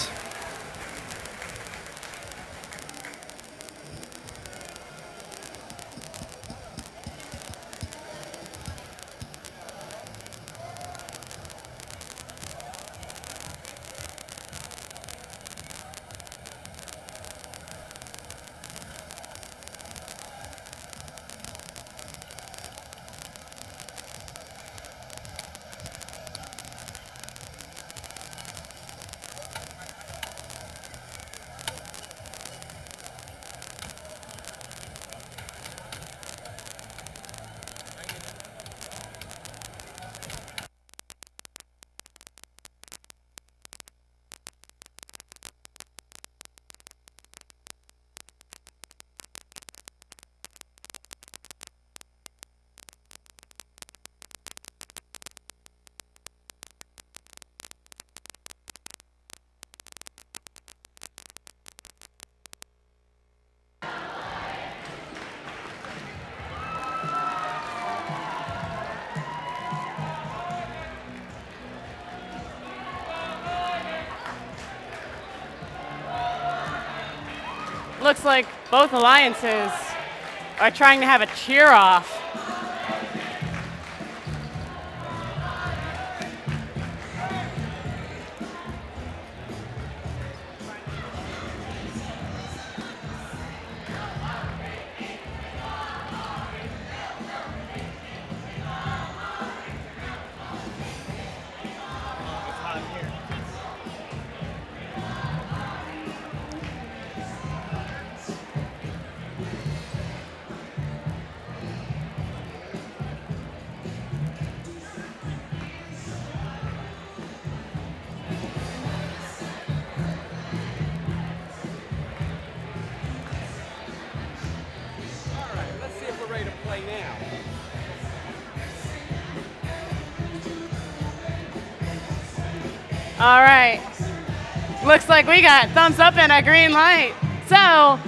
Looks like both alliances are trying to have a cheer off. Let's see if we're ready to play now. All right. Looks like we got thumbs up and a green light. So,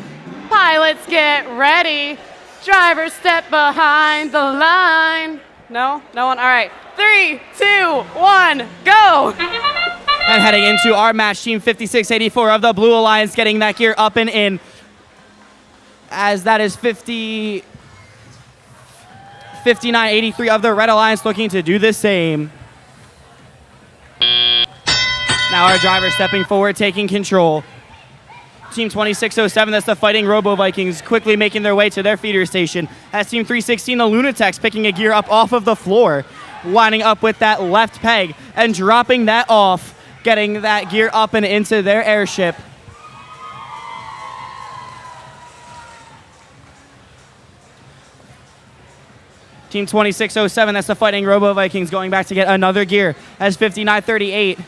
pilots get ready. Drivers step behind the line. No? No one? All right. 3, 2, 1, go! And heading into our match, Team 5684 of the Blue Alliance getting that gear up and in. As that is 5983 of the Red Alliance looking to do the same. Now our driver stepping forward, taking control. Team 2607, that's the Fighting Robo Vikings, quickly making their way to their feeder station. As Team 316, the Lunatex, picking a gear up off of the floor, lining up with that left peg and dropping that off, getting that gear up and into their airship. Team 2607, that's the Fighting Robo Vikings, going back to get another gear as 5938.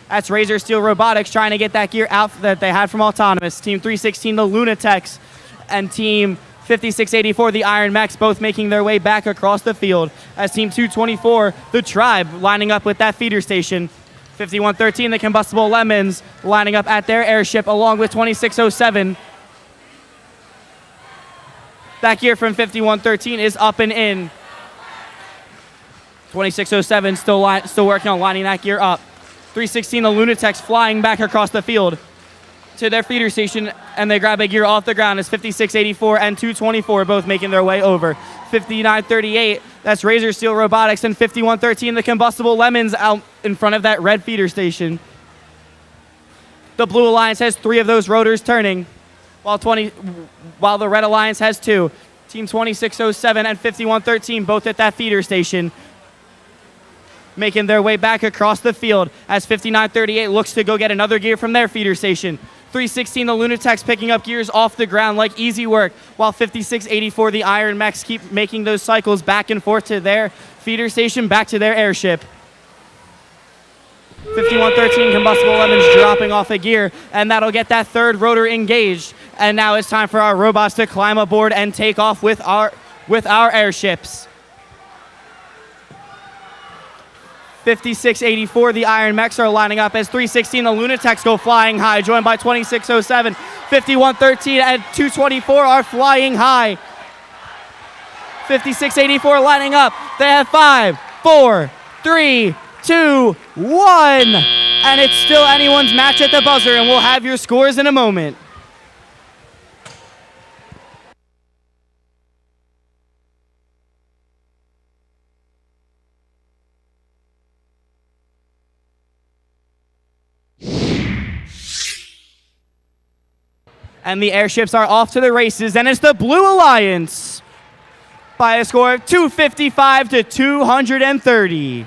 That's Razor Steel Robotics trying to get that gear out that they had from Autonomous. Team 316, the Lunatex, and Team 5684, the Iron Mechs, both making their way back across the field. As Team 224, the Tribe, lining up with that feeder station. 5113, the Combustible Lemons, lining up at their airship along with 2607. That gear from 5113 is up and in. 2607 still working on lining that gear up. 316, the Lunatex, flying back across the field to their feeder station, and they grab a gear off the ground as 5684 and 224 both making their way over. 5938, that's Razor Steel Robotics, and 5113, the Combustible Lemons, out in front of that red feeder station. The Blue Alliance has 3 of those rotors turning, while the Red Alliance has 2. Team 2607 and 5113 both at that feeder station, making their way back across the field as 5938 looks to go get another gear from their feeder station. 316, the Lunatics picking up gears off the ground like easy work, while 5684, the Iron Mechs keep making those cycles back and forth to their feeder station, back to their airship. 5113, Combustible Lemons dropping off a gear, and that'll get that 3rd rotor engaged. And now it's time for our robots to climb aboard and take off with our airships. 5684, the Iron Mechs are lining up as 316, the Lunatics go flying high, joined by 2607. 5113 and 224 are flying high. 5684 lining up. They have 5, 4, 3, 2, 1. And it's still anyone's match at the buzzer, and we'll have your scores in a moment. And the airships are off to the races, and it's the Blue Alliance by a score of 255 to 230.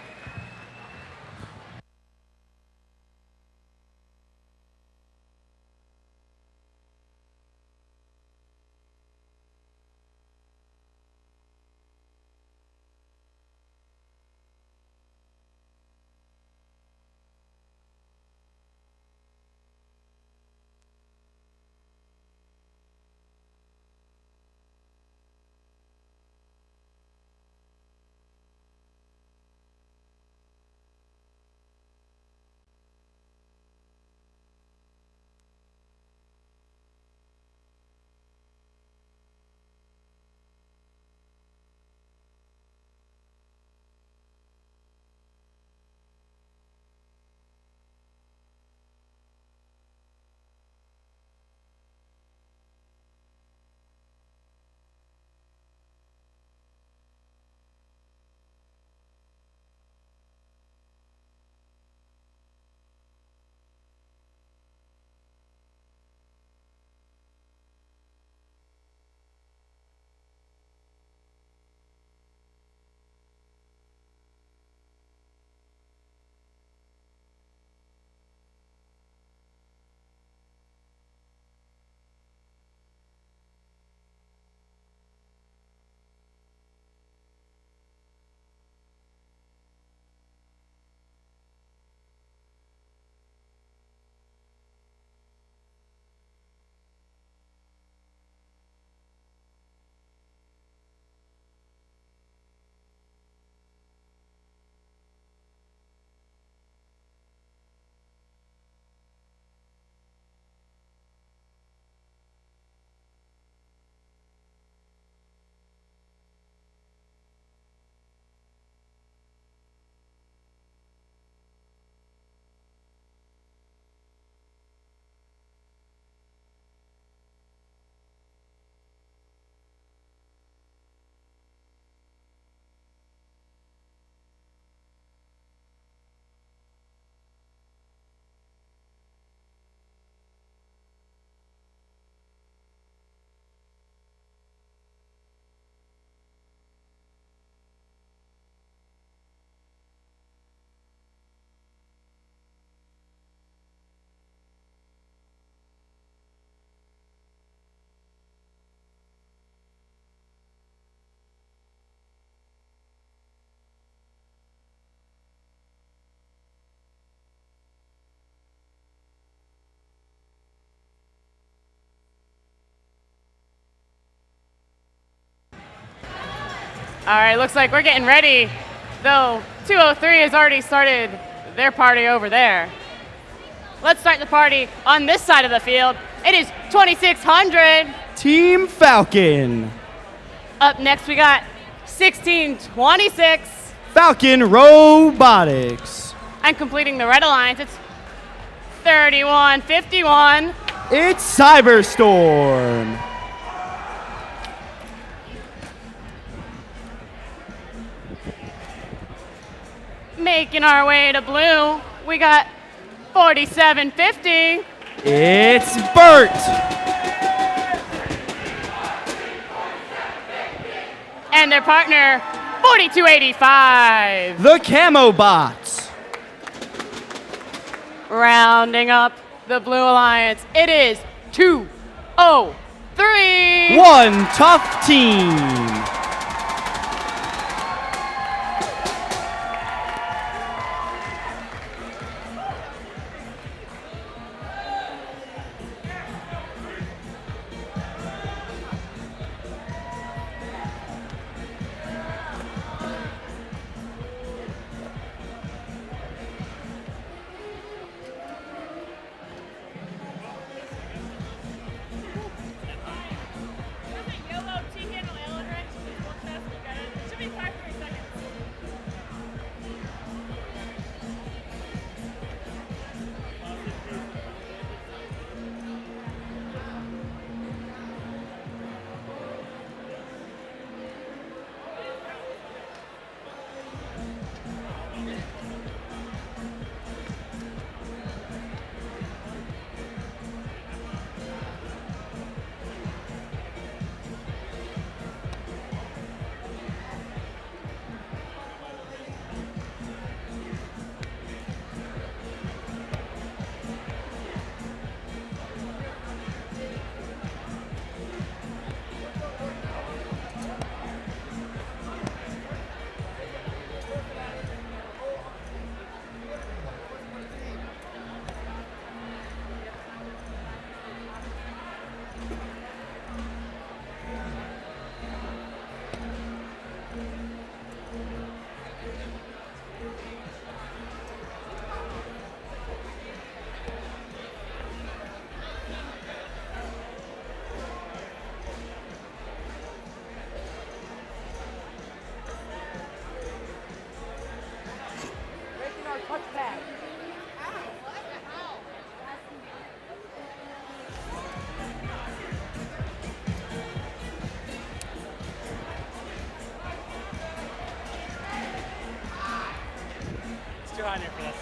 All right, looks like we're getting ready, though 203 has already started their party over there. Let's start the party on this side of the field. It is 2600. Team Falcon. Up next, we got 1626. Falcon Robotics. And completing the Red Alliance, it's 3151. It's Cyberstorm. Making our way to blue, we got 4750. It's Bert. And their partner, 4285. The Camo Bots. Rounding up the Blue Alliance, it is 2-0-3. One tough team. Too hot here for this.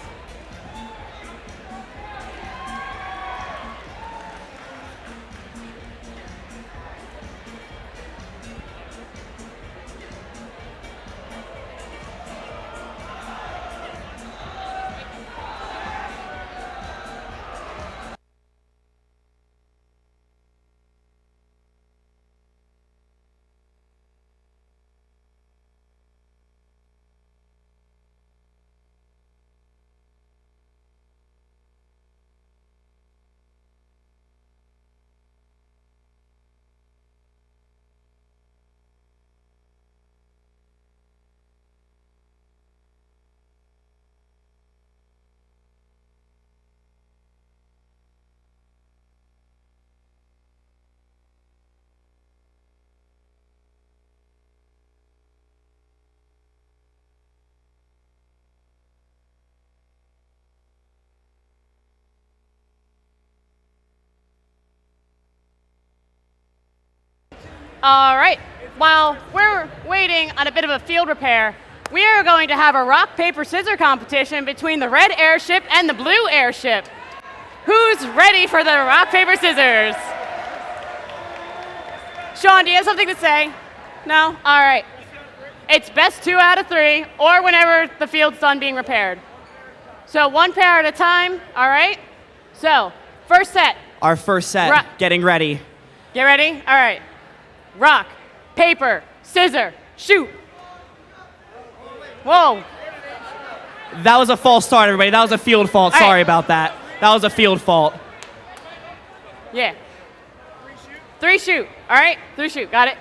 All right, while we're waiting on a bit of a field repair, we are going to have a rock, paper, scissors competition between the red airship and the blue airship. Who's ready for the rock, paper, scissors? Sean, do you have something to say? No? All right. It's best 2 out of 3, or whenever the field's done being repaired. So 1 pair at a time, all right? So, first set. Our first set, getting ready. Get ready? All right. Rock, paper, scissors, shoot. Whoa. That was a false start, everybody. That was a field fault. Sorry about that. That was a field fault. Yeah. 3 shoot. All right? 3 shoot. Got it?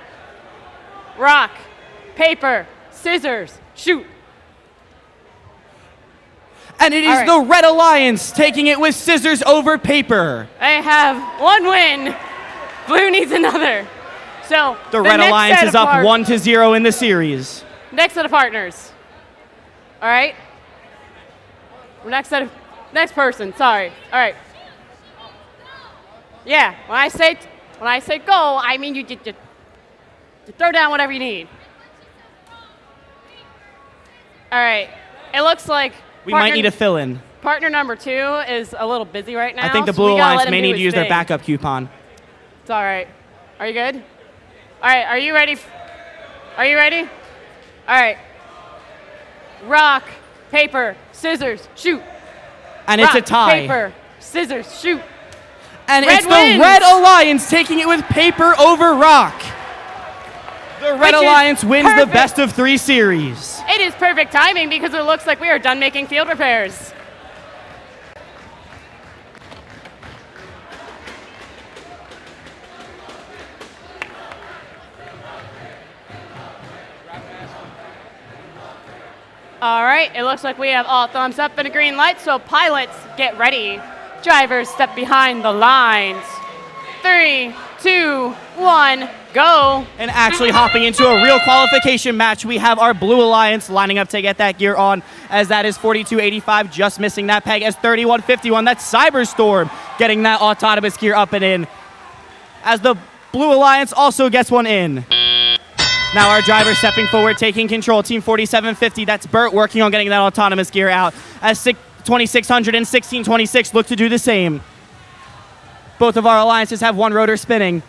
Rock, paper, scissors, shoot. And it is the Red Alliance taking it with scissors over paper. They have 1 win. Blue needs another. So the Red Alliance is up 1-0 in the series. Next set of partners. All right? Next person, sorry. All right. Yeah, when I say go, I mean you just throw down whatever you need. All right. It looks like we might need a fill-in. Partner number 2 is a little busy right now. I think the so we Blue gotta Alliance let him may do need his to use their thing. backup coupon. It's all right. Are you good? All right, are you ready? Are you ready? All right. Rock, paper, scissors, shoot. And Rock, it's a tie. paper, scissors, shoot. And Red it's wins. the Red Alliance taking it with paper over rock. The Red Which is Alliance wins the perfect. best of 3 series. It is perfect timing because it looks like we are done making field repairs. All right, it looks like we have all thumbs up and a green light, so pilots, get ready. Drivers, step behind the lines. 3, 2, 1, go. And actually hopping into a real qualification match, we have our Blue Alliance lining up to get that gear on, as that is 4285, just missing that peg, as 3151, that's Cyberstorm getting that autonomous gear up and in, as the Blue Alliance also gets one in. Now our driver stepping forward, taking control, Team 4750, that's Bert working on getting that autonomous gear out, as 2600 and 1626 look to do the same. Both of our alliances have one rotor spinning.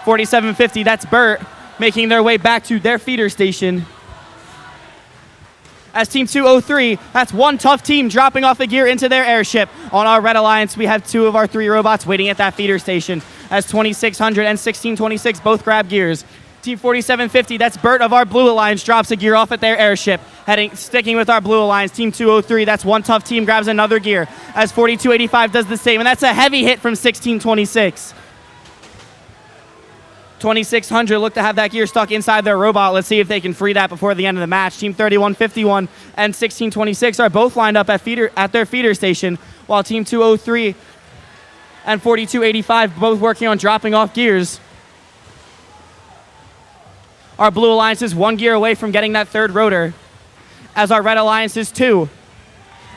4750, that's Bert, making their way back to their feeder station. As Team 203, that's one tough team dropping off a gear into their airship. On our Red Alliance, we have 2 of our 3 robots waiting at that feeder station, as 2600 and 1626 both grab gears. Team 4750, that's Bert of our Blue Alliance, drops a gear off at their airship. Sticking with our Blue Alliance, Team 203, that's one tough team, grabs another gear, as 4285 does the same, and that's a heavy hit from 1626. 2600 look to have that gear stuck inside their robot. Let's see if they can free that before the end of the match. Team 3151 and 1626 are both lined up at their feeder station, while Team 203 and 4285 both working on dropping off gears. Our Blue Alliance is 1 gear away from getting that 3rd rotor, as our Red Alliance is 2.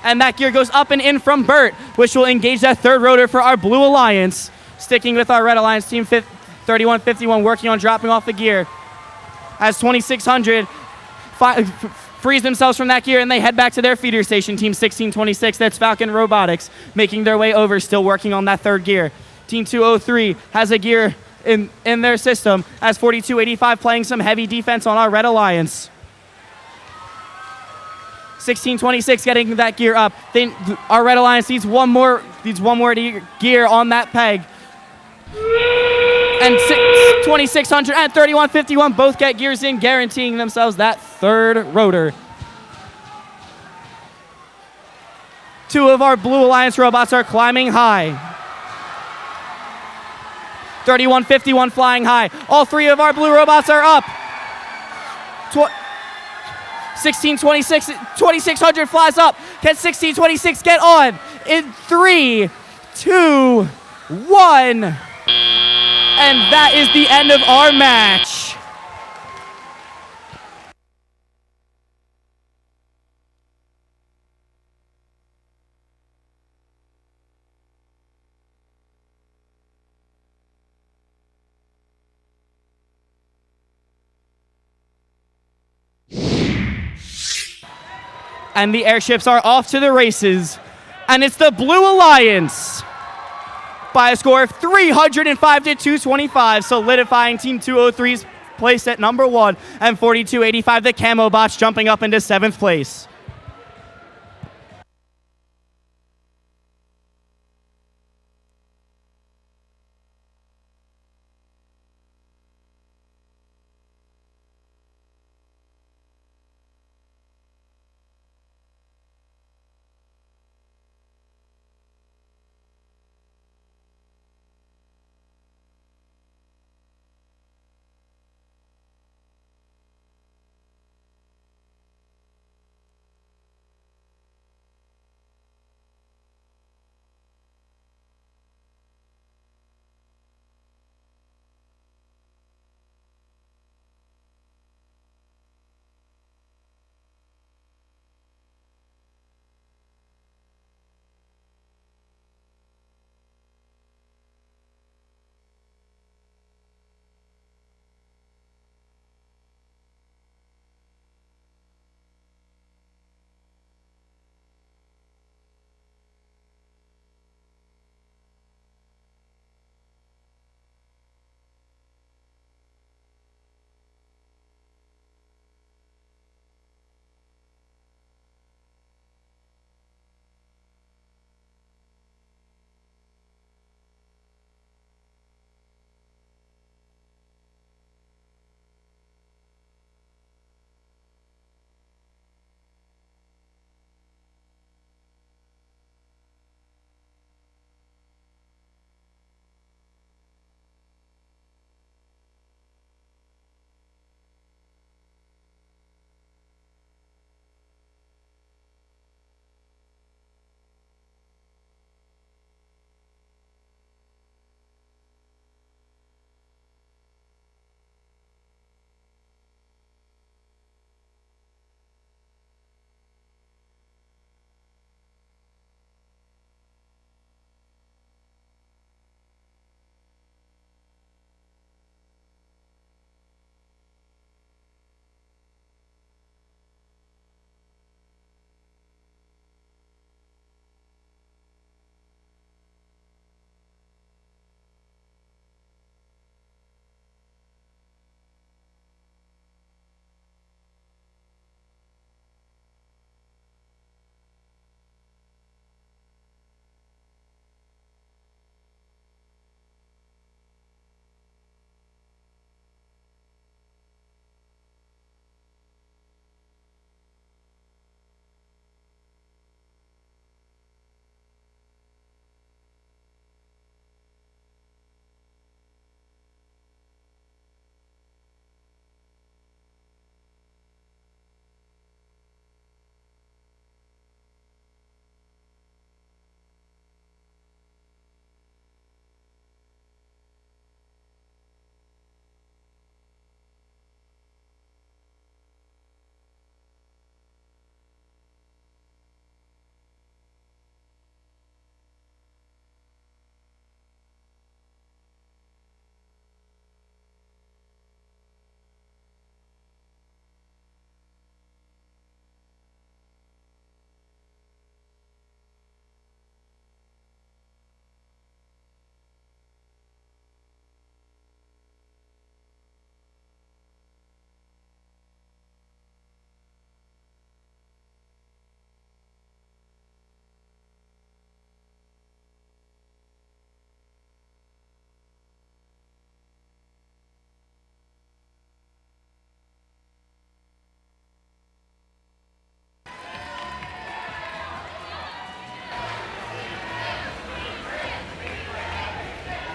And that gear goes up and in from Bert, which will engage that 3rd rotor for our Blue Alliance. Sticking with our Red Alliance, Team 3151 working on dropping off the gear, as 2600 frees themselves from that gear and they head back to their feeder station. Team 1626, that's Falcon Robotics, making their way over, still working on that 3rd gear. Team 203 has a gear in their system, as 4285 playing some heavy defense on our Red Alliance. 1626 getting that gear up. Our Red Alliance needs one more gear on that peg. And 2600 and 3151 both get gears in, guaranteeing themselves that 3rd rotor. 2 of our Blue Alliance robots are climbing high. 3151 flying high. All 3 of our blue robots are up. 2600 flies up. Can 1626 get on? In 3, 2, 1. And that is the end of our match. And the airships are off to the races. And it's the Blue Alliance by a score of 305 to 225, solidifying Team 203's place at number 1, and 4285, the Camo Bots, jumping up into 7th place.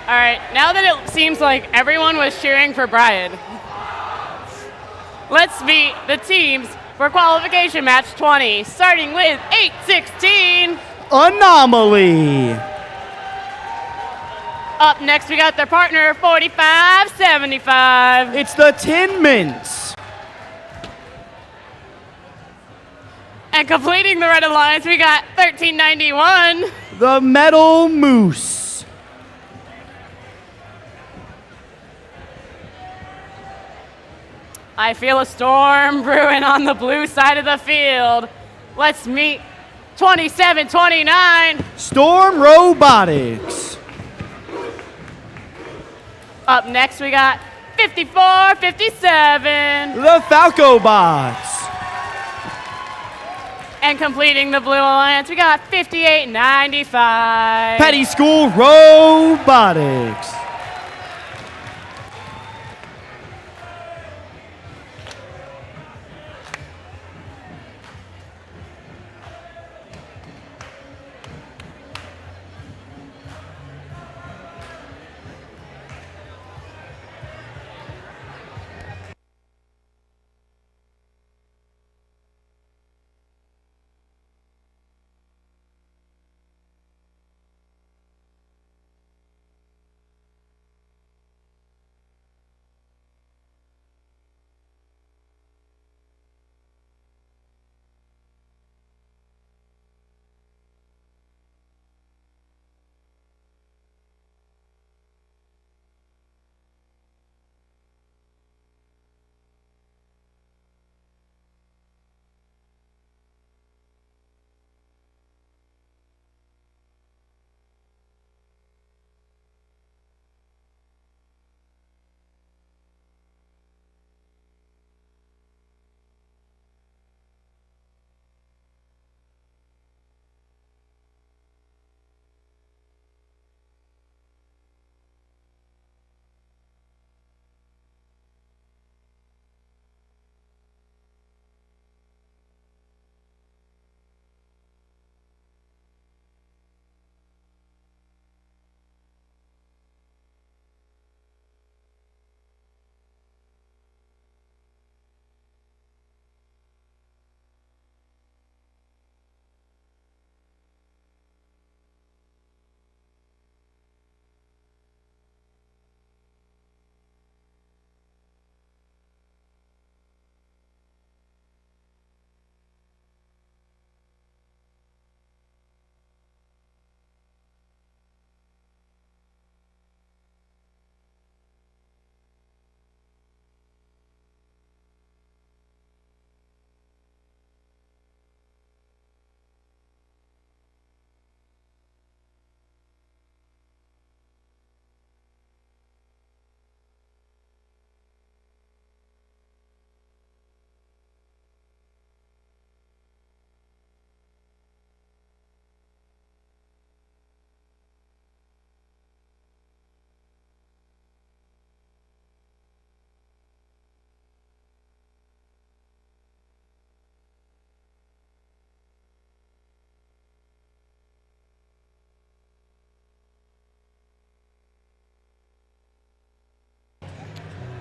All right, now that it seems like everyone was cheering for Brian, let's meet the teams for qualification match 20, starting with 816. Anomaly. Up next, we got their partner, 4575. It's the Tin Mints. And completing the Red Alliance, we got 1391. The Metal Moose. I feel a storm brewing on the blue side of the field. Let's meet 2729. Storm Robotics. Up next, we got 5457. The Falco Bots. And completing the Blue Alliance, we got 5895. Petty School Robotics.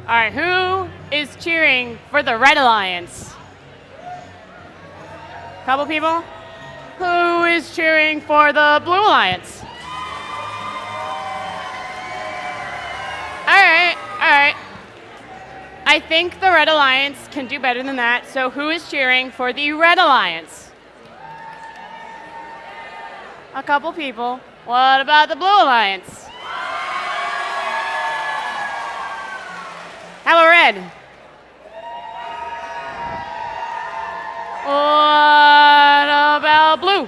All right, who is cheering for the Red Alliance? Couple people? Who is cheering for the Blue Alliance? All right. I think the Red Alliance can do better than that, so who is cheering for the Red Alliance? A couple people. What about the Blue Alliance? How about red? What about blue?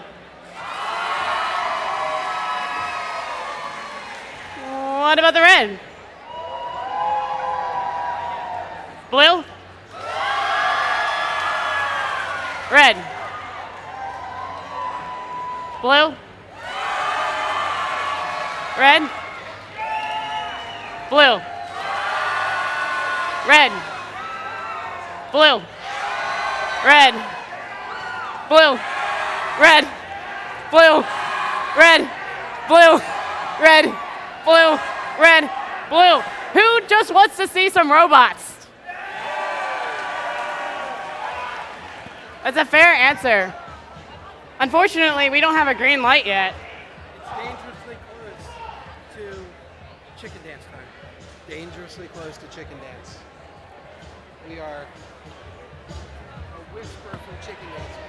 What about the red? Blue? Red? Blue? Red? Blue? Red, blue, red, blue, red, blue, red, blue, red, blue, red, blue. Who just wants to see some robots? That's a fair answer. Unfortunately, we don't have a green light yet. It's dangerously close to chicken dance time. Dangerously close to chicken dance. We are a whisper from chicken dance.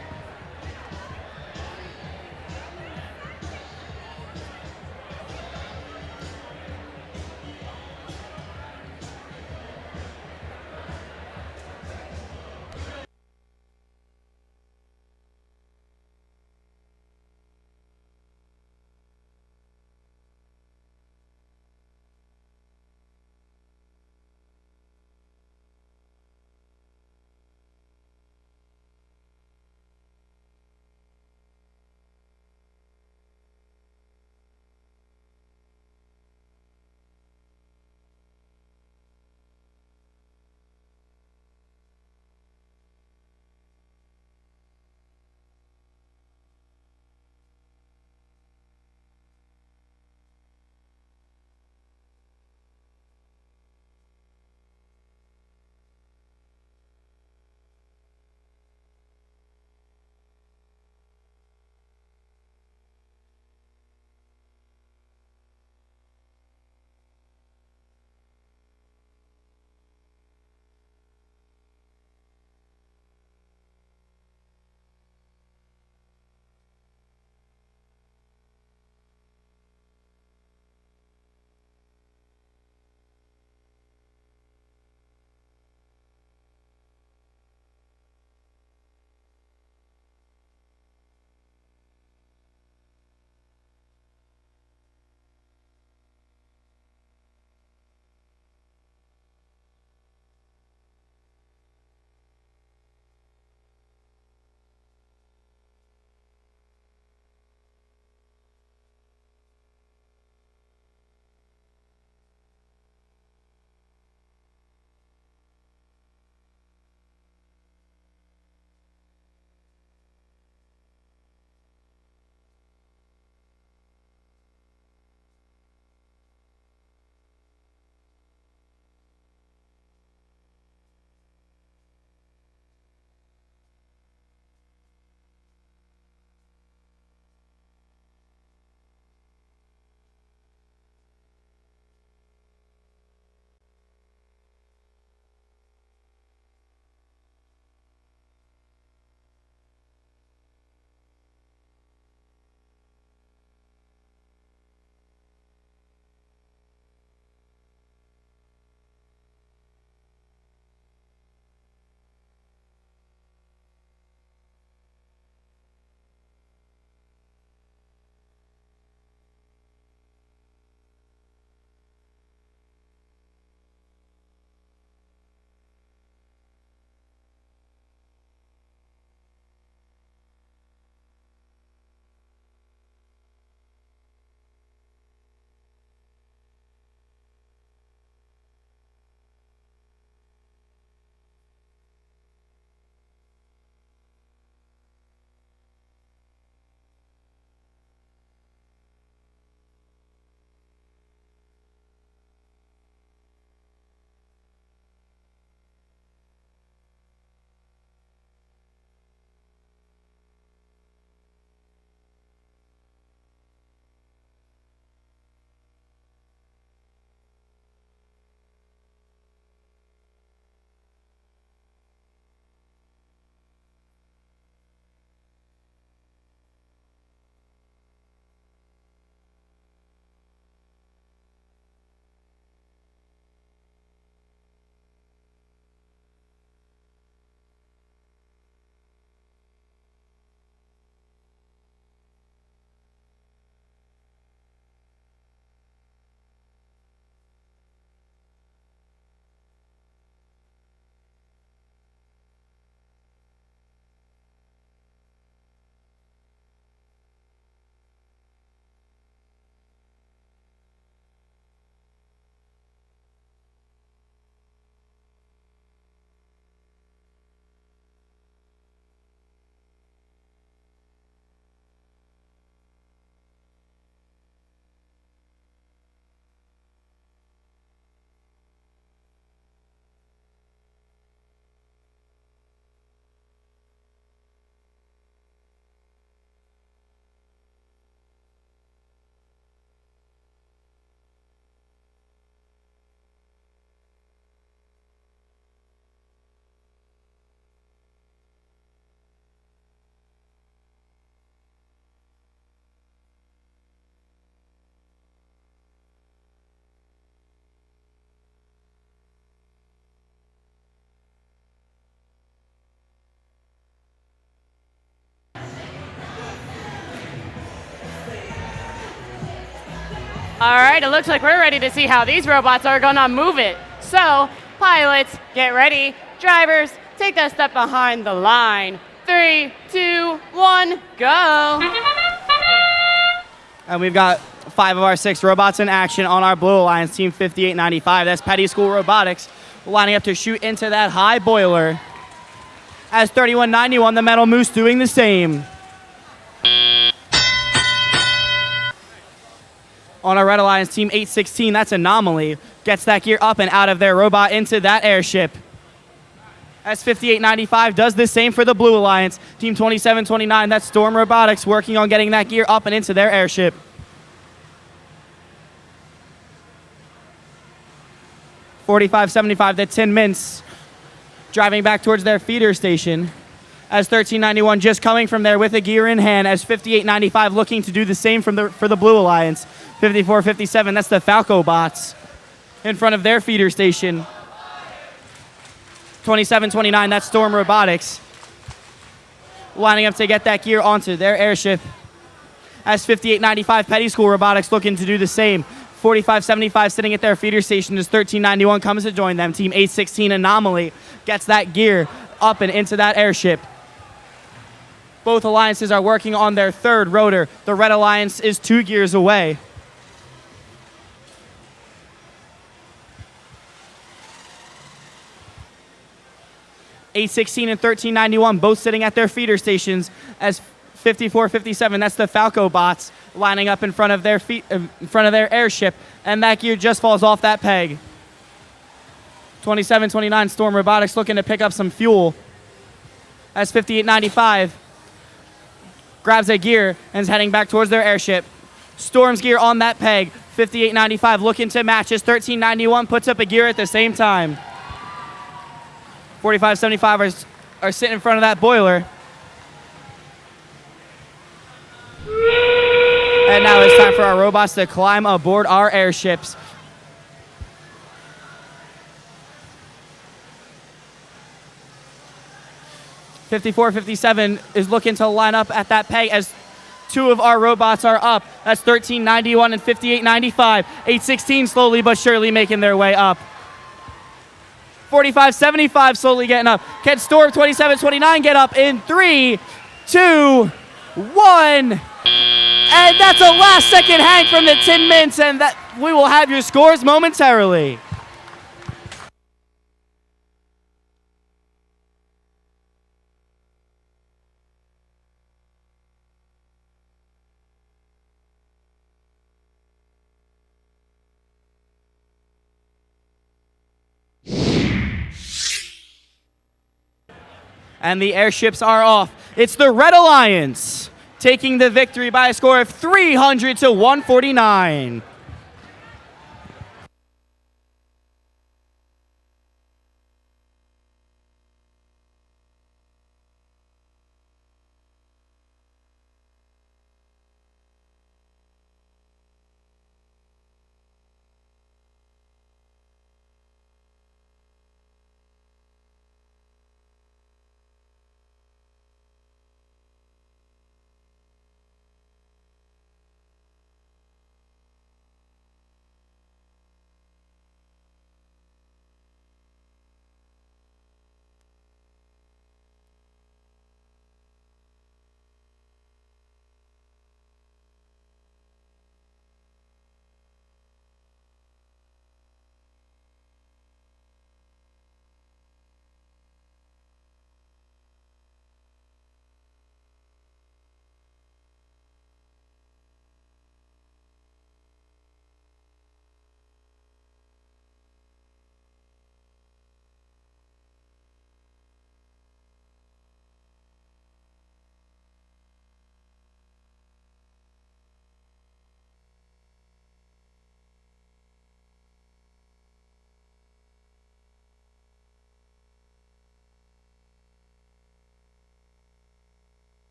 All right, it looks like we're ready to see how these robots are gonna move it. So, pilots, get ready. Drivers, take that step behind the line. 3, 2, 1, go. And we've got 5 of our 6 robots in action on our Blue Alliance, Team 5895. That's Petty School Robotics lining up to shoot into that high boiler. As 3191, the Metal Moose doing the same. On our Red Alliance, Team 816, that's Anomaly. Gets that gear up and out of their robot into that airship. As 5895 does the same for the Blue Alliance. Team 2729, that's Storm Robotics, working on getting that gear up and into their airship. .4575, the Tin Mints, driving back towards their feeder station. As 1391 just coming from there with a gear in hand. As 5895 looking to do the same for the Blue Alliance. 5457, that's the Falco bots in front of their feeder station. 2729, that's Storm Robotics, lining up to get that gear onto their airship. As 5895, Petty School Robotics looking to do the same. 4575 sitting at their feeder station as 1391 comes to join them. Team 816 Anomaly gets that gear up and into that airship. Both alliances are working on their third rotor. The Red Alliance is 2 gears away. .816 and 1391 both sitting at their feeder stations as 5457, that's the Falco bots, lining up in front of their airship, and that gear just falls off that peg. 2729 Storm Robotics looking to pick up some fuel as 5895 grabs a gear and is heading back towards their airship. Storm's gear on that peg. 5895 looking to match as 1391 puts up a gear at the same time. 4575 are sitting in front of that boiler. And now it's time for our robots to climb aboard our airships. .5457 is looking to line up at that peg as 2 of our robots are up. That's 1391 and 5895. 816 slowly but surely making their way up. 4575 slowly getting up. Can Storm 2729 get up in 3, 2, 1. And that's a last second hang from the Tin Mints, and that we will have your scores momentarily. And the airships are off. It's the Red Alliance taking the victory by a score of 300 to 149.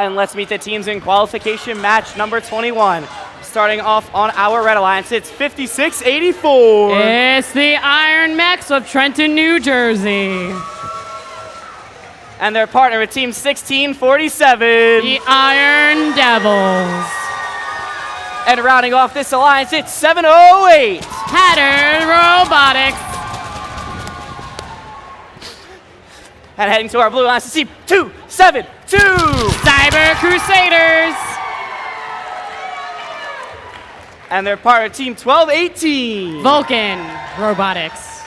And let's meet the teams in qualification match number 21. Starting off on our Red Alliance, it's 56-84. It's the Iron Mechs of Trenton, New Jersey. And their partner with Team 1647. The Iron Devils. And rounding off this alliance, it's 708. Hatter Robotics. And heading to our blue alliance, it's Team 272. Cyber Crusaders. And their partner, Team 1218. Vulcan Robotics.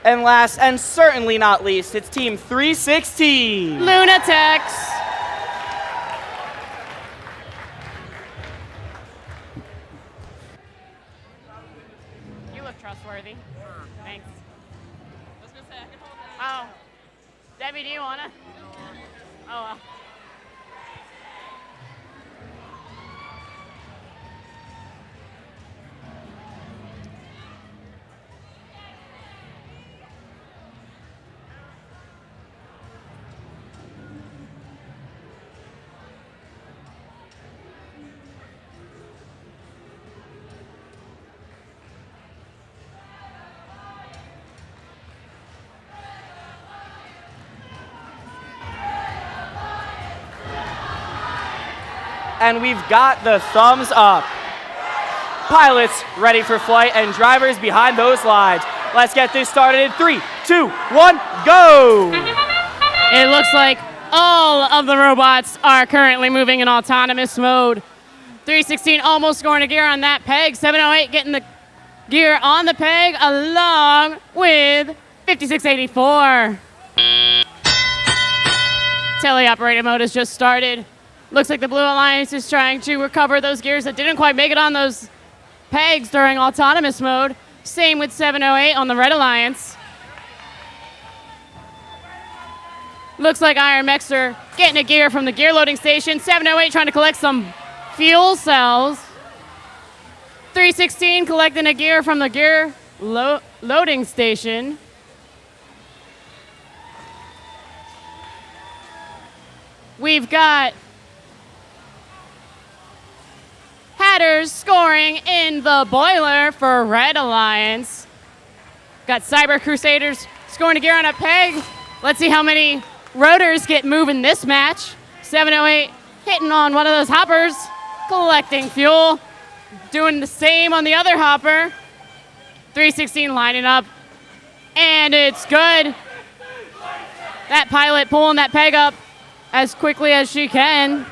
And last and certainly not least, it's Team 316. Lunatex. You look trustworthy. Thanks. Oh. Debbie, do you want to? Oh, well. And we've got the thumbs up. Pilots ready for flight and drivers behind those lines. Let's get this started in 3, 2, 1, go! It looks like all of the robots are currently moving in autonomous mode. 316 almost scoring a gear on that peg. 708 getting the gear on the peg along with 5684. Teleoperated mode has just started. Looks like the Blue Alliance is trying to recover those gears that didn't quite make it on those pegs during autonomous mode. Same with 708 on the Red Alliance. Looks like Iron Mechs are getting a gear from the gear loading station. 708 trying to collect some fuel cells. 316 collecting a gear from the gear loading station. We've got Hatters scoring in the boiler for Red Alliance. Got Cyber Crusaders scoring a gear on a peg. Let's see how many rotors get moving this match. 708 hitting on one of those hoppers, collecting fuel. Doing the same on the other hopper. 316 lining up, and it's good. That pilot pulling that peg up as quickly as she can.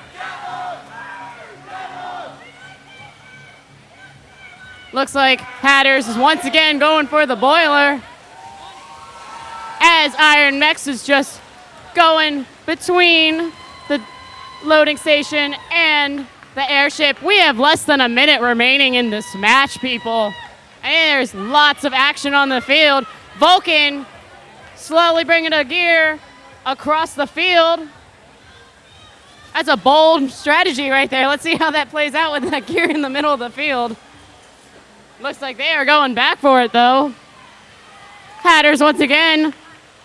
Looks like Hatters is once again going for the boiler, as Iron Mechs is just going between the loading station and the airship. We have less than a minute remaining in this match, people. And there's lots of action on the field. Vulcan slowly bringing a gear across the field. That's a bold strategy right there. Let's see how that plays out with that gear in the middle of the field. Looks like they are going back for it, though. Hatters once again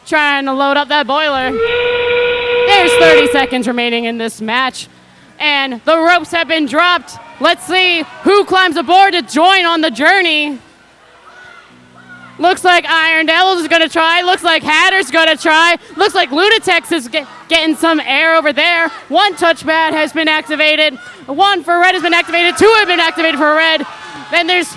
trying to load up that boiler. There's 30 seconds remaining in this match, and the ropes have been dropped. Let's see who climbs aboard to join on the journey. Looks like Iron Devils is going to try. Looks like Hatter's going to try. Looks like Lunatex is getting some air over there. One touchpad has been activated. One for Red has been activated. Two have been activated for Red. Then there's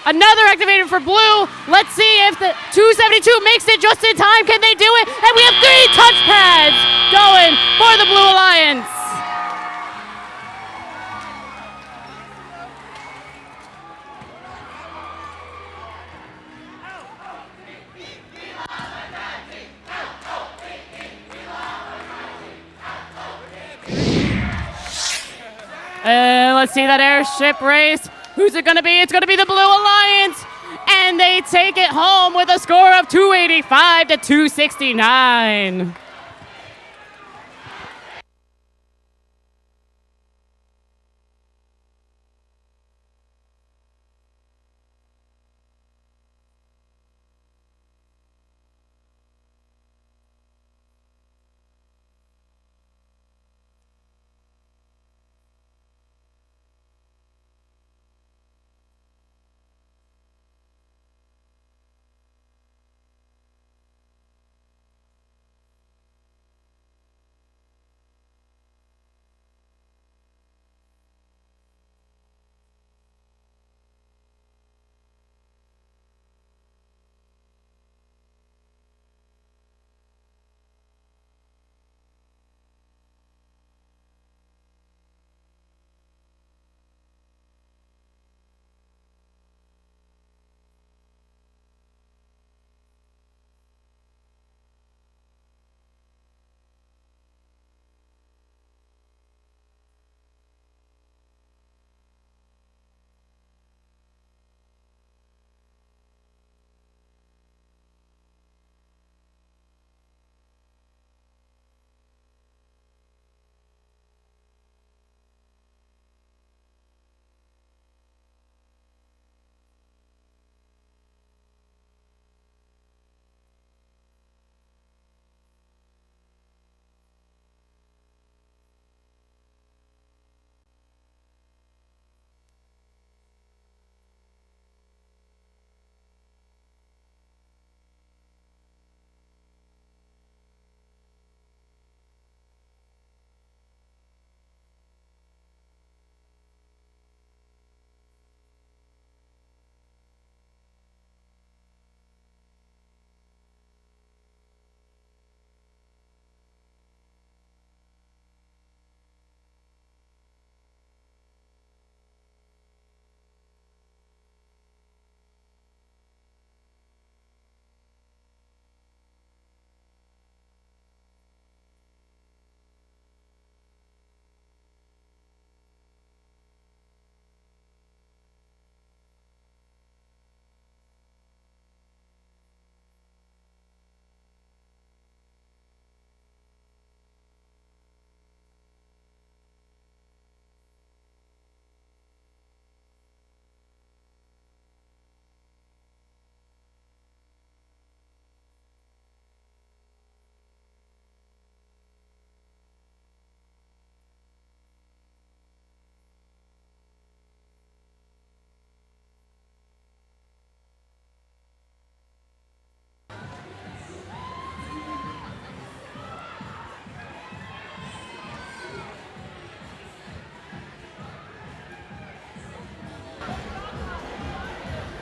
another activated for Blue. Let's see if the 272 makes it just in time. Can they do it? And we have 3 touchpads going for the Blue Alliance. Let's see that airship race. Who's it going to be? It's going to be the Blue Alliance. And they take it home with a score of 285 to 269.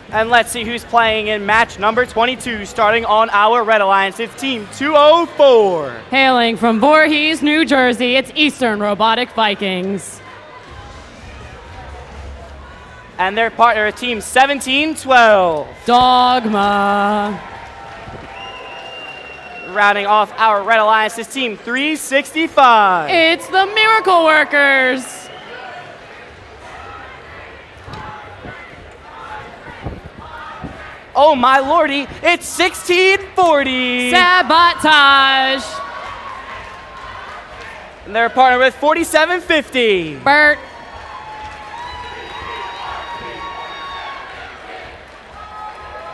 And let's see who's playing in match number 22, starting on our Red Alliance. It's Team 204. Hailing from Voorhees, New Jersey, it's Eastern Robotic Vikings. And their partner, Team 1712. Dogma. Rounding off our Red Alliance is Team 365. It's the Miracle Workers. Oh my lordy, it's 1640. Sabotage. And their partner with 4750. Bert.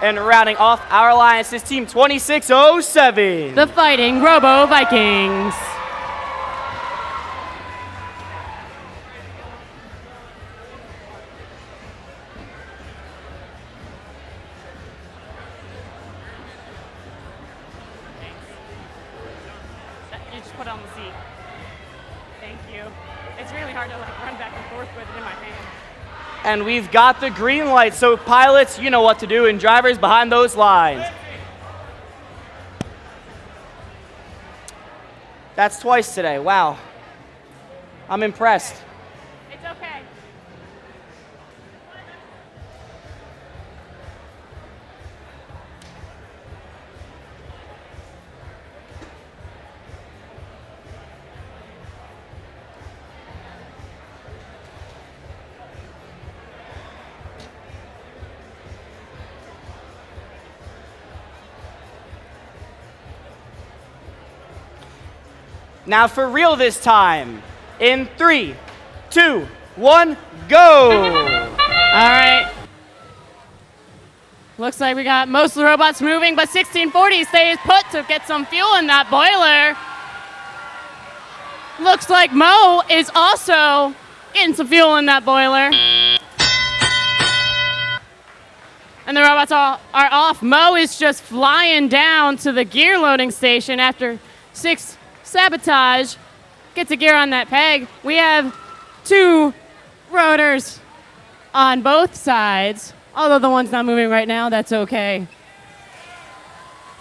And rounding off our alliance is Team 2607. The Fighting Robo Vikings. You just put it on the seat. Thank you. It's really hard to run back and forth with it in my hand. And we've got the green light, so pilots, you know what to do, and drivers behind those lines. That's twice today, wow. I'm impressed. It's okay. Now for real this time. In 3, 2, 1, go! All right. Looks like we got most of the robots moving, but 1640 stays put to get some fuel in that boiler. Looks like Mo is also getting some fuel in that boiler. And the robots are off. Mo is just flying down to the gear loading station after 6 sabotage. Gets a gear on that peg. We have 2 rotors on both sides. Although the one's not moving right now, that's okay.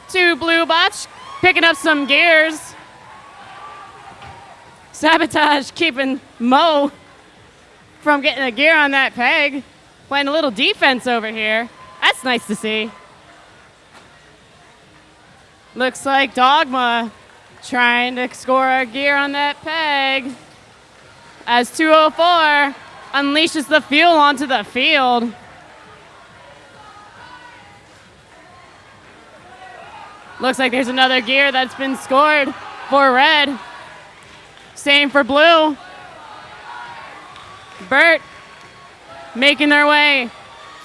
2 blue bots picking up some gears. Sabotage keeping Mo from getting a gear on that peg. Playing a little defense over here. That's nice to see. Looks like Dogma trying to score a gear on that peg. As 204 unleashes the fuel onto the field. Looks like there's another gear that's been scored for red. Same for blue. Bert making their way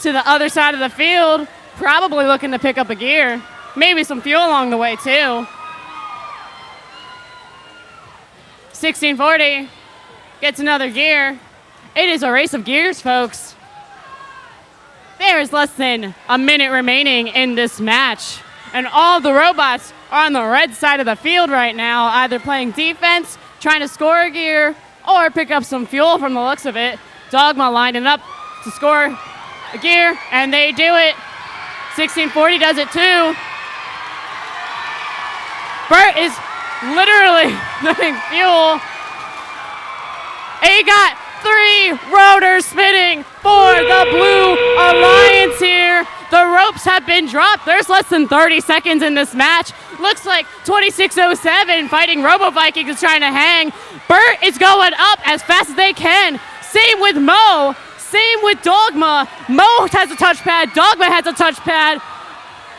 to the other side of the field, probably looking to pick up a gear. Maybe some fuel along the way too. 1640 gets another gear. It is a race of gears, folks. There is less than a minute remaining in this match, and all the robots are on the red side of the field right now, either playing defense, trying to score a gear, or pick up some fuel from the looks of it. Dogma lining up to score a gear, and they do it. 1640 does it too. Bert is literally putting fuel. He got 3 rotors spinning for the Blue Alliance here. The ropes have been dropped. There's less than 30 seconds in this match. Looks like 2607 Fighting Robo Vikings is trying to hang. Bert is going up as fast as they can. Same with Mo. Same with Dogma. Mo has a touchpad. Dogma has a touchpad.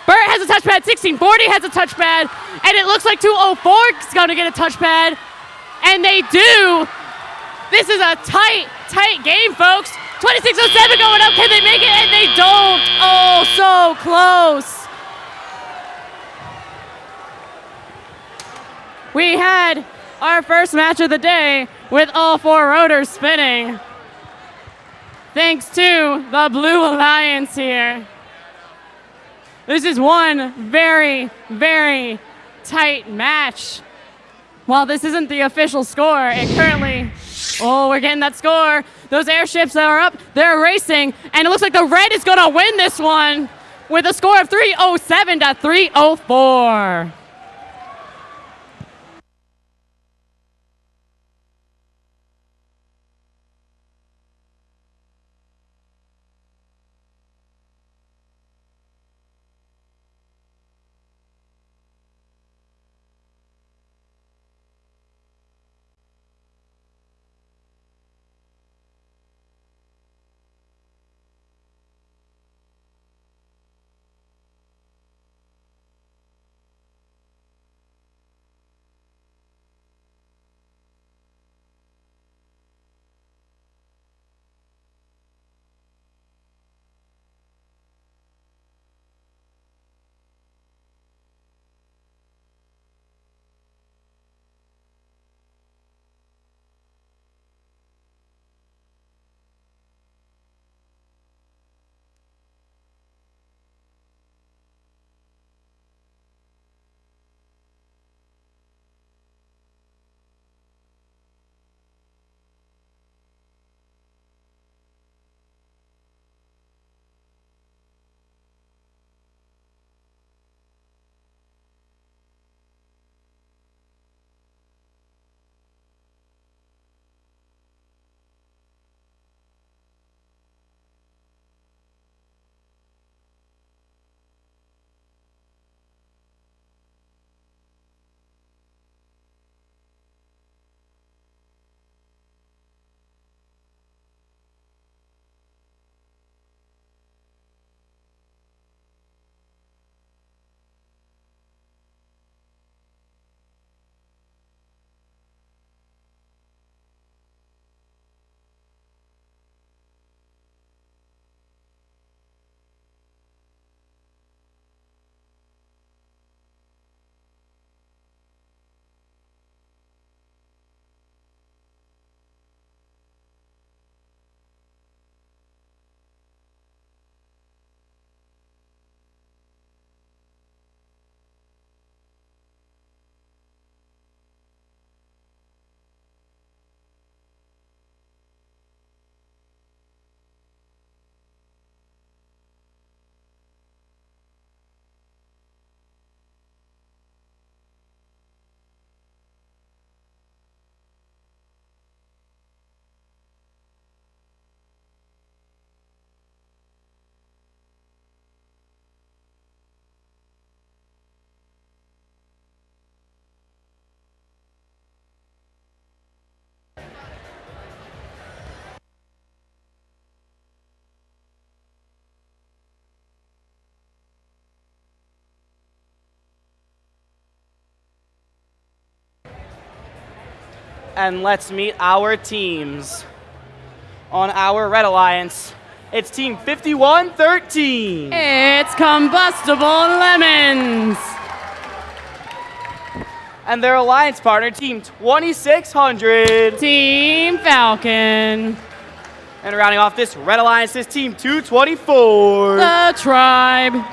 Bert has a touchpad. 1640 has a touchpad. And it looks like 204 is going to get a touchpad. And they do. This is a tight game, folks. 2607 going up. Can they make it? And they don't. Oh, so close. We had our first match of the day with all 4 rotors spinning. Thanks to the Blue Alliance here. This is one very, very tight match. While this isn't the official score, it currently Oh, we're getting that score. Those airships that are up, they're racing, and it looks like the red is going to win this one with a score of 307 to 304. And let's meet our teams. On our Red Alliance, it's Team 5113. It's Combustible Lemons. And their alliance partner, Team 2600. Team Falcon. And rounding off this Red Alliance is Team 224. The Tribe.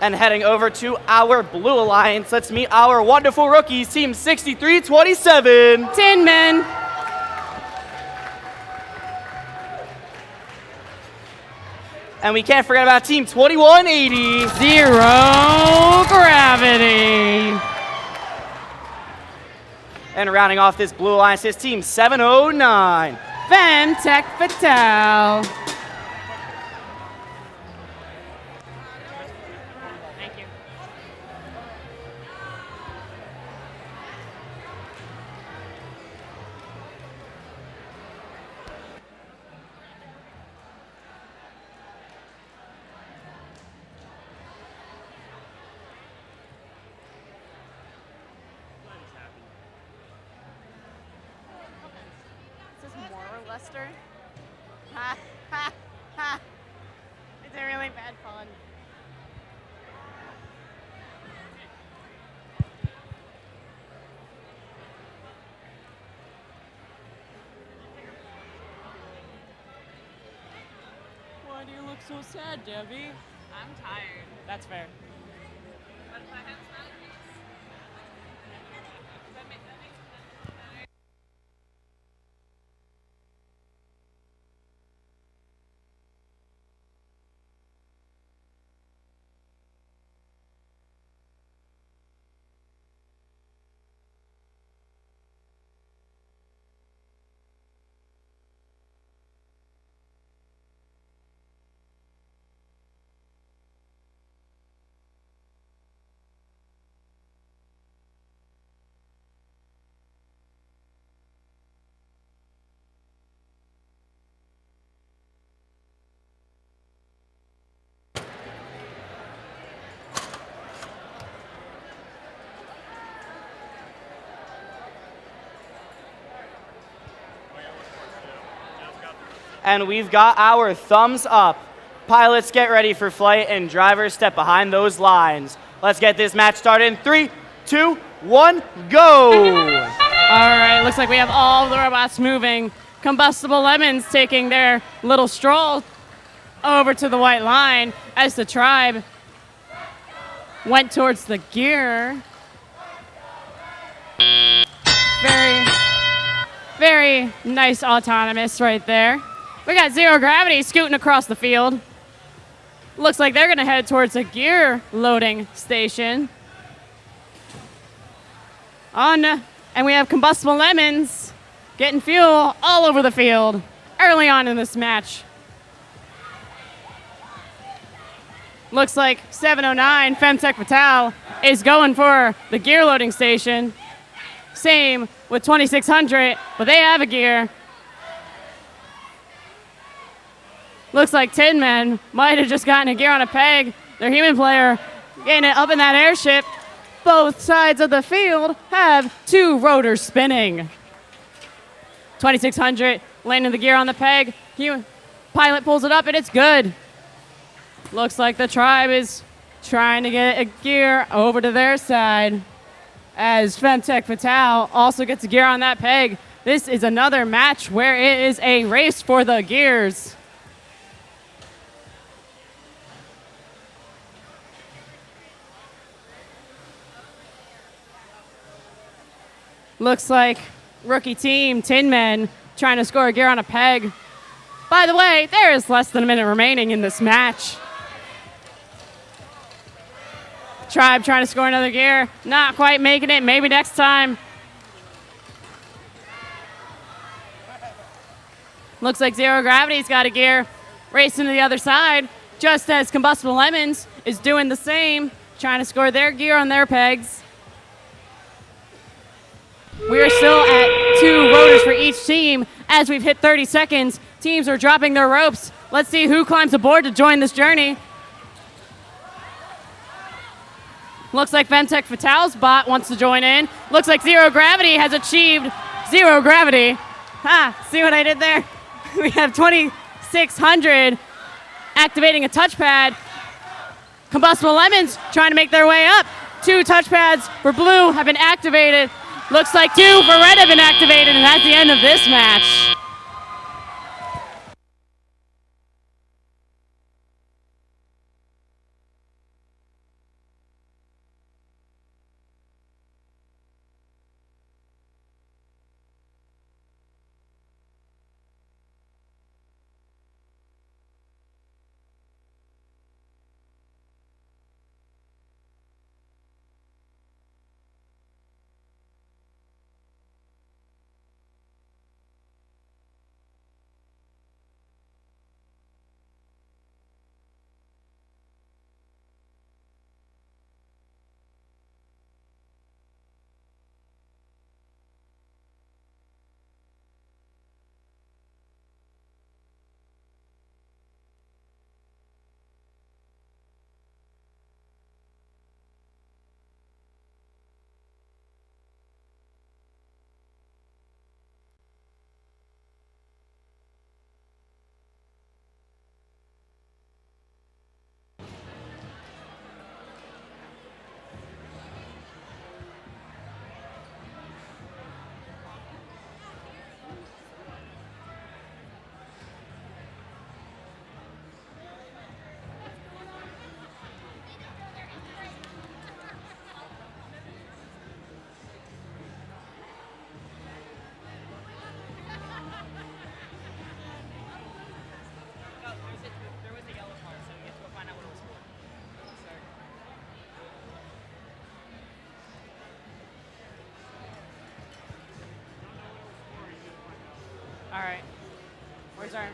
And heading over to our Blue Alliance, let's meet our wonderful rookies, Team 6327. Tin Men. And we can't forget about Team 2180. Zero Gravity. And rounding off this Blue Alliance is Team 709. Femtech Fatale. Thank you. Is this more Lester? Ha ha ha. It's a really bad pun. Why do you look so sad, Debbie? I'm tired. That's fair. But if I had smiley face, that makes sense. And we've got our thumbs up. Pilots, get ready for flight, and drivers, step behind those lines. Let's get this match started in 3, 2, 1, go! All right, looks like we have all the robots moving. Combustible Lemons taking their little stroll over to the white line as the tribe went towards the gear. Very, very nice autonomous right there. We got Zero Gravity scooting across the field. Looks like they're gonna head towards a gear loading station. And we have Combustible Lemons getting fuel all over the field early on in this match. Looks like 709 Femtech Vital is going for the gear loading station. Same with 2600, but they have a gear. Looks like Tin Men might have just gotten a gear on a peg. Their human player getting it up in that airship. Both sides of the field have 2 rotors spinning. 2600 landing the gear on the peg. Pilot pulls it up and it's good. Looks like the tribe is trying to get a gear over to their side as Femtech Vital also gets a gear on that peg. This is another match where it is a race for the gears. Looks like rookie team, Tin Men, trying to score a gear on a peg. By the way, there is less than a minute remaining in this match. Tribe trying to score another gear. Not quite making it. Maybe next time. Looks like Zero Gravity's got a gear. Racing to the other side. Just as Combustible Lemons is doing the same. Trying to score their gear on their pegs. We are still at 2 rotors for each team. As we've hit 30 seconds, teams are dropping their ropes. Let's see who climbs aboard to join this journey. Looks like Femtech Vital's bot wants to join in. Looks like Zero Gravity has achieved zero gravity. See what I did there? We have 2600 activating a touchpad. Combustible Lemons trying to make their way up. 2 touchpads for blue have been activated. Looks like 2 for red have been activated, and that's the end of this match. All right. Where's our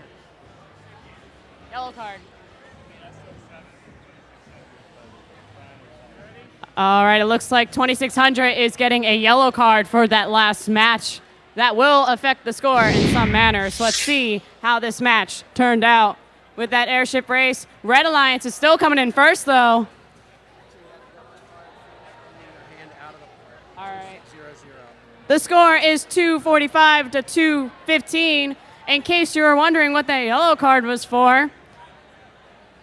yellow card? All right, it looks like 2600 is getting a yellow card for that last match. That will affect the score in some manner. So let's see how this match turned out with that airship race. Red Alliance is still coming in first, though. All right. The score is 245 to 215, In case you were wondering what that yellow card was for,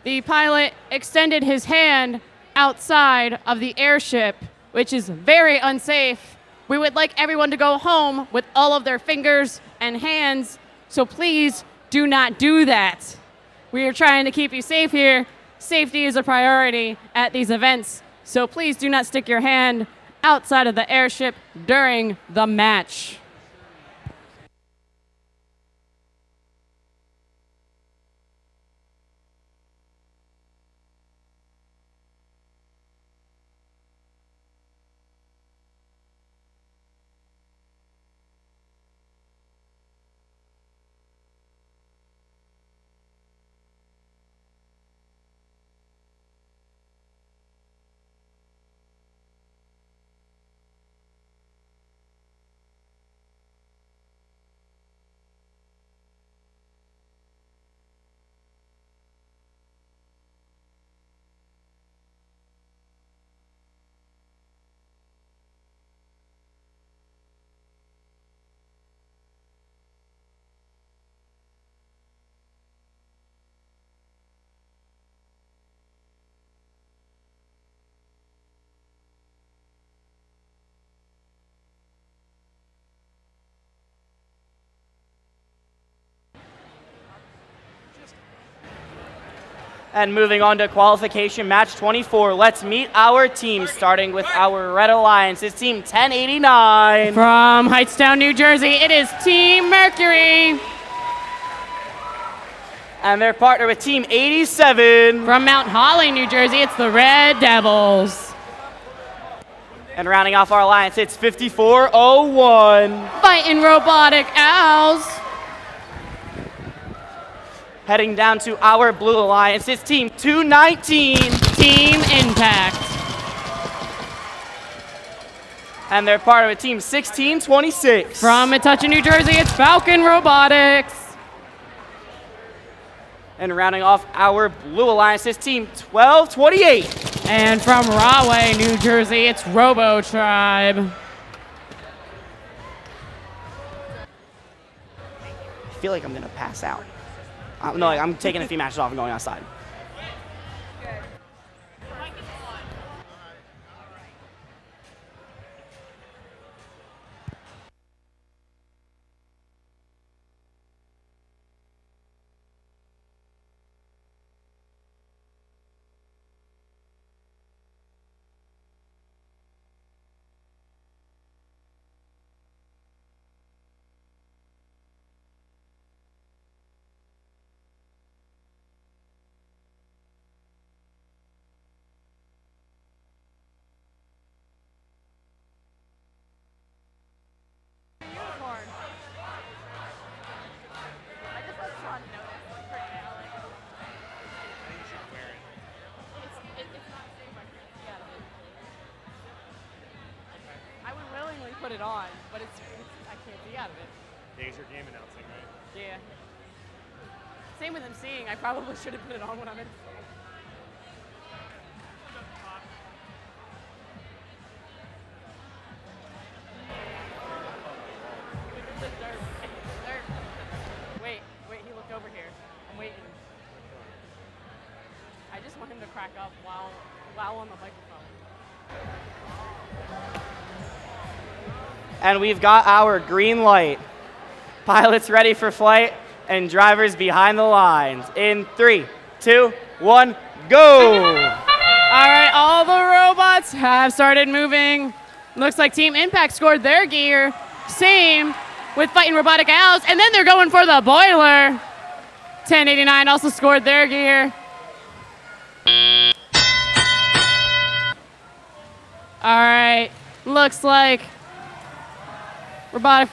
the pilot extended his hand outside of the airship, which is very unsafe. We would like everyone to go home with all of their fingers and hands, so please do not do that. We are trying to keep you safe here. Safety is a priority at these events, so please do not stick your hand outside of the airship during the match. And moving on to qualification match 24, let's meet our team, starting with our Red Alliance. It's Team 1089. From Hightstown, New Jersey, it is Team Mercury. And they're partnered with Team 87. From Mount Holly, New Jersey, it's the Red Devils. And rounding off our alliance, it's 5401. Fighting Robotic Owls. Heading down to our Blue Alliance, it's Team 219. Team Impact. And they're part of a Team 1626. From Metuchen, New Jersey, it's Falcon Robotics. And rounding off our Blue Alliance, it's Team 1228. And from Rahway, New Jersey, it's Robo Tribe. I feel like I'm gonna pass out. No, I'm taking a few matches off and going outside. Put it on, but I can't be out of it. Today's your game announcing, right? Yeah. Same with emceeing. I probably should have put it on when I'm in. Wait, he looked over here. I'm waiting. I just want him to crack up while on the microphone. And we've got our green light. Pilots ready for flight and drivers behind the lines. In 3, 2, 1, go! All right, all the robots have started moving. Looks like Team Impact scored their gear. Same with Fighting Robotic Owls, and then they're going for the boiler. 1089 also scored their gear. All right, looks like Robotic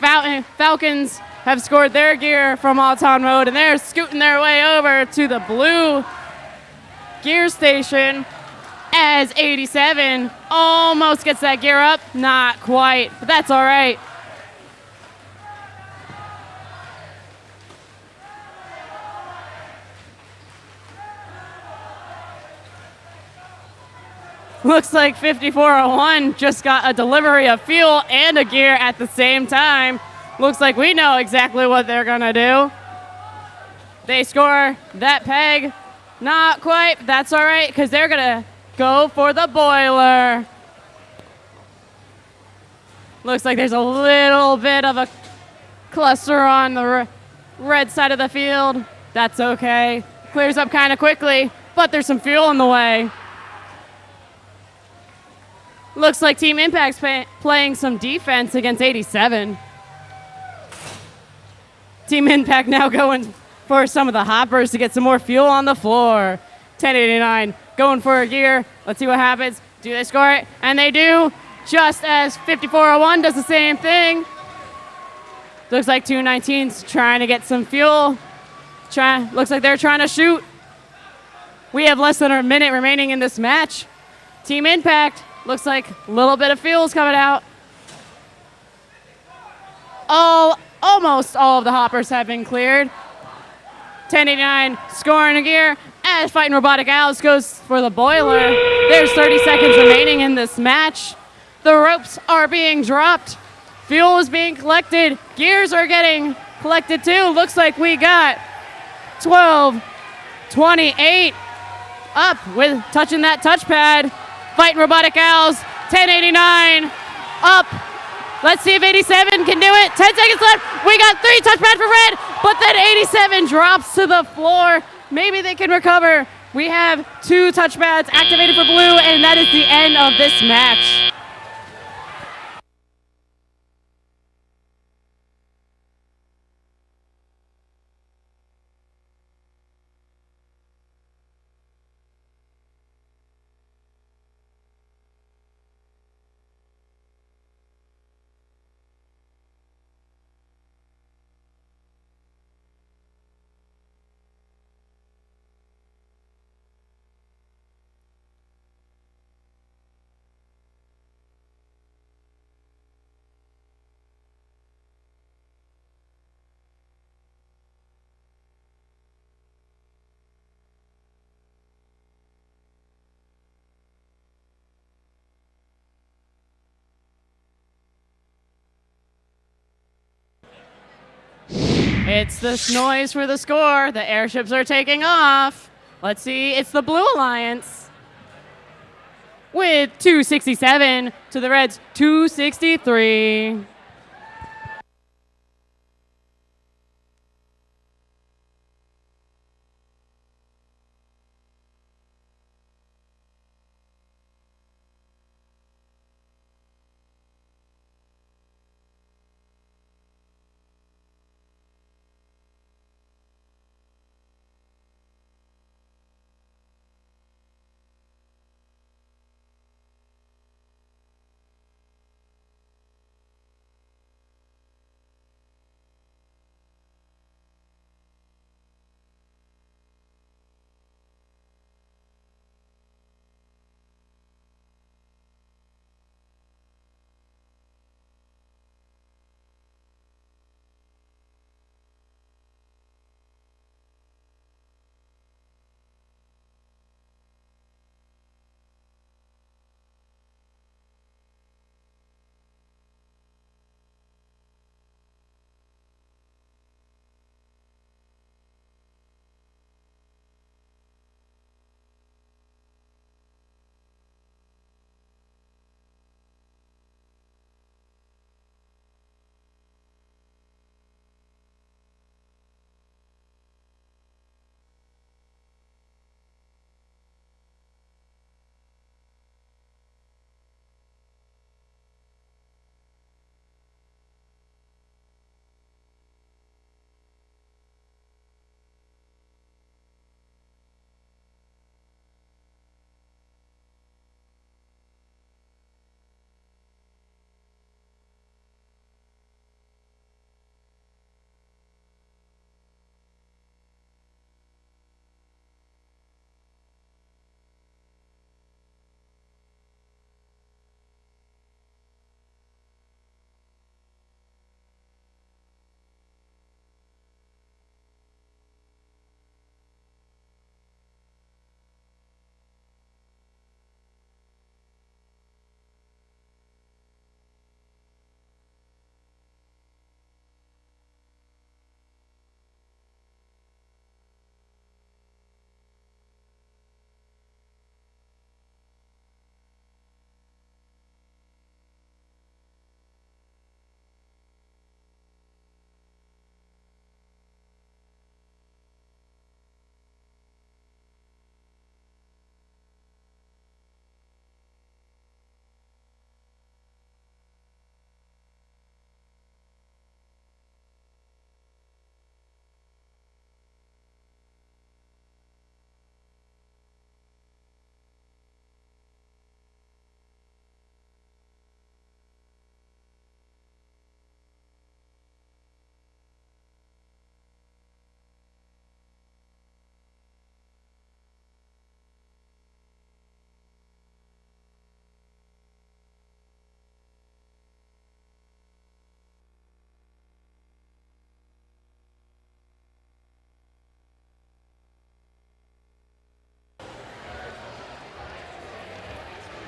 Falcons have scored their gear from Auton Mode, and they're scooting their way over to the blue gear station as 87 almost gets that gear up. Not quite, but that's all right. Looks like 5401 just got a delivery of fuel and a gear at the same time. Looks like we know exactly what they're gonna do. They score that peg. Not quite. That's all right, because they're going to go for the boiler. Looks like there's a little bit of a cluster on the red side of the field. That's okay. Clears up kind of quickly, but there's some fuel in the way. Looks like Team Impact's playing some defense against 87. Team Impact now going for some of the hoppers to get some more fuel on the floor. 1089 going for a gear. Let's see what happens. Do they score it? And they do, just as 5401 does the same thing. Looks like 219's trying to get some fuel. Looks like they're trying to shoot. We have less than a minute remaining in this match. Team Impact, looks like a little bit of fuel's coming out. Almost all of the hoppers have been cleared. 1089 scoring a gear as Fighting Robotic Owls goes for the boiler. There's 30 seconds remaining in this match. The ropes are being dropped. Fuel is being collected. Gears are getting collected too. Looks like we got 12:28 up with touching that touchpad. Fighting Robotic Owls, 1089 up. Let's see if 87 can do it. 10 seconds left. We got 3 touchpad for red, but then 87 drops to the floor. Maybe they can recover. We have 2 touchpads activated for blue, and that is the end of this match. It's this noise for the score. The airships are taking off. Let's see. It's the Blue Alliance with 267 to the Reds 263.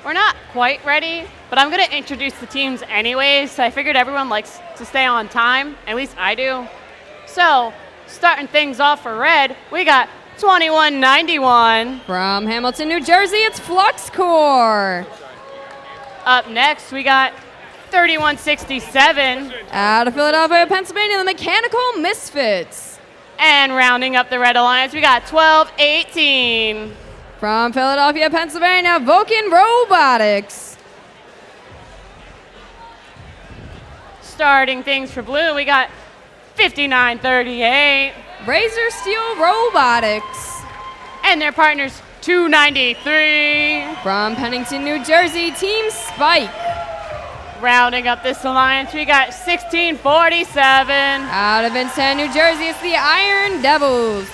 we're not quite ready, but I'm going to introduce the teams anyways, so I figured everyone likes to stay on time. At least I do. So, starting things off for red, we got 2191. From Hamilton, New Jersey, it's Flux Core. Up next, we got 3167. Out of Philadelphia, Pennsylvania, the Mechanical Misfits. And rounding up the Red Alliance, we got 1218. From Philadelphia, Pennsylvania, Vulcan Robotics. Starting things for blue, we got 5938. Razor Steel Robotics. And their partners, 293. From Pennington, New Jersey, Team Spike. Rounding up this alliance, we got 1647. Out of Vincent, New Jersey, it's the Iron Devils.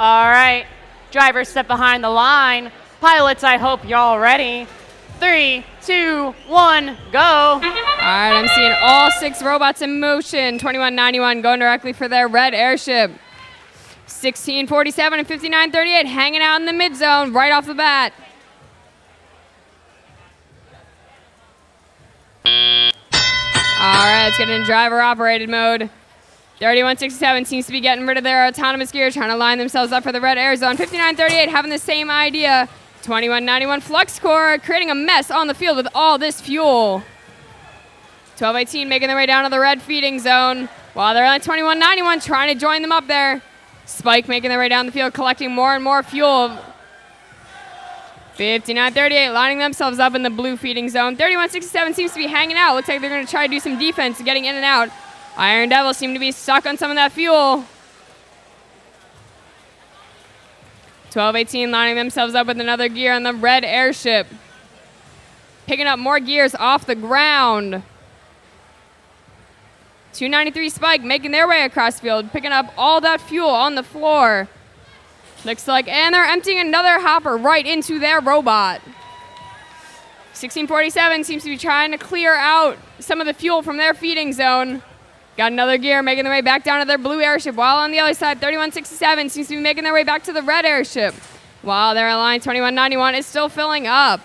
All right, drivers step behind the line. Pilots, I hope y'all ready. 3, 2, 1, go. All right, I'm seeing all 6 robots in motion. 2191 going directly for their red airship. 1647 and 5938 hanging out in the mid zone right off the bat. All right, let's get in driver operated mode. 3167 seems to be getting rid of their autonomous gear, trying to line themselves up for the red air zone. 5938 having the same idea. 2191 Flux Core creating a mess on the field with all this fuel. 1218 making their way down to the red feeding zone, while they're on 2191 trying to join them up there. Spike making their way down the field, collecting more and more fuel. 5938 lining themselves up in the blue feeding zone. 3167 seems to be hanging out. Looks like they're going to try to do some defense, getting in and out. Iron Devils seem to be stuck on some of that fuel. 1218 lining themselves up with another gear on the red airship. Picking up more gears off the ground. 293 Spike making their way across the field, picking up all that fuel on the floor. Looks like, and they're emptying another hopper right into their robot. 1647 seems to be trying to clear out some of the fuel from their feeding zone. Got another gear making their way back down to their blue airship, while on the other side, 3167 seems to be making their way back to the red airship, while their Alliance 2191 is still filling up.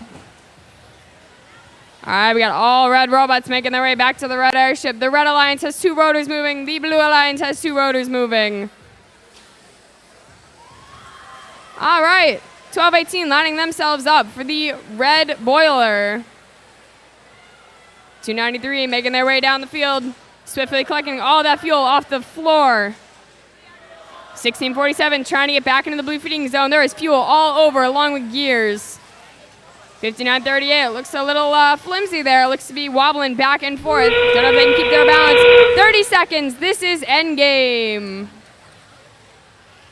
All right, we got all red robots making their way back to the red airship. The red Alliance has 2 rotors moving. The blue Alliance has 2 rotors moving. All right, 1218 lining themselves up for the red boiler. 293 making their way down the field, swiftly collecting all that fuel off the floor. 1647 trying to get back into the blue feeding zone. There is fuel all over along with gears. 5938 looks a little flimsy there. Looks to be wobbling back and forth. Don't know if they can keep their balance. 30 seconds. This is endgame.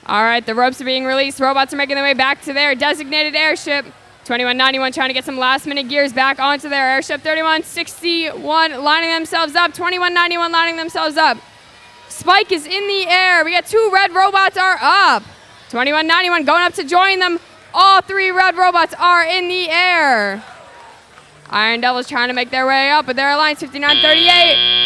All right, the ropes are being released. Robots are making their way back to their designated airship. 2191 trying to get some last-minute gears back onto their airship. 3161 lining themselves up. 2191 lining themselves up. Spike is in the air. We got 2 red robots are up. 2191 going up to join them. All 3 red robots are in the air. Iron Devils trying to make their way up with their Alliance 5938.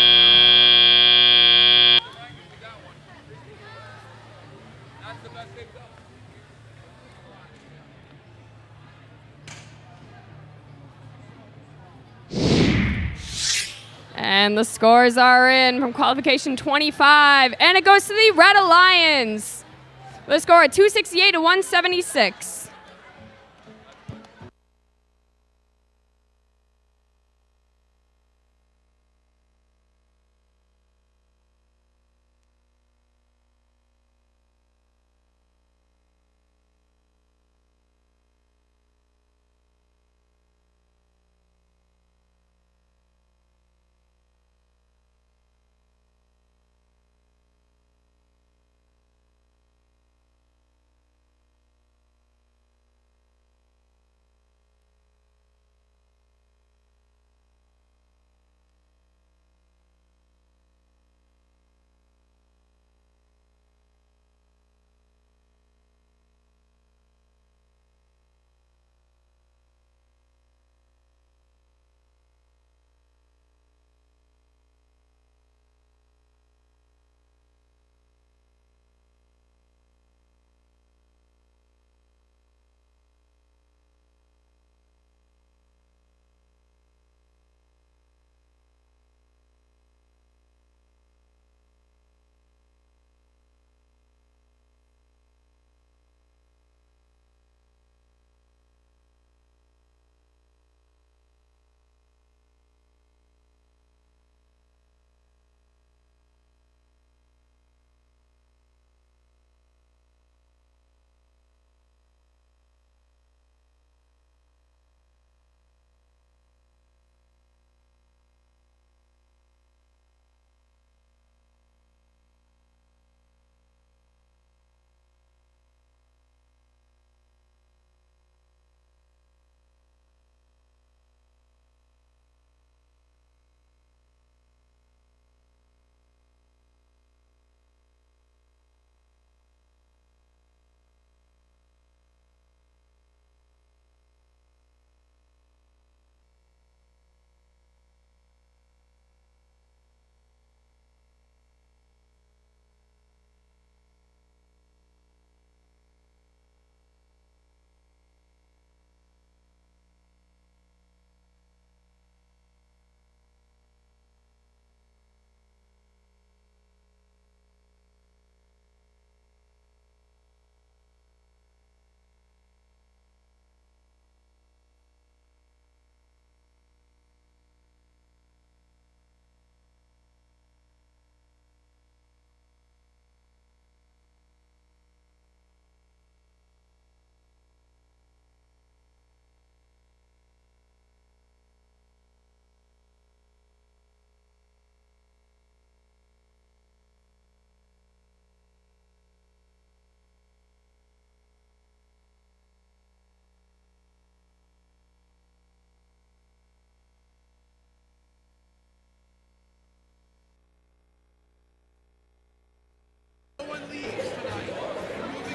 And the scores are in from qualification 25, and it goes to the Red Alliance. The score at 268 to 176.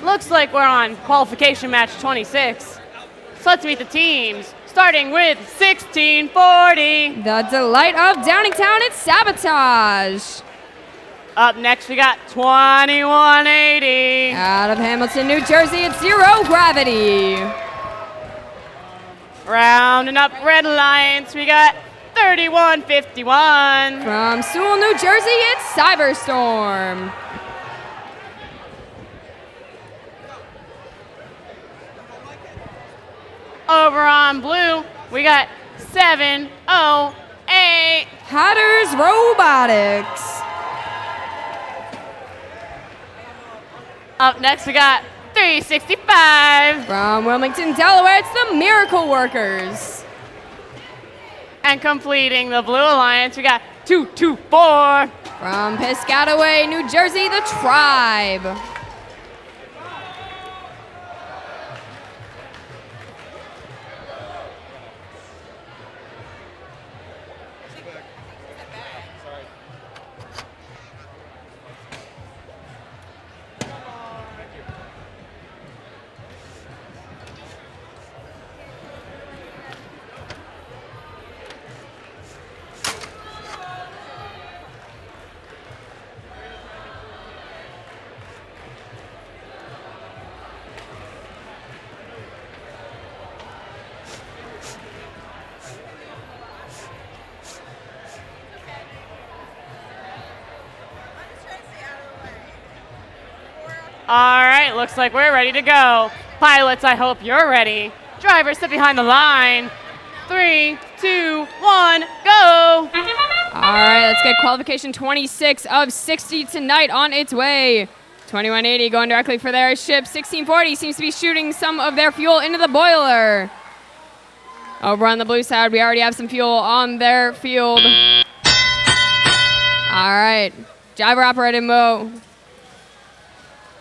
Looks like we're on qualification match 26. So let's meet the teams, starting with 1640. The Delight of Downingtown, it's Sabotage. Up next, we got 2180. Out of Hamilton, New Jersey, it's Zero Gravity. Rounding up Red Alliance, we got 3151. From Sewell, New Jersey, it's Cyberstorm. Over on blue, we got 708. Hatters Robotics. Up next, we got 365. From Wilmington, Delaware, it's the Miracle Workers. And completing the Blue Alliance, we got 224. From Piscataway, New Jersey, the Tribe. All right, looks like we're ready to go. Pilots, I hope you're ready. Drivers, sit behind the line. 3, 2, 1, go! All right, let's get qualification 26 of 60 tonight on its way. 2180 going directly for their ship. 1640 seems to be shooting some of their fuel into the boiler. Over on the blue side, we already have some fuel on their field. All right, driver operated Mo.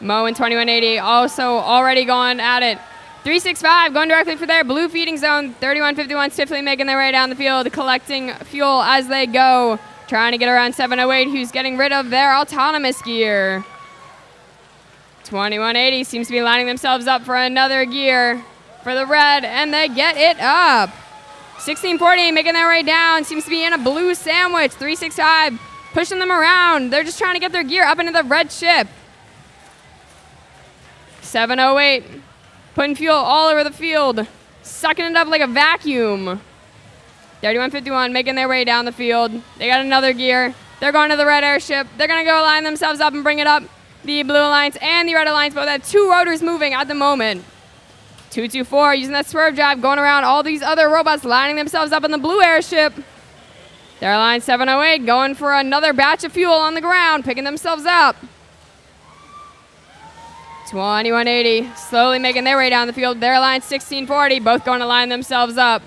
Mo and 2180 also already gone at it. 365 going directly for their blue feeding zone. 3151 stiffly making their way down the field, collecting fuel as they go. Trying to get around 708, who's getting rid of their autonomous gear. 2180 seems to be lining themselves up for another gear for the red, and they get it up. 1640 making their way down, seems to be in a blue sandwich. 365 pushing them around. They're just trying to get their gear up into the red ship. 708 putting fuel all over the field, sucking it up like a vacuum. 3151 making their way down the field. They got another gear. They're going to the red airship. They're going to go line themselves up and bring it up. The Blue Alliance and the Red Alliance both have two rotors moving at the moment. 224 using that swerve drive, going around all these other robots, lining themselves up in the blue airship. Their Alliance 708 going for another batch of fuel on the ground, picking themselves up. 2180 slowly making their way down the field. Their Alliance 1640 both going to line themselves up.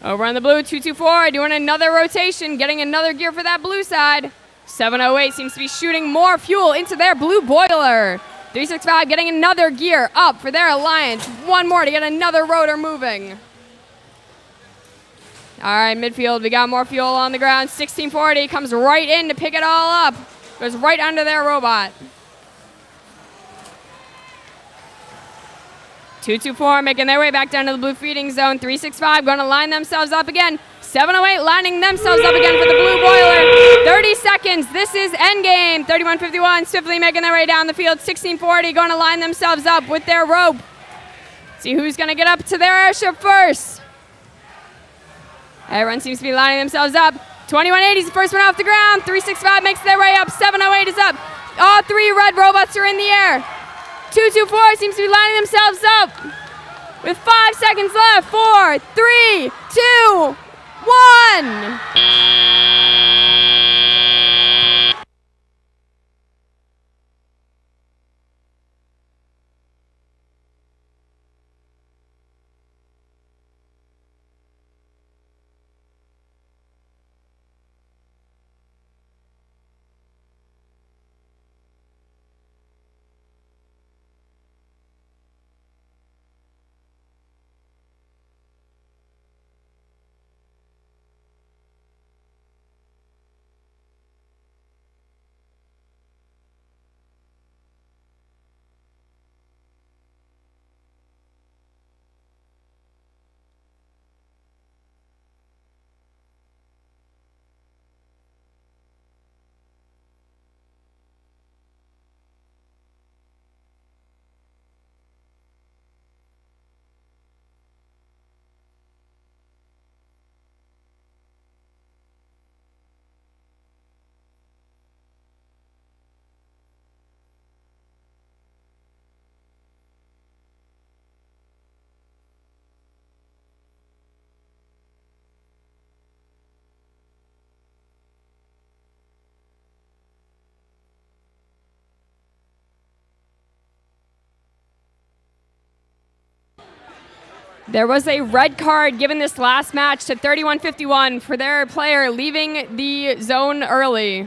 Over on the blue, 224 doing another rotation, getting another gear for that blue side. 708 seems to be shooting more fuel into their blue boiler. 365 getting another gear up for their Alliance. One more to get another rotor moving. All right, midfield, we got more fuel on the ground. 1640 comes right in to pick it all up. Goes right under their robot. 224 making their way back down to the blue feeding zone. 365 going to line themselves up again. 708 lining themselves up again for the blue boiler. 30 seconds. This is endgame. 3151 swiftly making their way down the field. 1640 going to line themselves up with their rope. See who's going to get up to their airship first. Everyone seems to be lining themselves up. 2180 is the first one off the ground. 365 makes their way up. 708 is up. All three red robots are in the air. 224 seems to be lining themselves up with 5 seconds left. 4, 3, 2, 1. There was a red card given this last match to 3151 for their player leaving the zone early.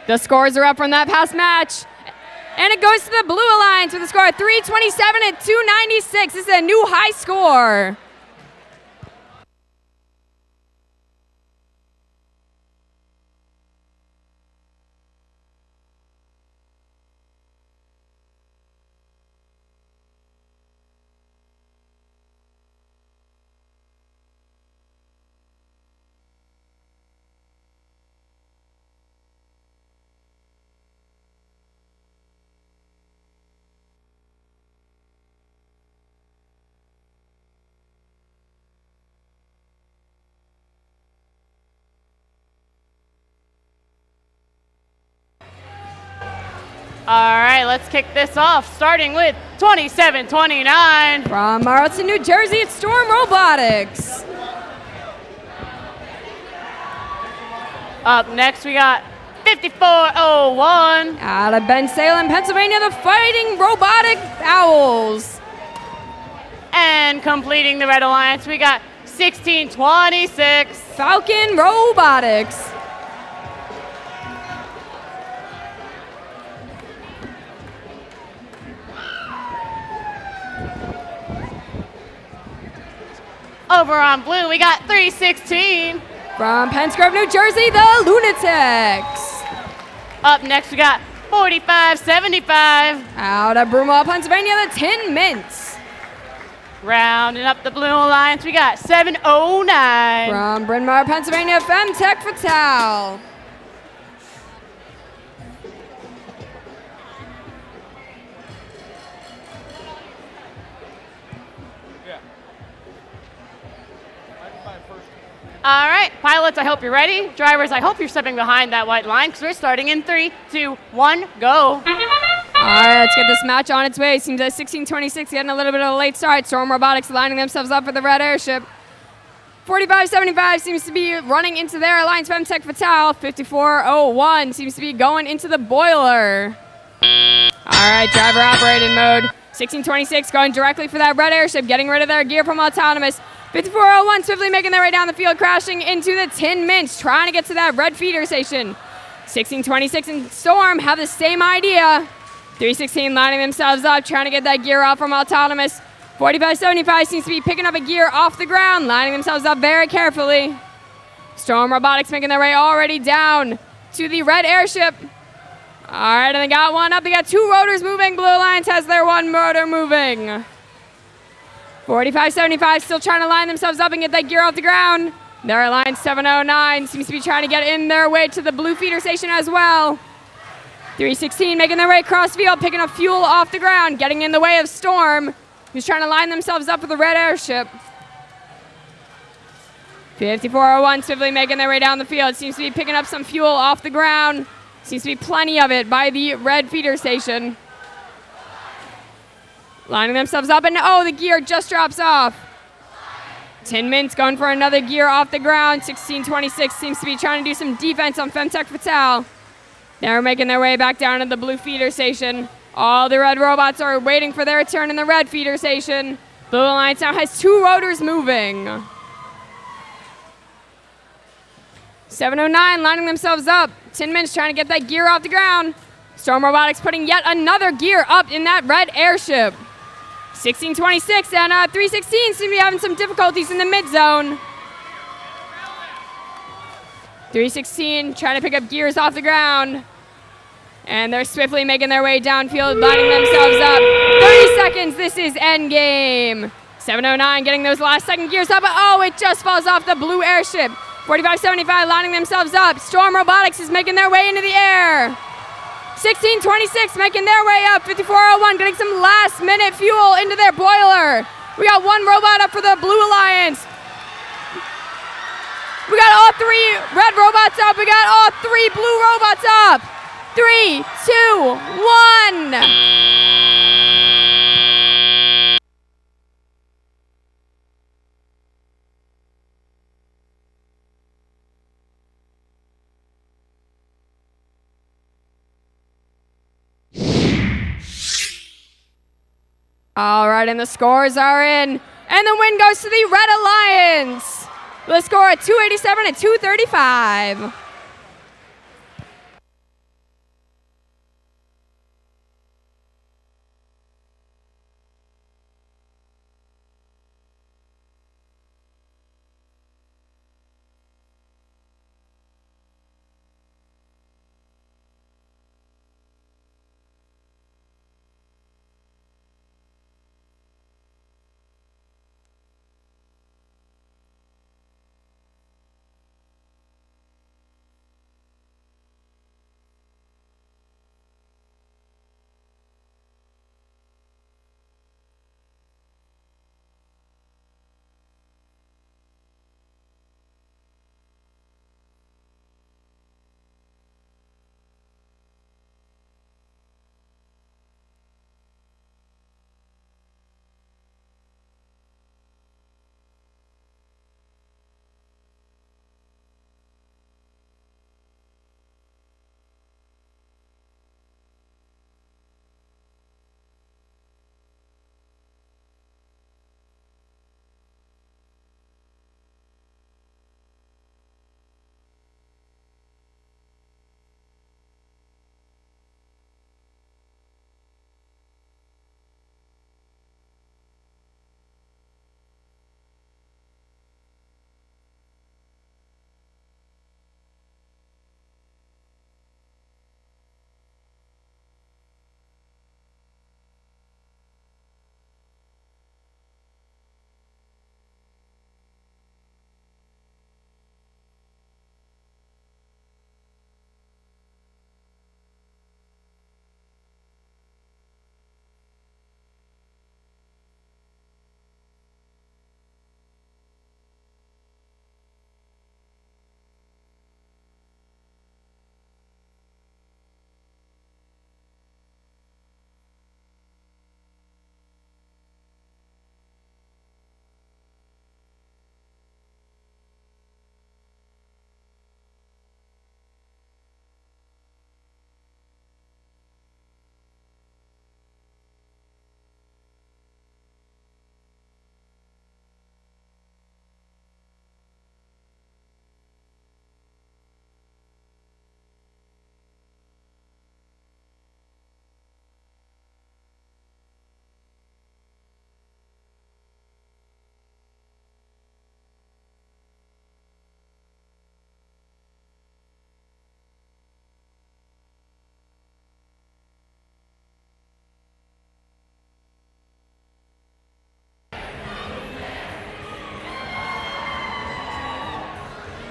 The scores are up from that past match. And it goes to the Blue Alliance with a score of 327 and 296. This is a new high score. All right, let's kick this off, starting with 27-29. From Marlton, New Jersey, it's Storm Robotics. Up next, we got 5401. Out of Bensalem, Pennsylvania, the Fighting Robotic Owls. And completing the Red Alliance, we got 1626. Falcon Robotics. Over on blue, we got 316. From Pennsgrove, New Jersey, the Lunatics. Up next, we got 4575. Out of Broomall, Pennsylvania, the Tin Mints. Rounding up the Blue Alliance, we got 709. From Bryn Mawr, Pennsylvania, Femtech Fatal. All right, pilots, I hope you're ready. Drivers, I hope you're stepping behind that white line because we're starting in 3, 2, 1, go. All right, let's get this match on its way. Seems like 1626 getting a little bit of a late start. Storm Robotics lining themselves up for the red airship. 4575 seems to be running into their Alliance Femtech Fatal. 5401 seems to be going into the boiler. All right, driver operating mode. 1626 going directly for that red airship, getting rid of their gear from Autonomous. 5401 swiftly making their way down the field, crashing into the Tin Mints, trying to get to that red feeder station. 1626 and Storm have the same idea. 316 lining themselves up, trying to get that gear off from Autonomous. 4575 seems to be picking up a gear off the ground, lining themselves up very carefully. Storm Robotics making their way already down to the red airship. All right, and they got one up. They got two rotors moving. Blue Alliance has their one rotor moving. 4575 still trying to line themselves up and get that gear off the ground. Their Alliance 709 seems to be trying to get in their way to the blue feeder station as well. 316 making their way across field, picking up fuel off the ground, getting in the way of Storm, who's trying to line themselves up for the red airship. 5401 swiftly making their way down the field. Seems to be picking up some fuel off the ground. Seems to be plenty of it by the red feeder station. Lining themselves up, and oh, the gear just drops off. Tin Mints going for another gear off the ground. 1626 seems to be trying to do some defense on Femtech Fatale. They're making their way back down to the blue feeder station. All the red robots are waiting for their turn in the red feeder station. Blue Alliance now has two rotors moving. 709 lining themselves up. Tin Mints trying to get that gear off the ground. Storm Robotics putting yet another gear up in that red airship. 1626 and 316 seem to be having some difficulties in the mid zone. 316 trying to pick up gears off the ground. And they're swiftly making their way downfield, lining themselves up. 30 seconds, this is endgame. 709 getting those last second gears up, but oh, it just falls off the blue airship. 4575 lining themselves up. Storm Robotics is making their way into the air. 1626 making their way up. 5401 getting some last minute fuel into their boiler. We got one robot up for the Blue Alliance. We got all three red robots up. We got all three blue robots up. 3, 2, 1. All right, and the scores are in. And the win goes to the Red Alliance. The score at 287 and 235.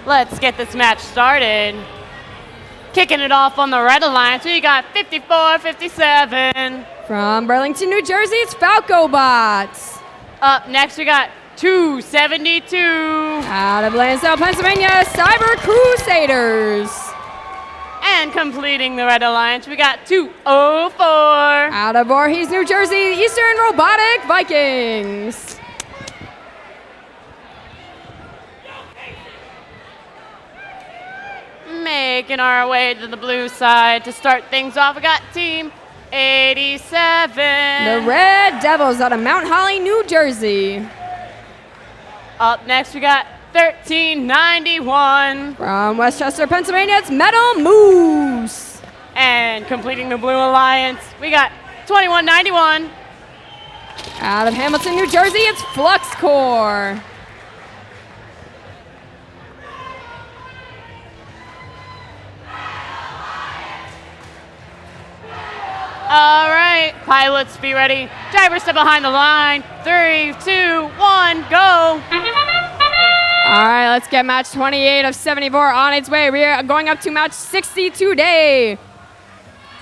Let's get this match started. Kicking it off on the Red Alliance, we got 54-57. From Burlington, New Jersey, it's FalcoBots. Up next, we got 272. Out of Lansdale, Pennsylvania, Cyber Crusaders. And completing the Red Alliance, we got 204. Out of Voorhees, New Jersey, Eastern Robotic Vikings. Making our way to the blue side to start things off, we got Team 87. The Red Devils out of Mount Holly, New Jersey. Up next, we got 1391. From Westchester, Pennsylvania, it's Metal Moose. And completing the Blue Alliance, we got 2191. Out of Hamilton, New Jersey, it's Flux Core. All right, pilots be ready. Drivers step behind the line. 3, 2, 1, go. All right, let's get match 28 of 74 on its way. We are going up to match 60 today.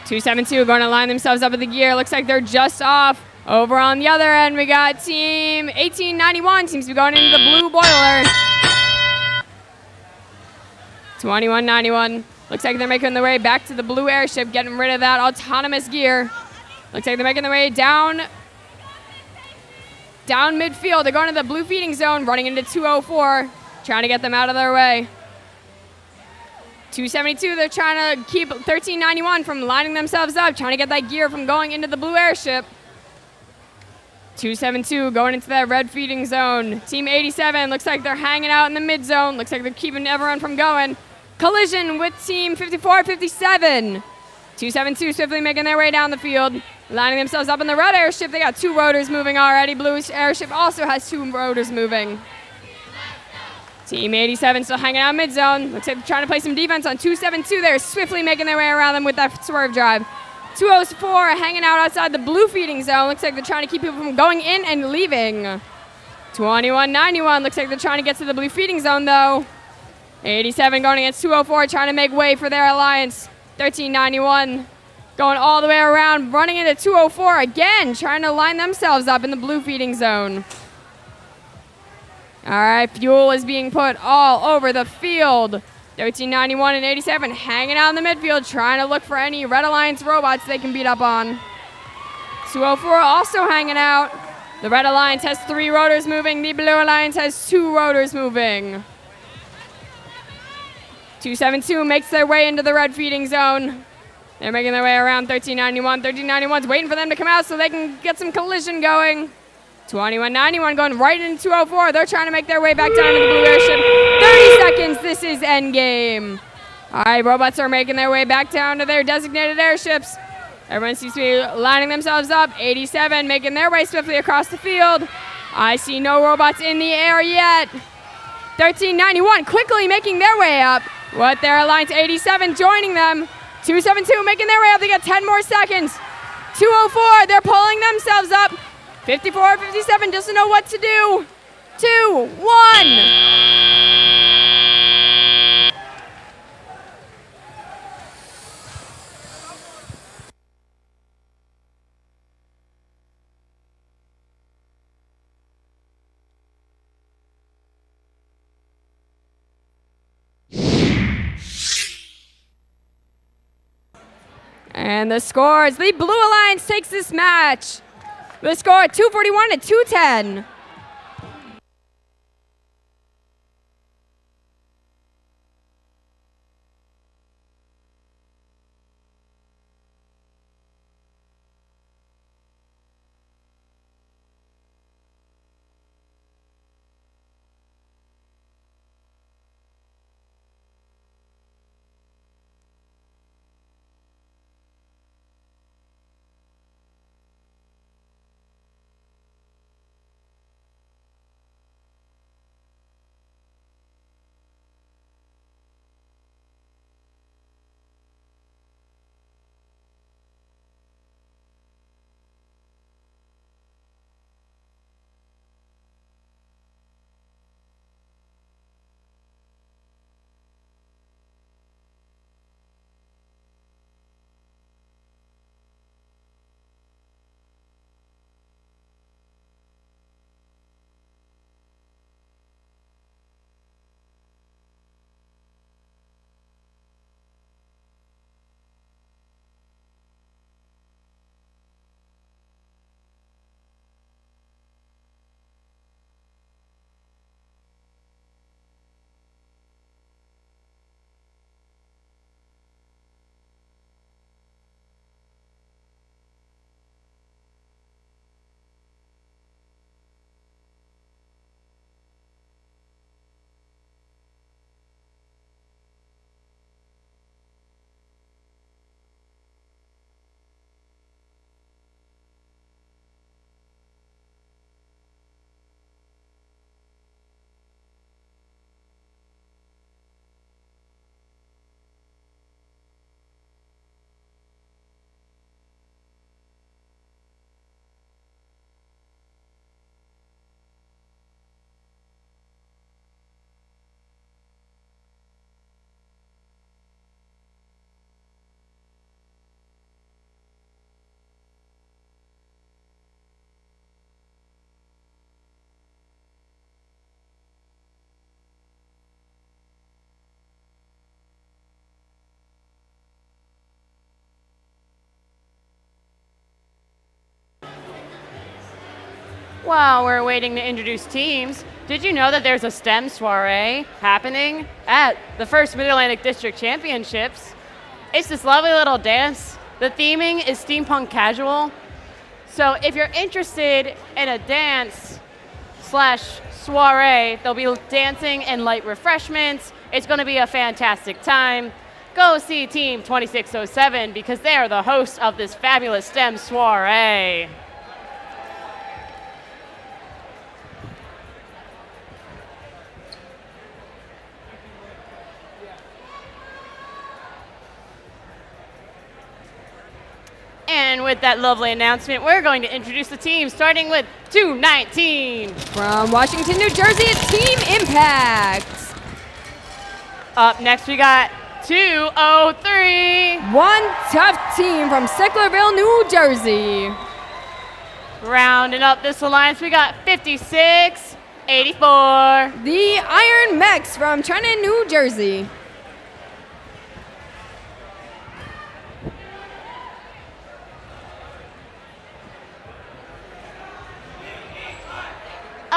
272 going to line themselves up with the gear. Looks like they're just off. Over on the other end, we got team 1891. Seems to be going into the blue boiler. 2191. Looks like they're making their way back to the blue airship, getting rid of that autonomous gear. Looks like they're making their way down midfield. They're going to the blue feeding zone, running into 204, trying to get them out of their way. 272, they're trying to keep 1391 from lining themselves up, trying to get that gear from going into the blue airship. 272 going into that red feeding zone. Team 87 looks like they're hanging out in the mid zone. Looks like they're keeping everyone from going. Collision with team 54-57. 272 swiftly making their way down the field, lining themselves up in the red airship. They got 2 rotors moving already. Blue airship also has 2 rotors moving. Team 87 still hanging out mid zone. Looks like they're trying to play some defense on 272. They're swiftly making their way around them with that swerve drive. 204 hanging out outside the blue feeding zone. Looks like they're trying to keep people from going in and leaving. 2191 looks like they're trying to get to the blue feeding zone though. 87 going against 204, trying to make way for their alliance. 1391 going all the way around, running into 204 again, trying to line themselves up in the blue feeding zone. All right, fuel is being put all over the field. 1391 and 87 hanging out in the midfield, trying to look for any Red Alliance robots they can beat up on. 204 also hanging out. The Red Alliance has 3 rotors moving. The Blue Alliance has 2 rotors moving. 272 makes their way into the red feeding zone. They're making their way around 1391. 1391's waiting for them to come out so they can get some collision going. 2191 going right into 204. They're trying to make their way back down to the blue airship. 30 seconds. This is endgame. All right, robots are making their way back down to their designated airships. Everyone seems to be lining themselves up. 87 making their way swiftly across the field. I see no robots in the air yet. 1391 quickly making their way up. With their alliance 87 joining them. 272 making their way up. They got 10 more seconds. 204, they're pulling themselves up. 54, 57 doesn't know what to do. 2, 1. And the scores, the Blue Alliance takes this match. The score 241 to 210. While we're waiting to introduce teams, did you know that there's a STEM soiree happening at the first Mid-Atlantic District Championships? It's this lovely little dance. The theming is steampunk casual. So if you're interested in a dance / soiree, there'll be dancing and light refreshments. It's going to be a fantastic time. Go see Team 2607 because they are the hosts of this fabulous STEM soiree. And with that lovely announcement, we're going to introduce the team, starting with 219. From Washington, New Jersey, it's Team Impact. Up next, we got 203. One tough team from Sicklerville, New Jersey. Rounding up this alliance, we got 5684. The Iron Mechs from Trenton, New Jersey.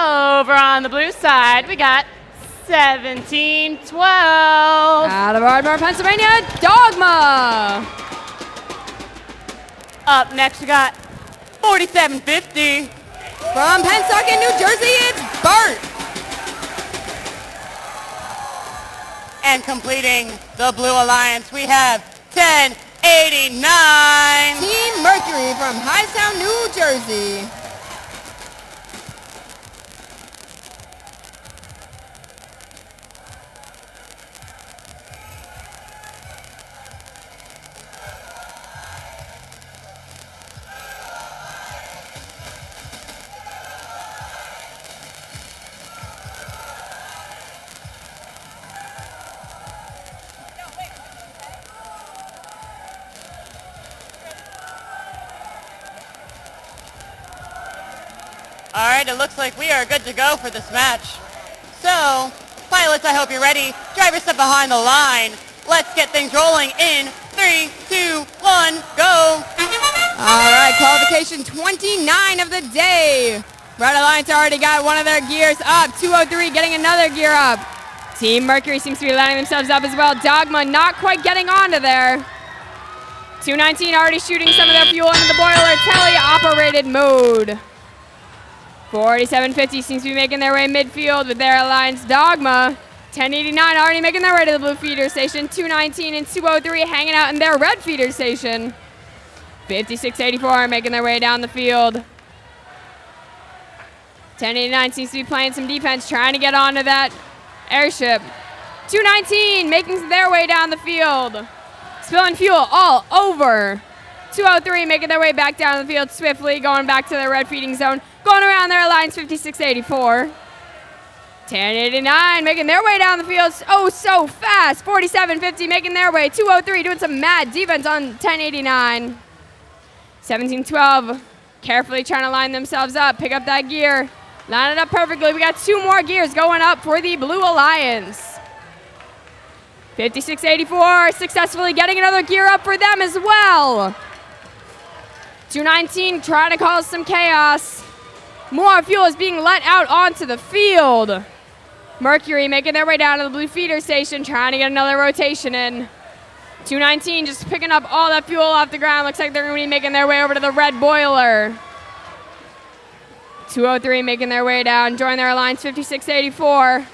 Over on the blue side, we got 1712. Out of Ardmore, Pennsylvania, Dogma. Up next, we got 4750. From Pennsauken, New Jersey, it's Bart. And completing the blue alliance, we have 1089. Team Mercury from Hightstown, New Jersey. All right, it looks like we are good to go for this match. So, pilots, I hope you're ready. Drivers, step behind the line. Let's get things rolling in 3, 2, 1, go. All right, qualification 29 of the day. Red Alliance already got one of their gears up. 203 getting another gear up. Team Mercury seems to be lining themselves up as well. Dogma not quite getting onto there. 219 already shooting some of their fuel into the boiler. Tele-operated mode. 4750 seems to be making their way midfield with their alliance Dogma. 1089 already making their way to the blue feeder station. 219 and 203 hanging out in their red feeder station. 5684 making their way down the field. 1089 seems to be playing some defense, trying to get onto that airship. 219 making their way down the field. Spilling fuel all over. 203 making their way back down the field swiftly, going back to their red feeding zone. Going around their alliance 5684. 1089 making their way down the field. Oh, so fast. 4750 making their way. 203 doing some mad defense on 1089. 1712 carefully trying to line themselves up, pick up that gear. Line it up perfectly. We got two more gears going up for the Blue Alliance. 5684 successfully getting another gear up for them as well. 219 trying to cause some chaos. More fuel is being let out onto the field. Mercury making their way down to the blue feeder station, trying to get another rotation in. 219 just picking up all that fuel off the ground. Looks like they're going to be making their way over to the red boiler. 203 making their way down, join their alliance 5684.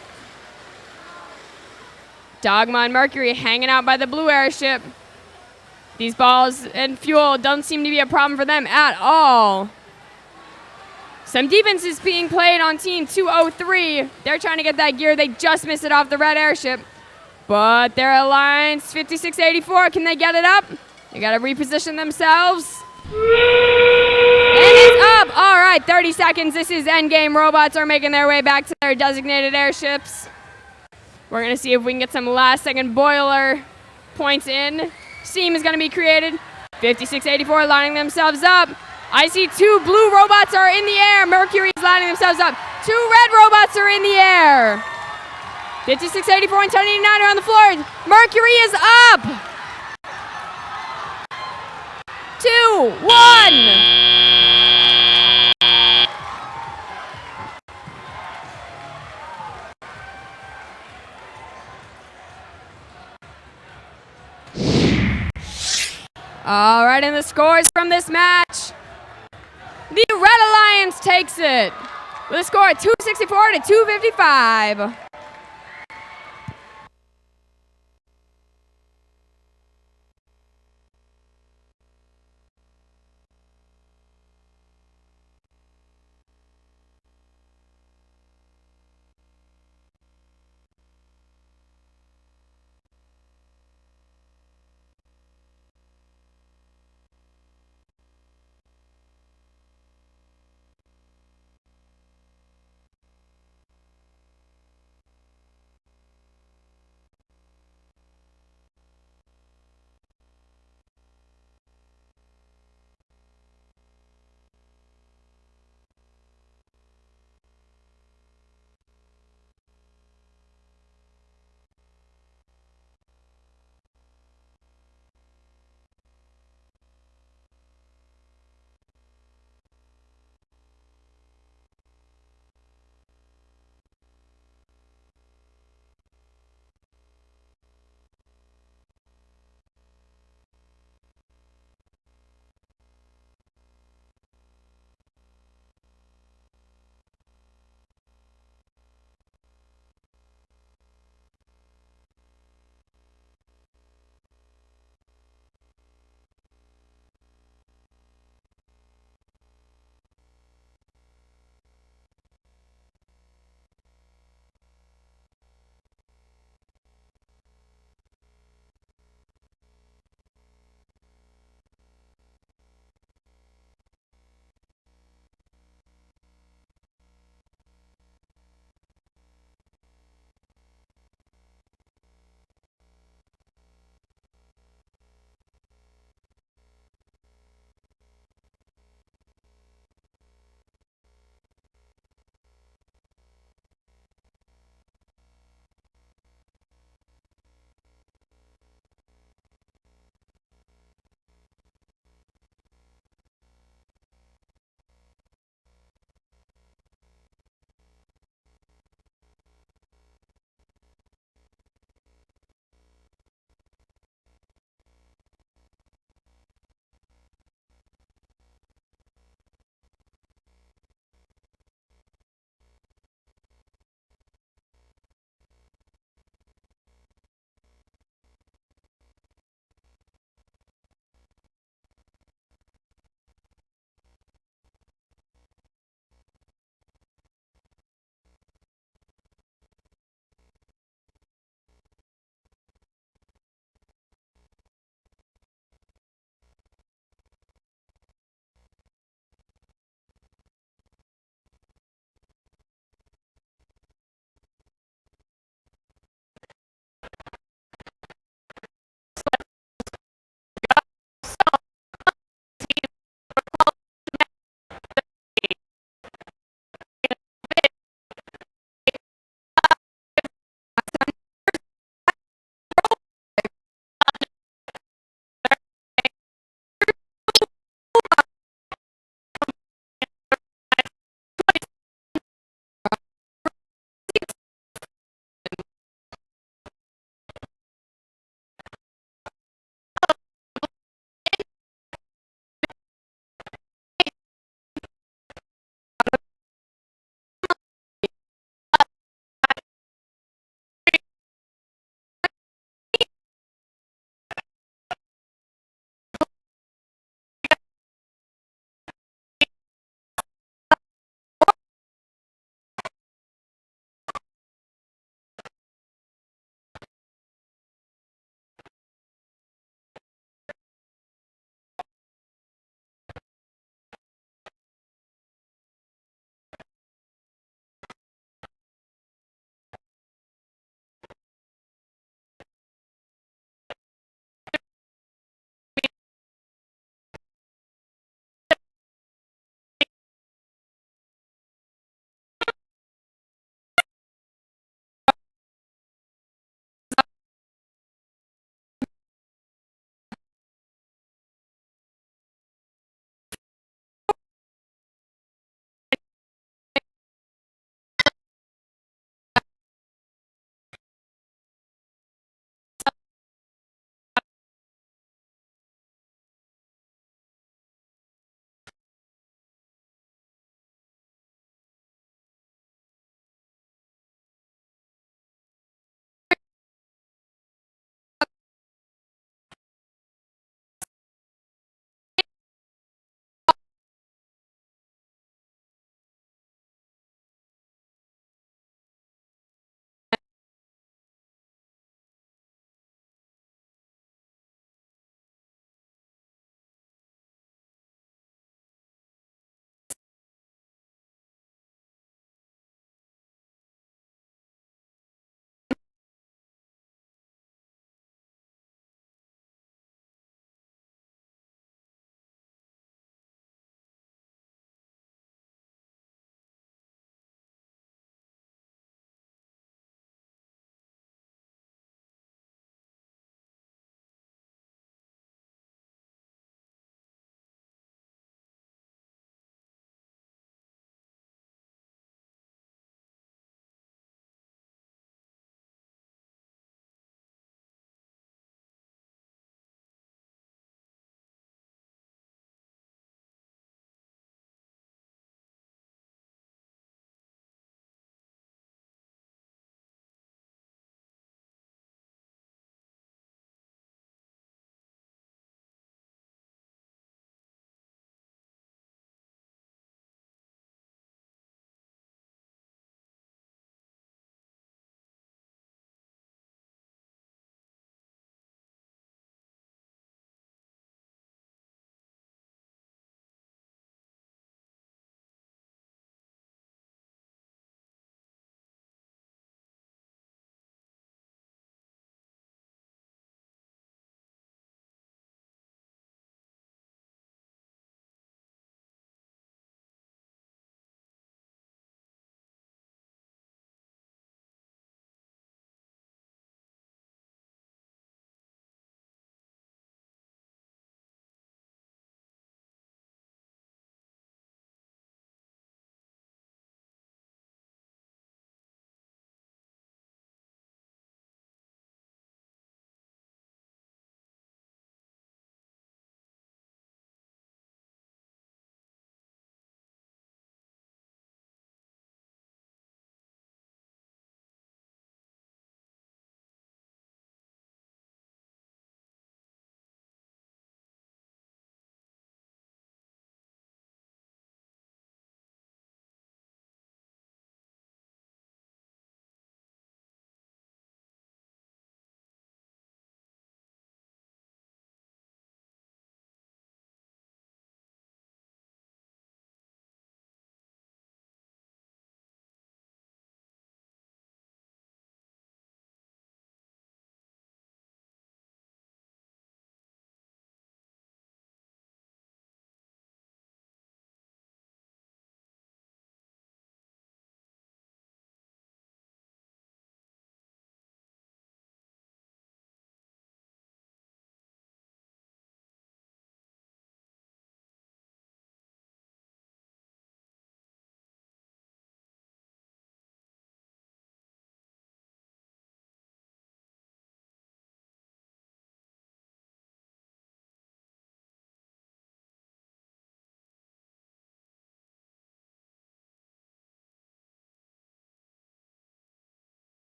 Dogma and Mercury hanging out by the blue airship. These balls and fuel don't seem to be a problem for them at all. Some defense is being played on team 203. They're trying to get that gear. They just missed it off the red airship. But their alliance 5684, can they get it up? They got to reposition themselves. And it's up. All right, 30 seconds. This is endgame. Robots are making their way back to their designated airships. We're going to see if we can get some last-second boiler points in. Steam is going to be created. 5684 lining themselves up. I see two blue robots are in the air. Mercury is lining themselves up. Two red robots are in the air. 5684 and 1089 are on the floor. Mercury is up. 2, 1. All right, and the scores from this match. The Red Alliance takes it with a score of 264 to 255.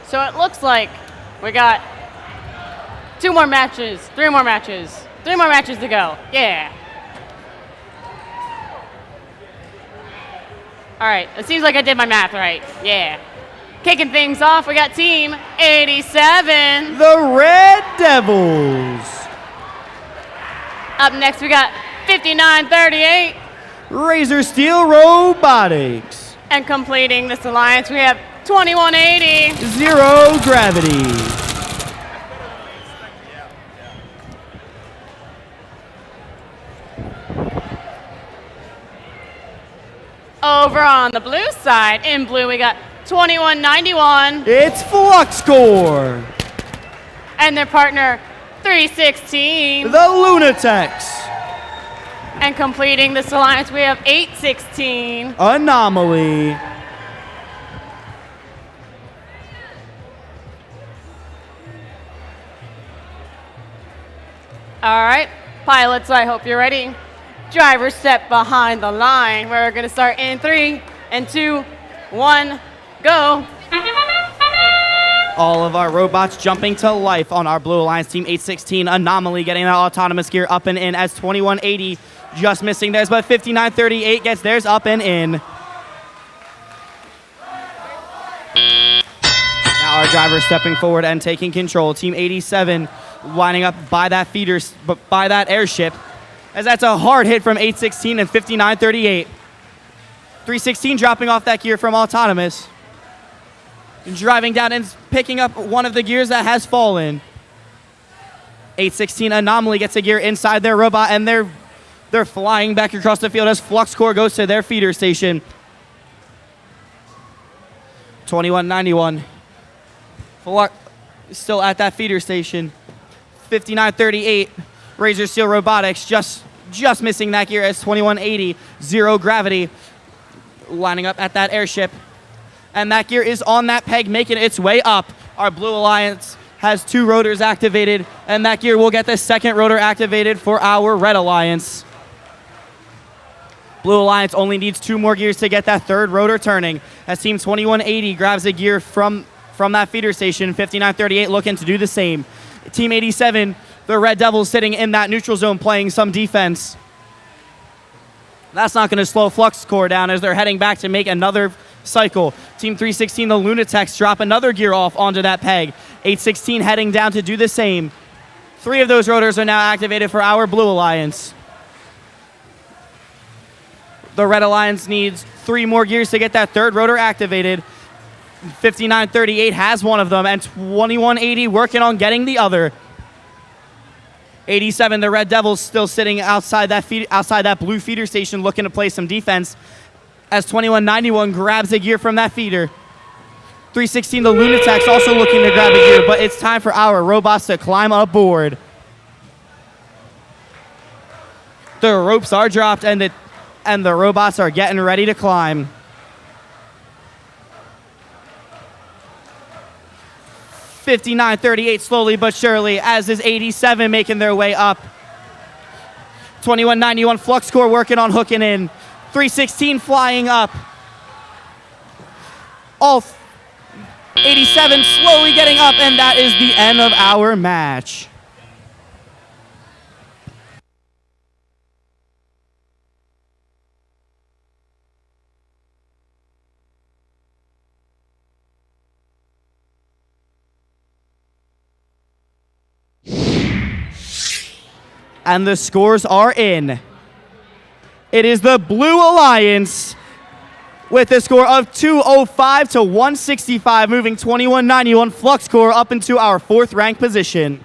So it looks like we got 2 more matches, 3 more matches, 3 more matches to go. Yeah. All right, it seems like I did my math right. Yeah. Kicking things off, we got Team 87. The Red Devils. Up next, we got 5938. Razor Steel Robotics. And completing this alliance, we have 2180. Zero Gravity. Over on the blue side, in blue, we got 2191. It's Flux Core. And their partner, 316. The Lunatex. And completing this alliance, we have 816. Anomaly. All right, pilots, I hope you're ready. Driver step behind the line. We're going to start in 3 and 2, 1, go. All of our robots jumping to life on our Blue Alliance Team 816. Anomaly getting that autonomous gear up and in as 2180 just missing theirs, but 5938 gets theirs up and in. Now our driver stepping forward and taking control. Team 87 lining up by that feeder, by that airship, as that's a hard hit from 816 and 5938. 316 dropping off that gear from autonomous. Driving down and picking up one of the gears that has fallen. 816 Anomaly gets a gear inside their robot, and they're flying back across the field as Flux Core goes to their feeder station. 2191. Flux still at that feeder station. 5938. Razor Steel Robotics just missing that gear as 2180. Zero Gravity lining up at that airship. And that gear is on that peg, making its way up. Our Blue Alliance has 2 rotors activated, and that gear will get the second rotor activated for our Red Alliance. Blue Alliance only needs 2 more gears to get that third rotor turning, as Team 2180 grabs a gear from that feeder station. 5938 looking to do the same. Team 87, the Red Devils sitting in that neutral zone playing some defense. That's not going to slow Flux Core down as they're heading back to make another cycle. Team 316, the Lunatex, drop another gear off onto that peg. 816 heading down to do the same. 3 of those rotors are now activated for our Blue Alliance. The Red Alliance needs 3 more gears to get that third rotor activated. 5938 has one of them, and 2180 working on getting the other. 87, the Red Devils still sitting outside that blue feeder station looking to play some defense, as 2191 grabs a gear from that feeder. 316, the Lunatex, also looking to grab a gear, but it's time for our robots to climb aboard. The ropes are dropped, and the robots are getting ready to climb. 5938 slowly but surely, as is 87 making their way up. 2191 Flux Core working on hooking in. 316 flying up. All 87 slowly getting up, and that is the end of our match. And the scores are in. It is the Blue Alliance with a score of 205 to 165, moving 2191 Flux Core up into our 4th ranked position.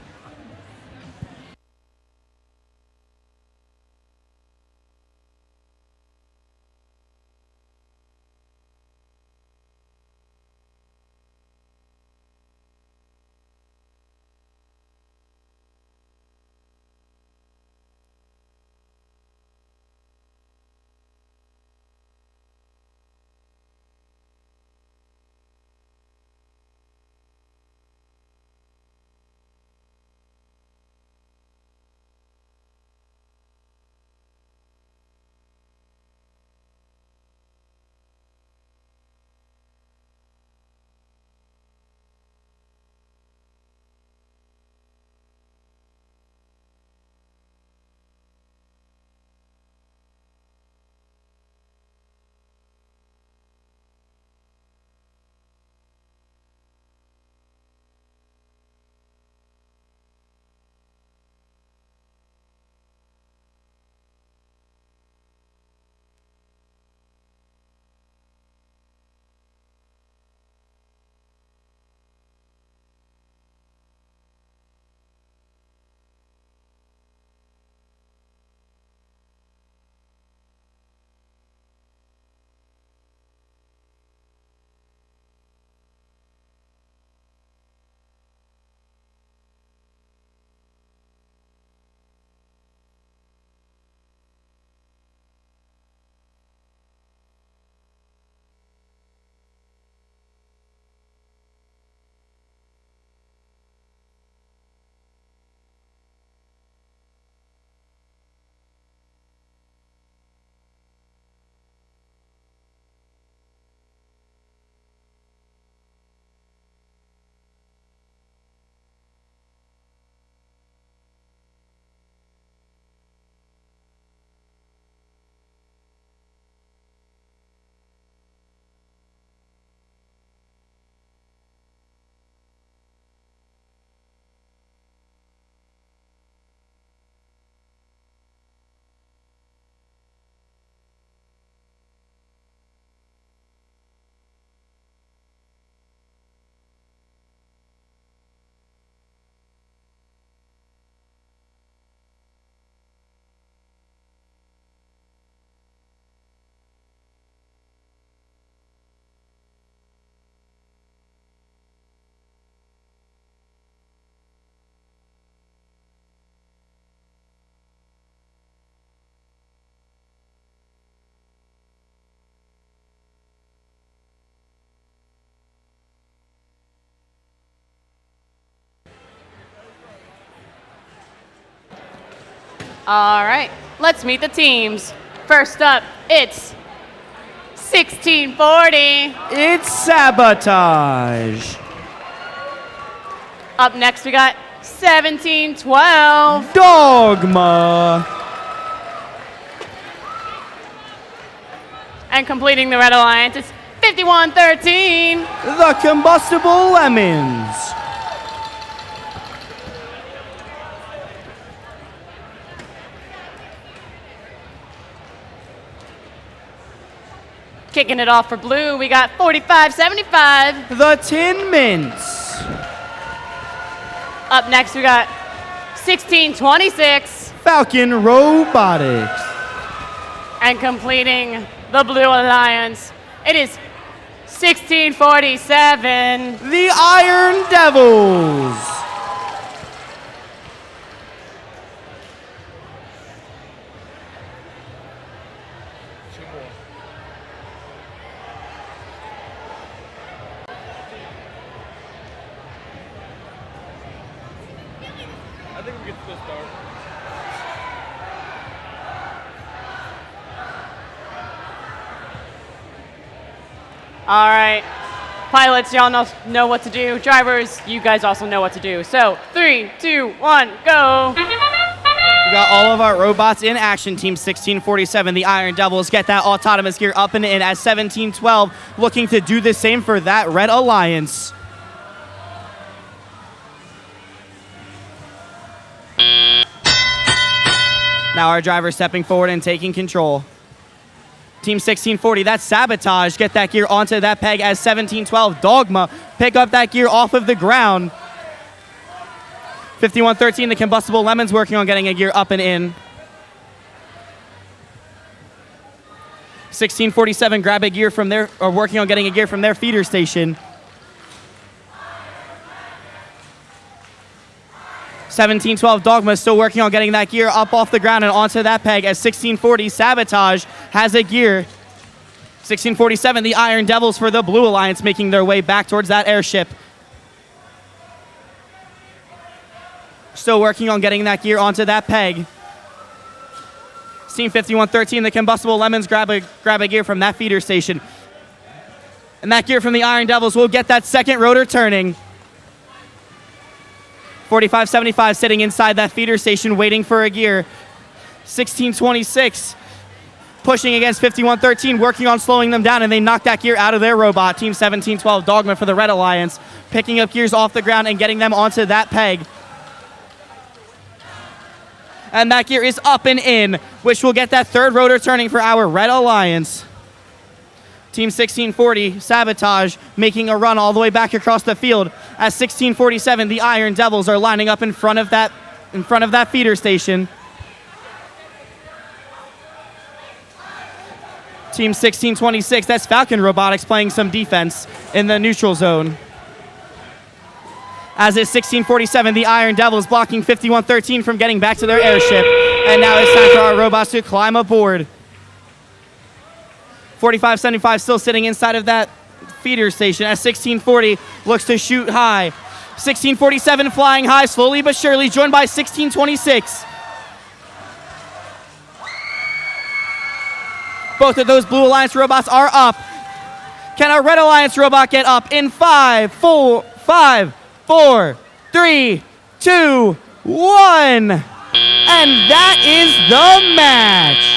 All right, let's meet the teams. First up, it's 1640. It's Sabotage. Up next, we got 1712. Dogma. And completing the Red Alliance, it's 5113. The Combustible Lemons. Kicking it off for blue, we got 4575. The Tin Mints. Up next, we got 1626. Falcon Robotics. And completing the Blue Alliance, it is 1647. The Iron Devils. I think we can still start. All right. Pilots, y'all know what to do. Drivers, you guys also know what to do. So 3, 2, 1, go. We got all of our robots in action. Team 1647, the Iron Devils, get that autonomous gear up and in as 1712, looking to do the same for that Red Alliance. Now our driver stepping forward and taking control. Team 1640, that's Sabotage. Get that gear onto that peg as 1712. Dogma, pick up that gear off of the ground. 5113, the Combustible Lemons working on getting a gear up and in. 1647, grab a gear from working on getting a gear from their feeder station. 1712 Dogma still working on getting that gear up off the ground and onto that peg as 1640 Sabotage has a gear. 1647, the Iron Devils for the Blue Alliance making their way back towards that airship. Still working on getting that gear onto that peg. Team 5113, the Combustible Lemons grab a gear from that feeder station. And that gear from the Iron Devils will get that second rotor turning. 4575 sitting inside that feeder station waiting for a gear. 1626 pushing against 5113, working on slowing them down, and they knock that gear out of their robot. Team 1712 Dogma for the Red Alliance, picking up gears off the ground and getting them onto that peg. And that gear is up and in, which will get that third rotor turning for our Red Alliance. Team 1640, Sabotage, making a run all the way back across the field. As 1647, the Iron Devils are lining up in front of that feeder station. Team 1626, that's Falcon Robotics playing some defense in the neutral zone. As is 1647, the Iron Devils blocking 5113 from getting back to their airship. And now it's time for our robots to climb aboard. 4575 still sitting inside of that feeder station as 1640 looks to shoot high. 1647 flying high, slowly but surely, joined by 1626. Both of those Blue Alliance robots are up. Can our Red Alliance robot get up in 5, 4, 3, 2, 1? And that is the match.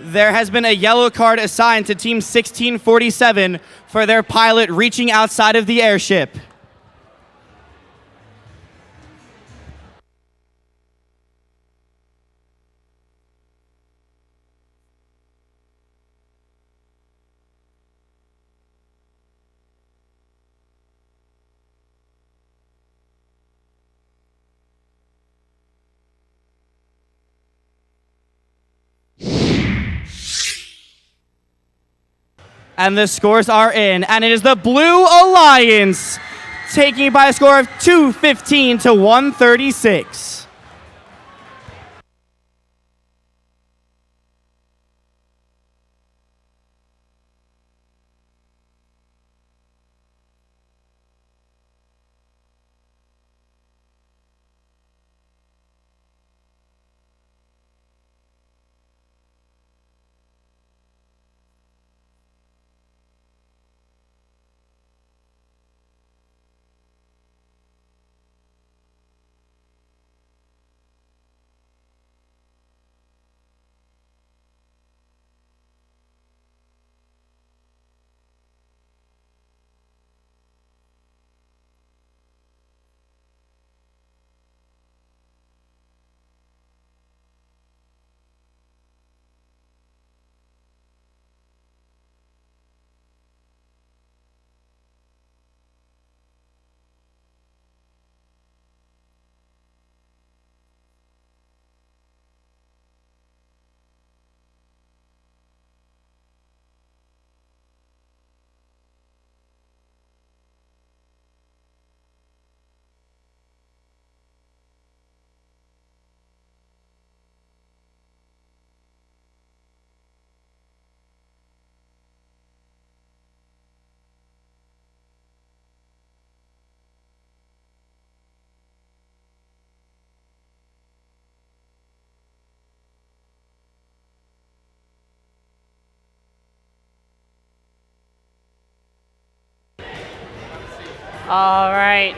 There has been a yellow card assigned to Team 1647 for their pilot reaching outside of the airship. And the scores are in, and it is the Blue Alliance taking it by a score of 215 to 136. All right.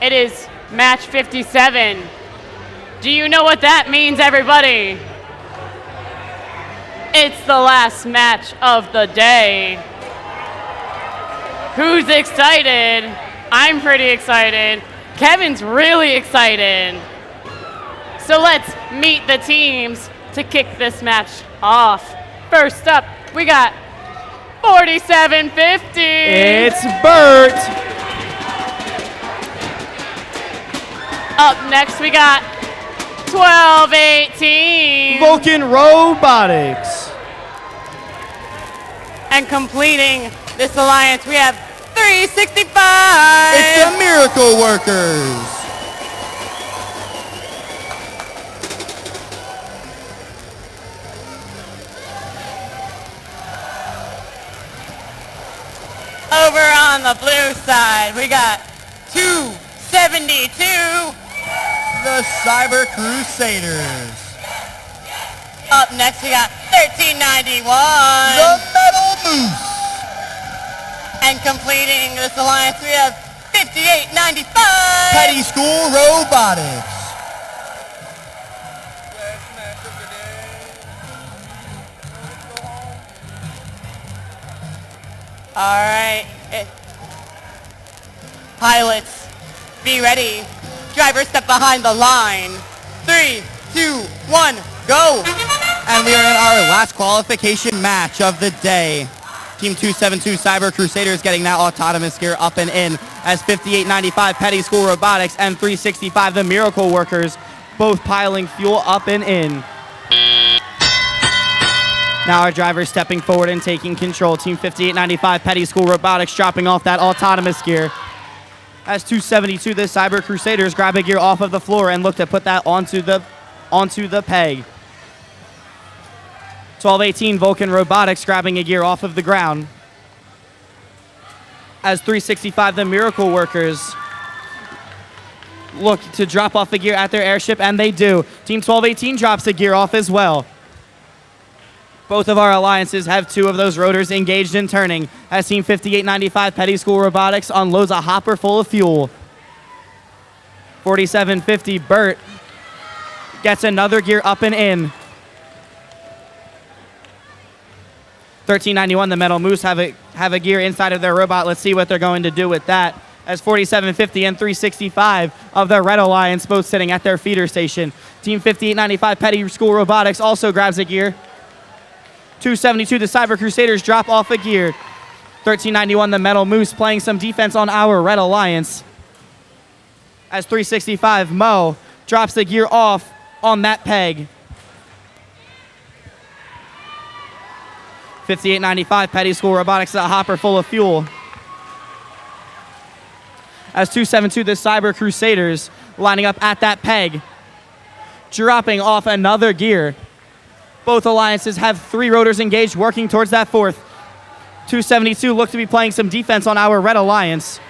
It is match 57. Do you know what that means, everybody? It's the last match of the day. Who's excited? I'm pretty excited. Kevin's really excited. So let's meet the teams to kick this match off. First up, we got 4750. It's Bert. Up next, we got 1218. Vulcan Robotics. And completing this alliance, we have 365. It's the Miracle Workers. Over on the blue side, we got 272. The Cyber Crusaders. Up next, we got 1391. The Metal Moose. And completing this alliance, we have 5895. Petty School Robotics. All right. Pilots, be ready. Driver, step behind the line. 3, 2, 1, go. And we are in our last qualification match of the day. Team 272 Cyber Crusaders getting that autonomous gear up and in as 5895 Petty School Robotics and 365 the Miracle Workers both piling fuel up and in. Now our driver stepping forward and taking control. Team 5895 Petty School Robotics dropping off that autonomous gear. As 272 the Cyber Crusaders grab a gear off of the floor and look to put that onto the peg. 1218 Vulcan Robotics grabbing a gear off of the ground. As 365 the Miracle Workers look to drop off the gear at their airship, and they do. Team 1218 drops a gear off as well. Both of our alliances have two of those rotors engaged in turning as Team 5895 Petty School Robotics unloads a hopper full of fuel. 4750 Bert gets another gear up and in. 1391, the Metal Moose have a gear inside of their robot. Let's see what they're going to do with that. As 4750 and 365 of the Red Alliance both sitting at their feeder station. Team 5895 Petty School Robotics also grabs a gear. 272, the Cyber Crusaders drop off a gear. 1391, the Metal Moose playing some defense on our Red Alliance. As 365, Mo drops the gear off on that peg. 5895, Petty School Robotics, a hopper full of fuel. As 272, the Cyber Crusaders lining up at that peg, dropping off another gear. Both alliances have 3 rotors engaged, working towards that 4th. 272 look to be playing some defense on our Red Alliance,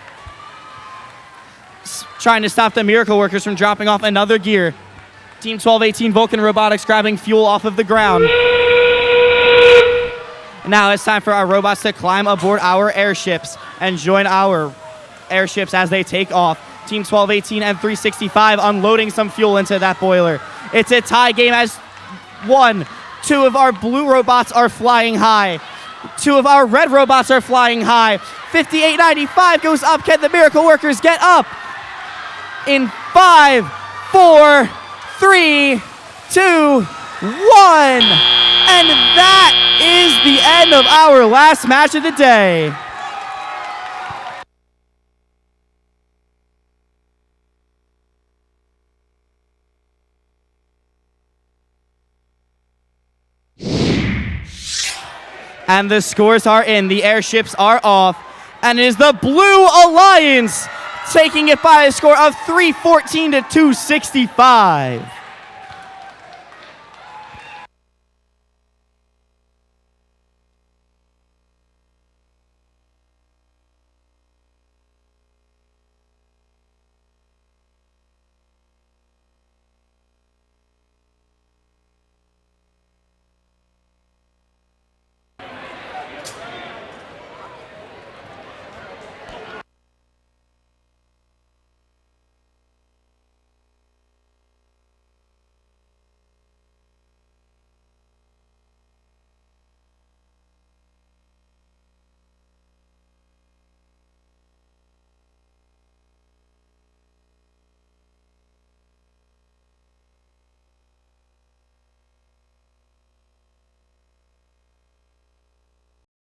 trying to stop the Miracle Workers from dropping off another gear. Team 1218 Vulcan Robotics grabbing fuel off of the ground. Now it's time for our robots to climb aboard our airships and join our airships as they take off. Team 1218 and 365 unloading some fuel into that boiler. It's a tie game as 2 of our blue robots are flying high. 2 of our red robots are flying high. 5895 goes up. Can the Miracle Workers get up? In 5, 4, 3, 2, 1. And that is the end of our last match of the day. And the scores are in, the airships are off, and it is the Blue Alliance taking it by a score of 314 to 265.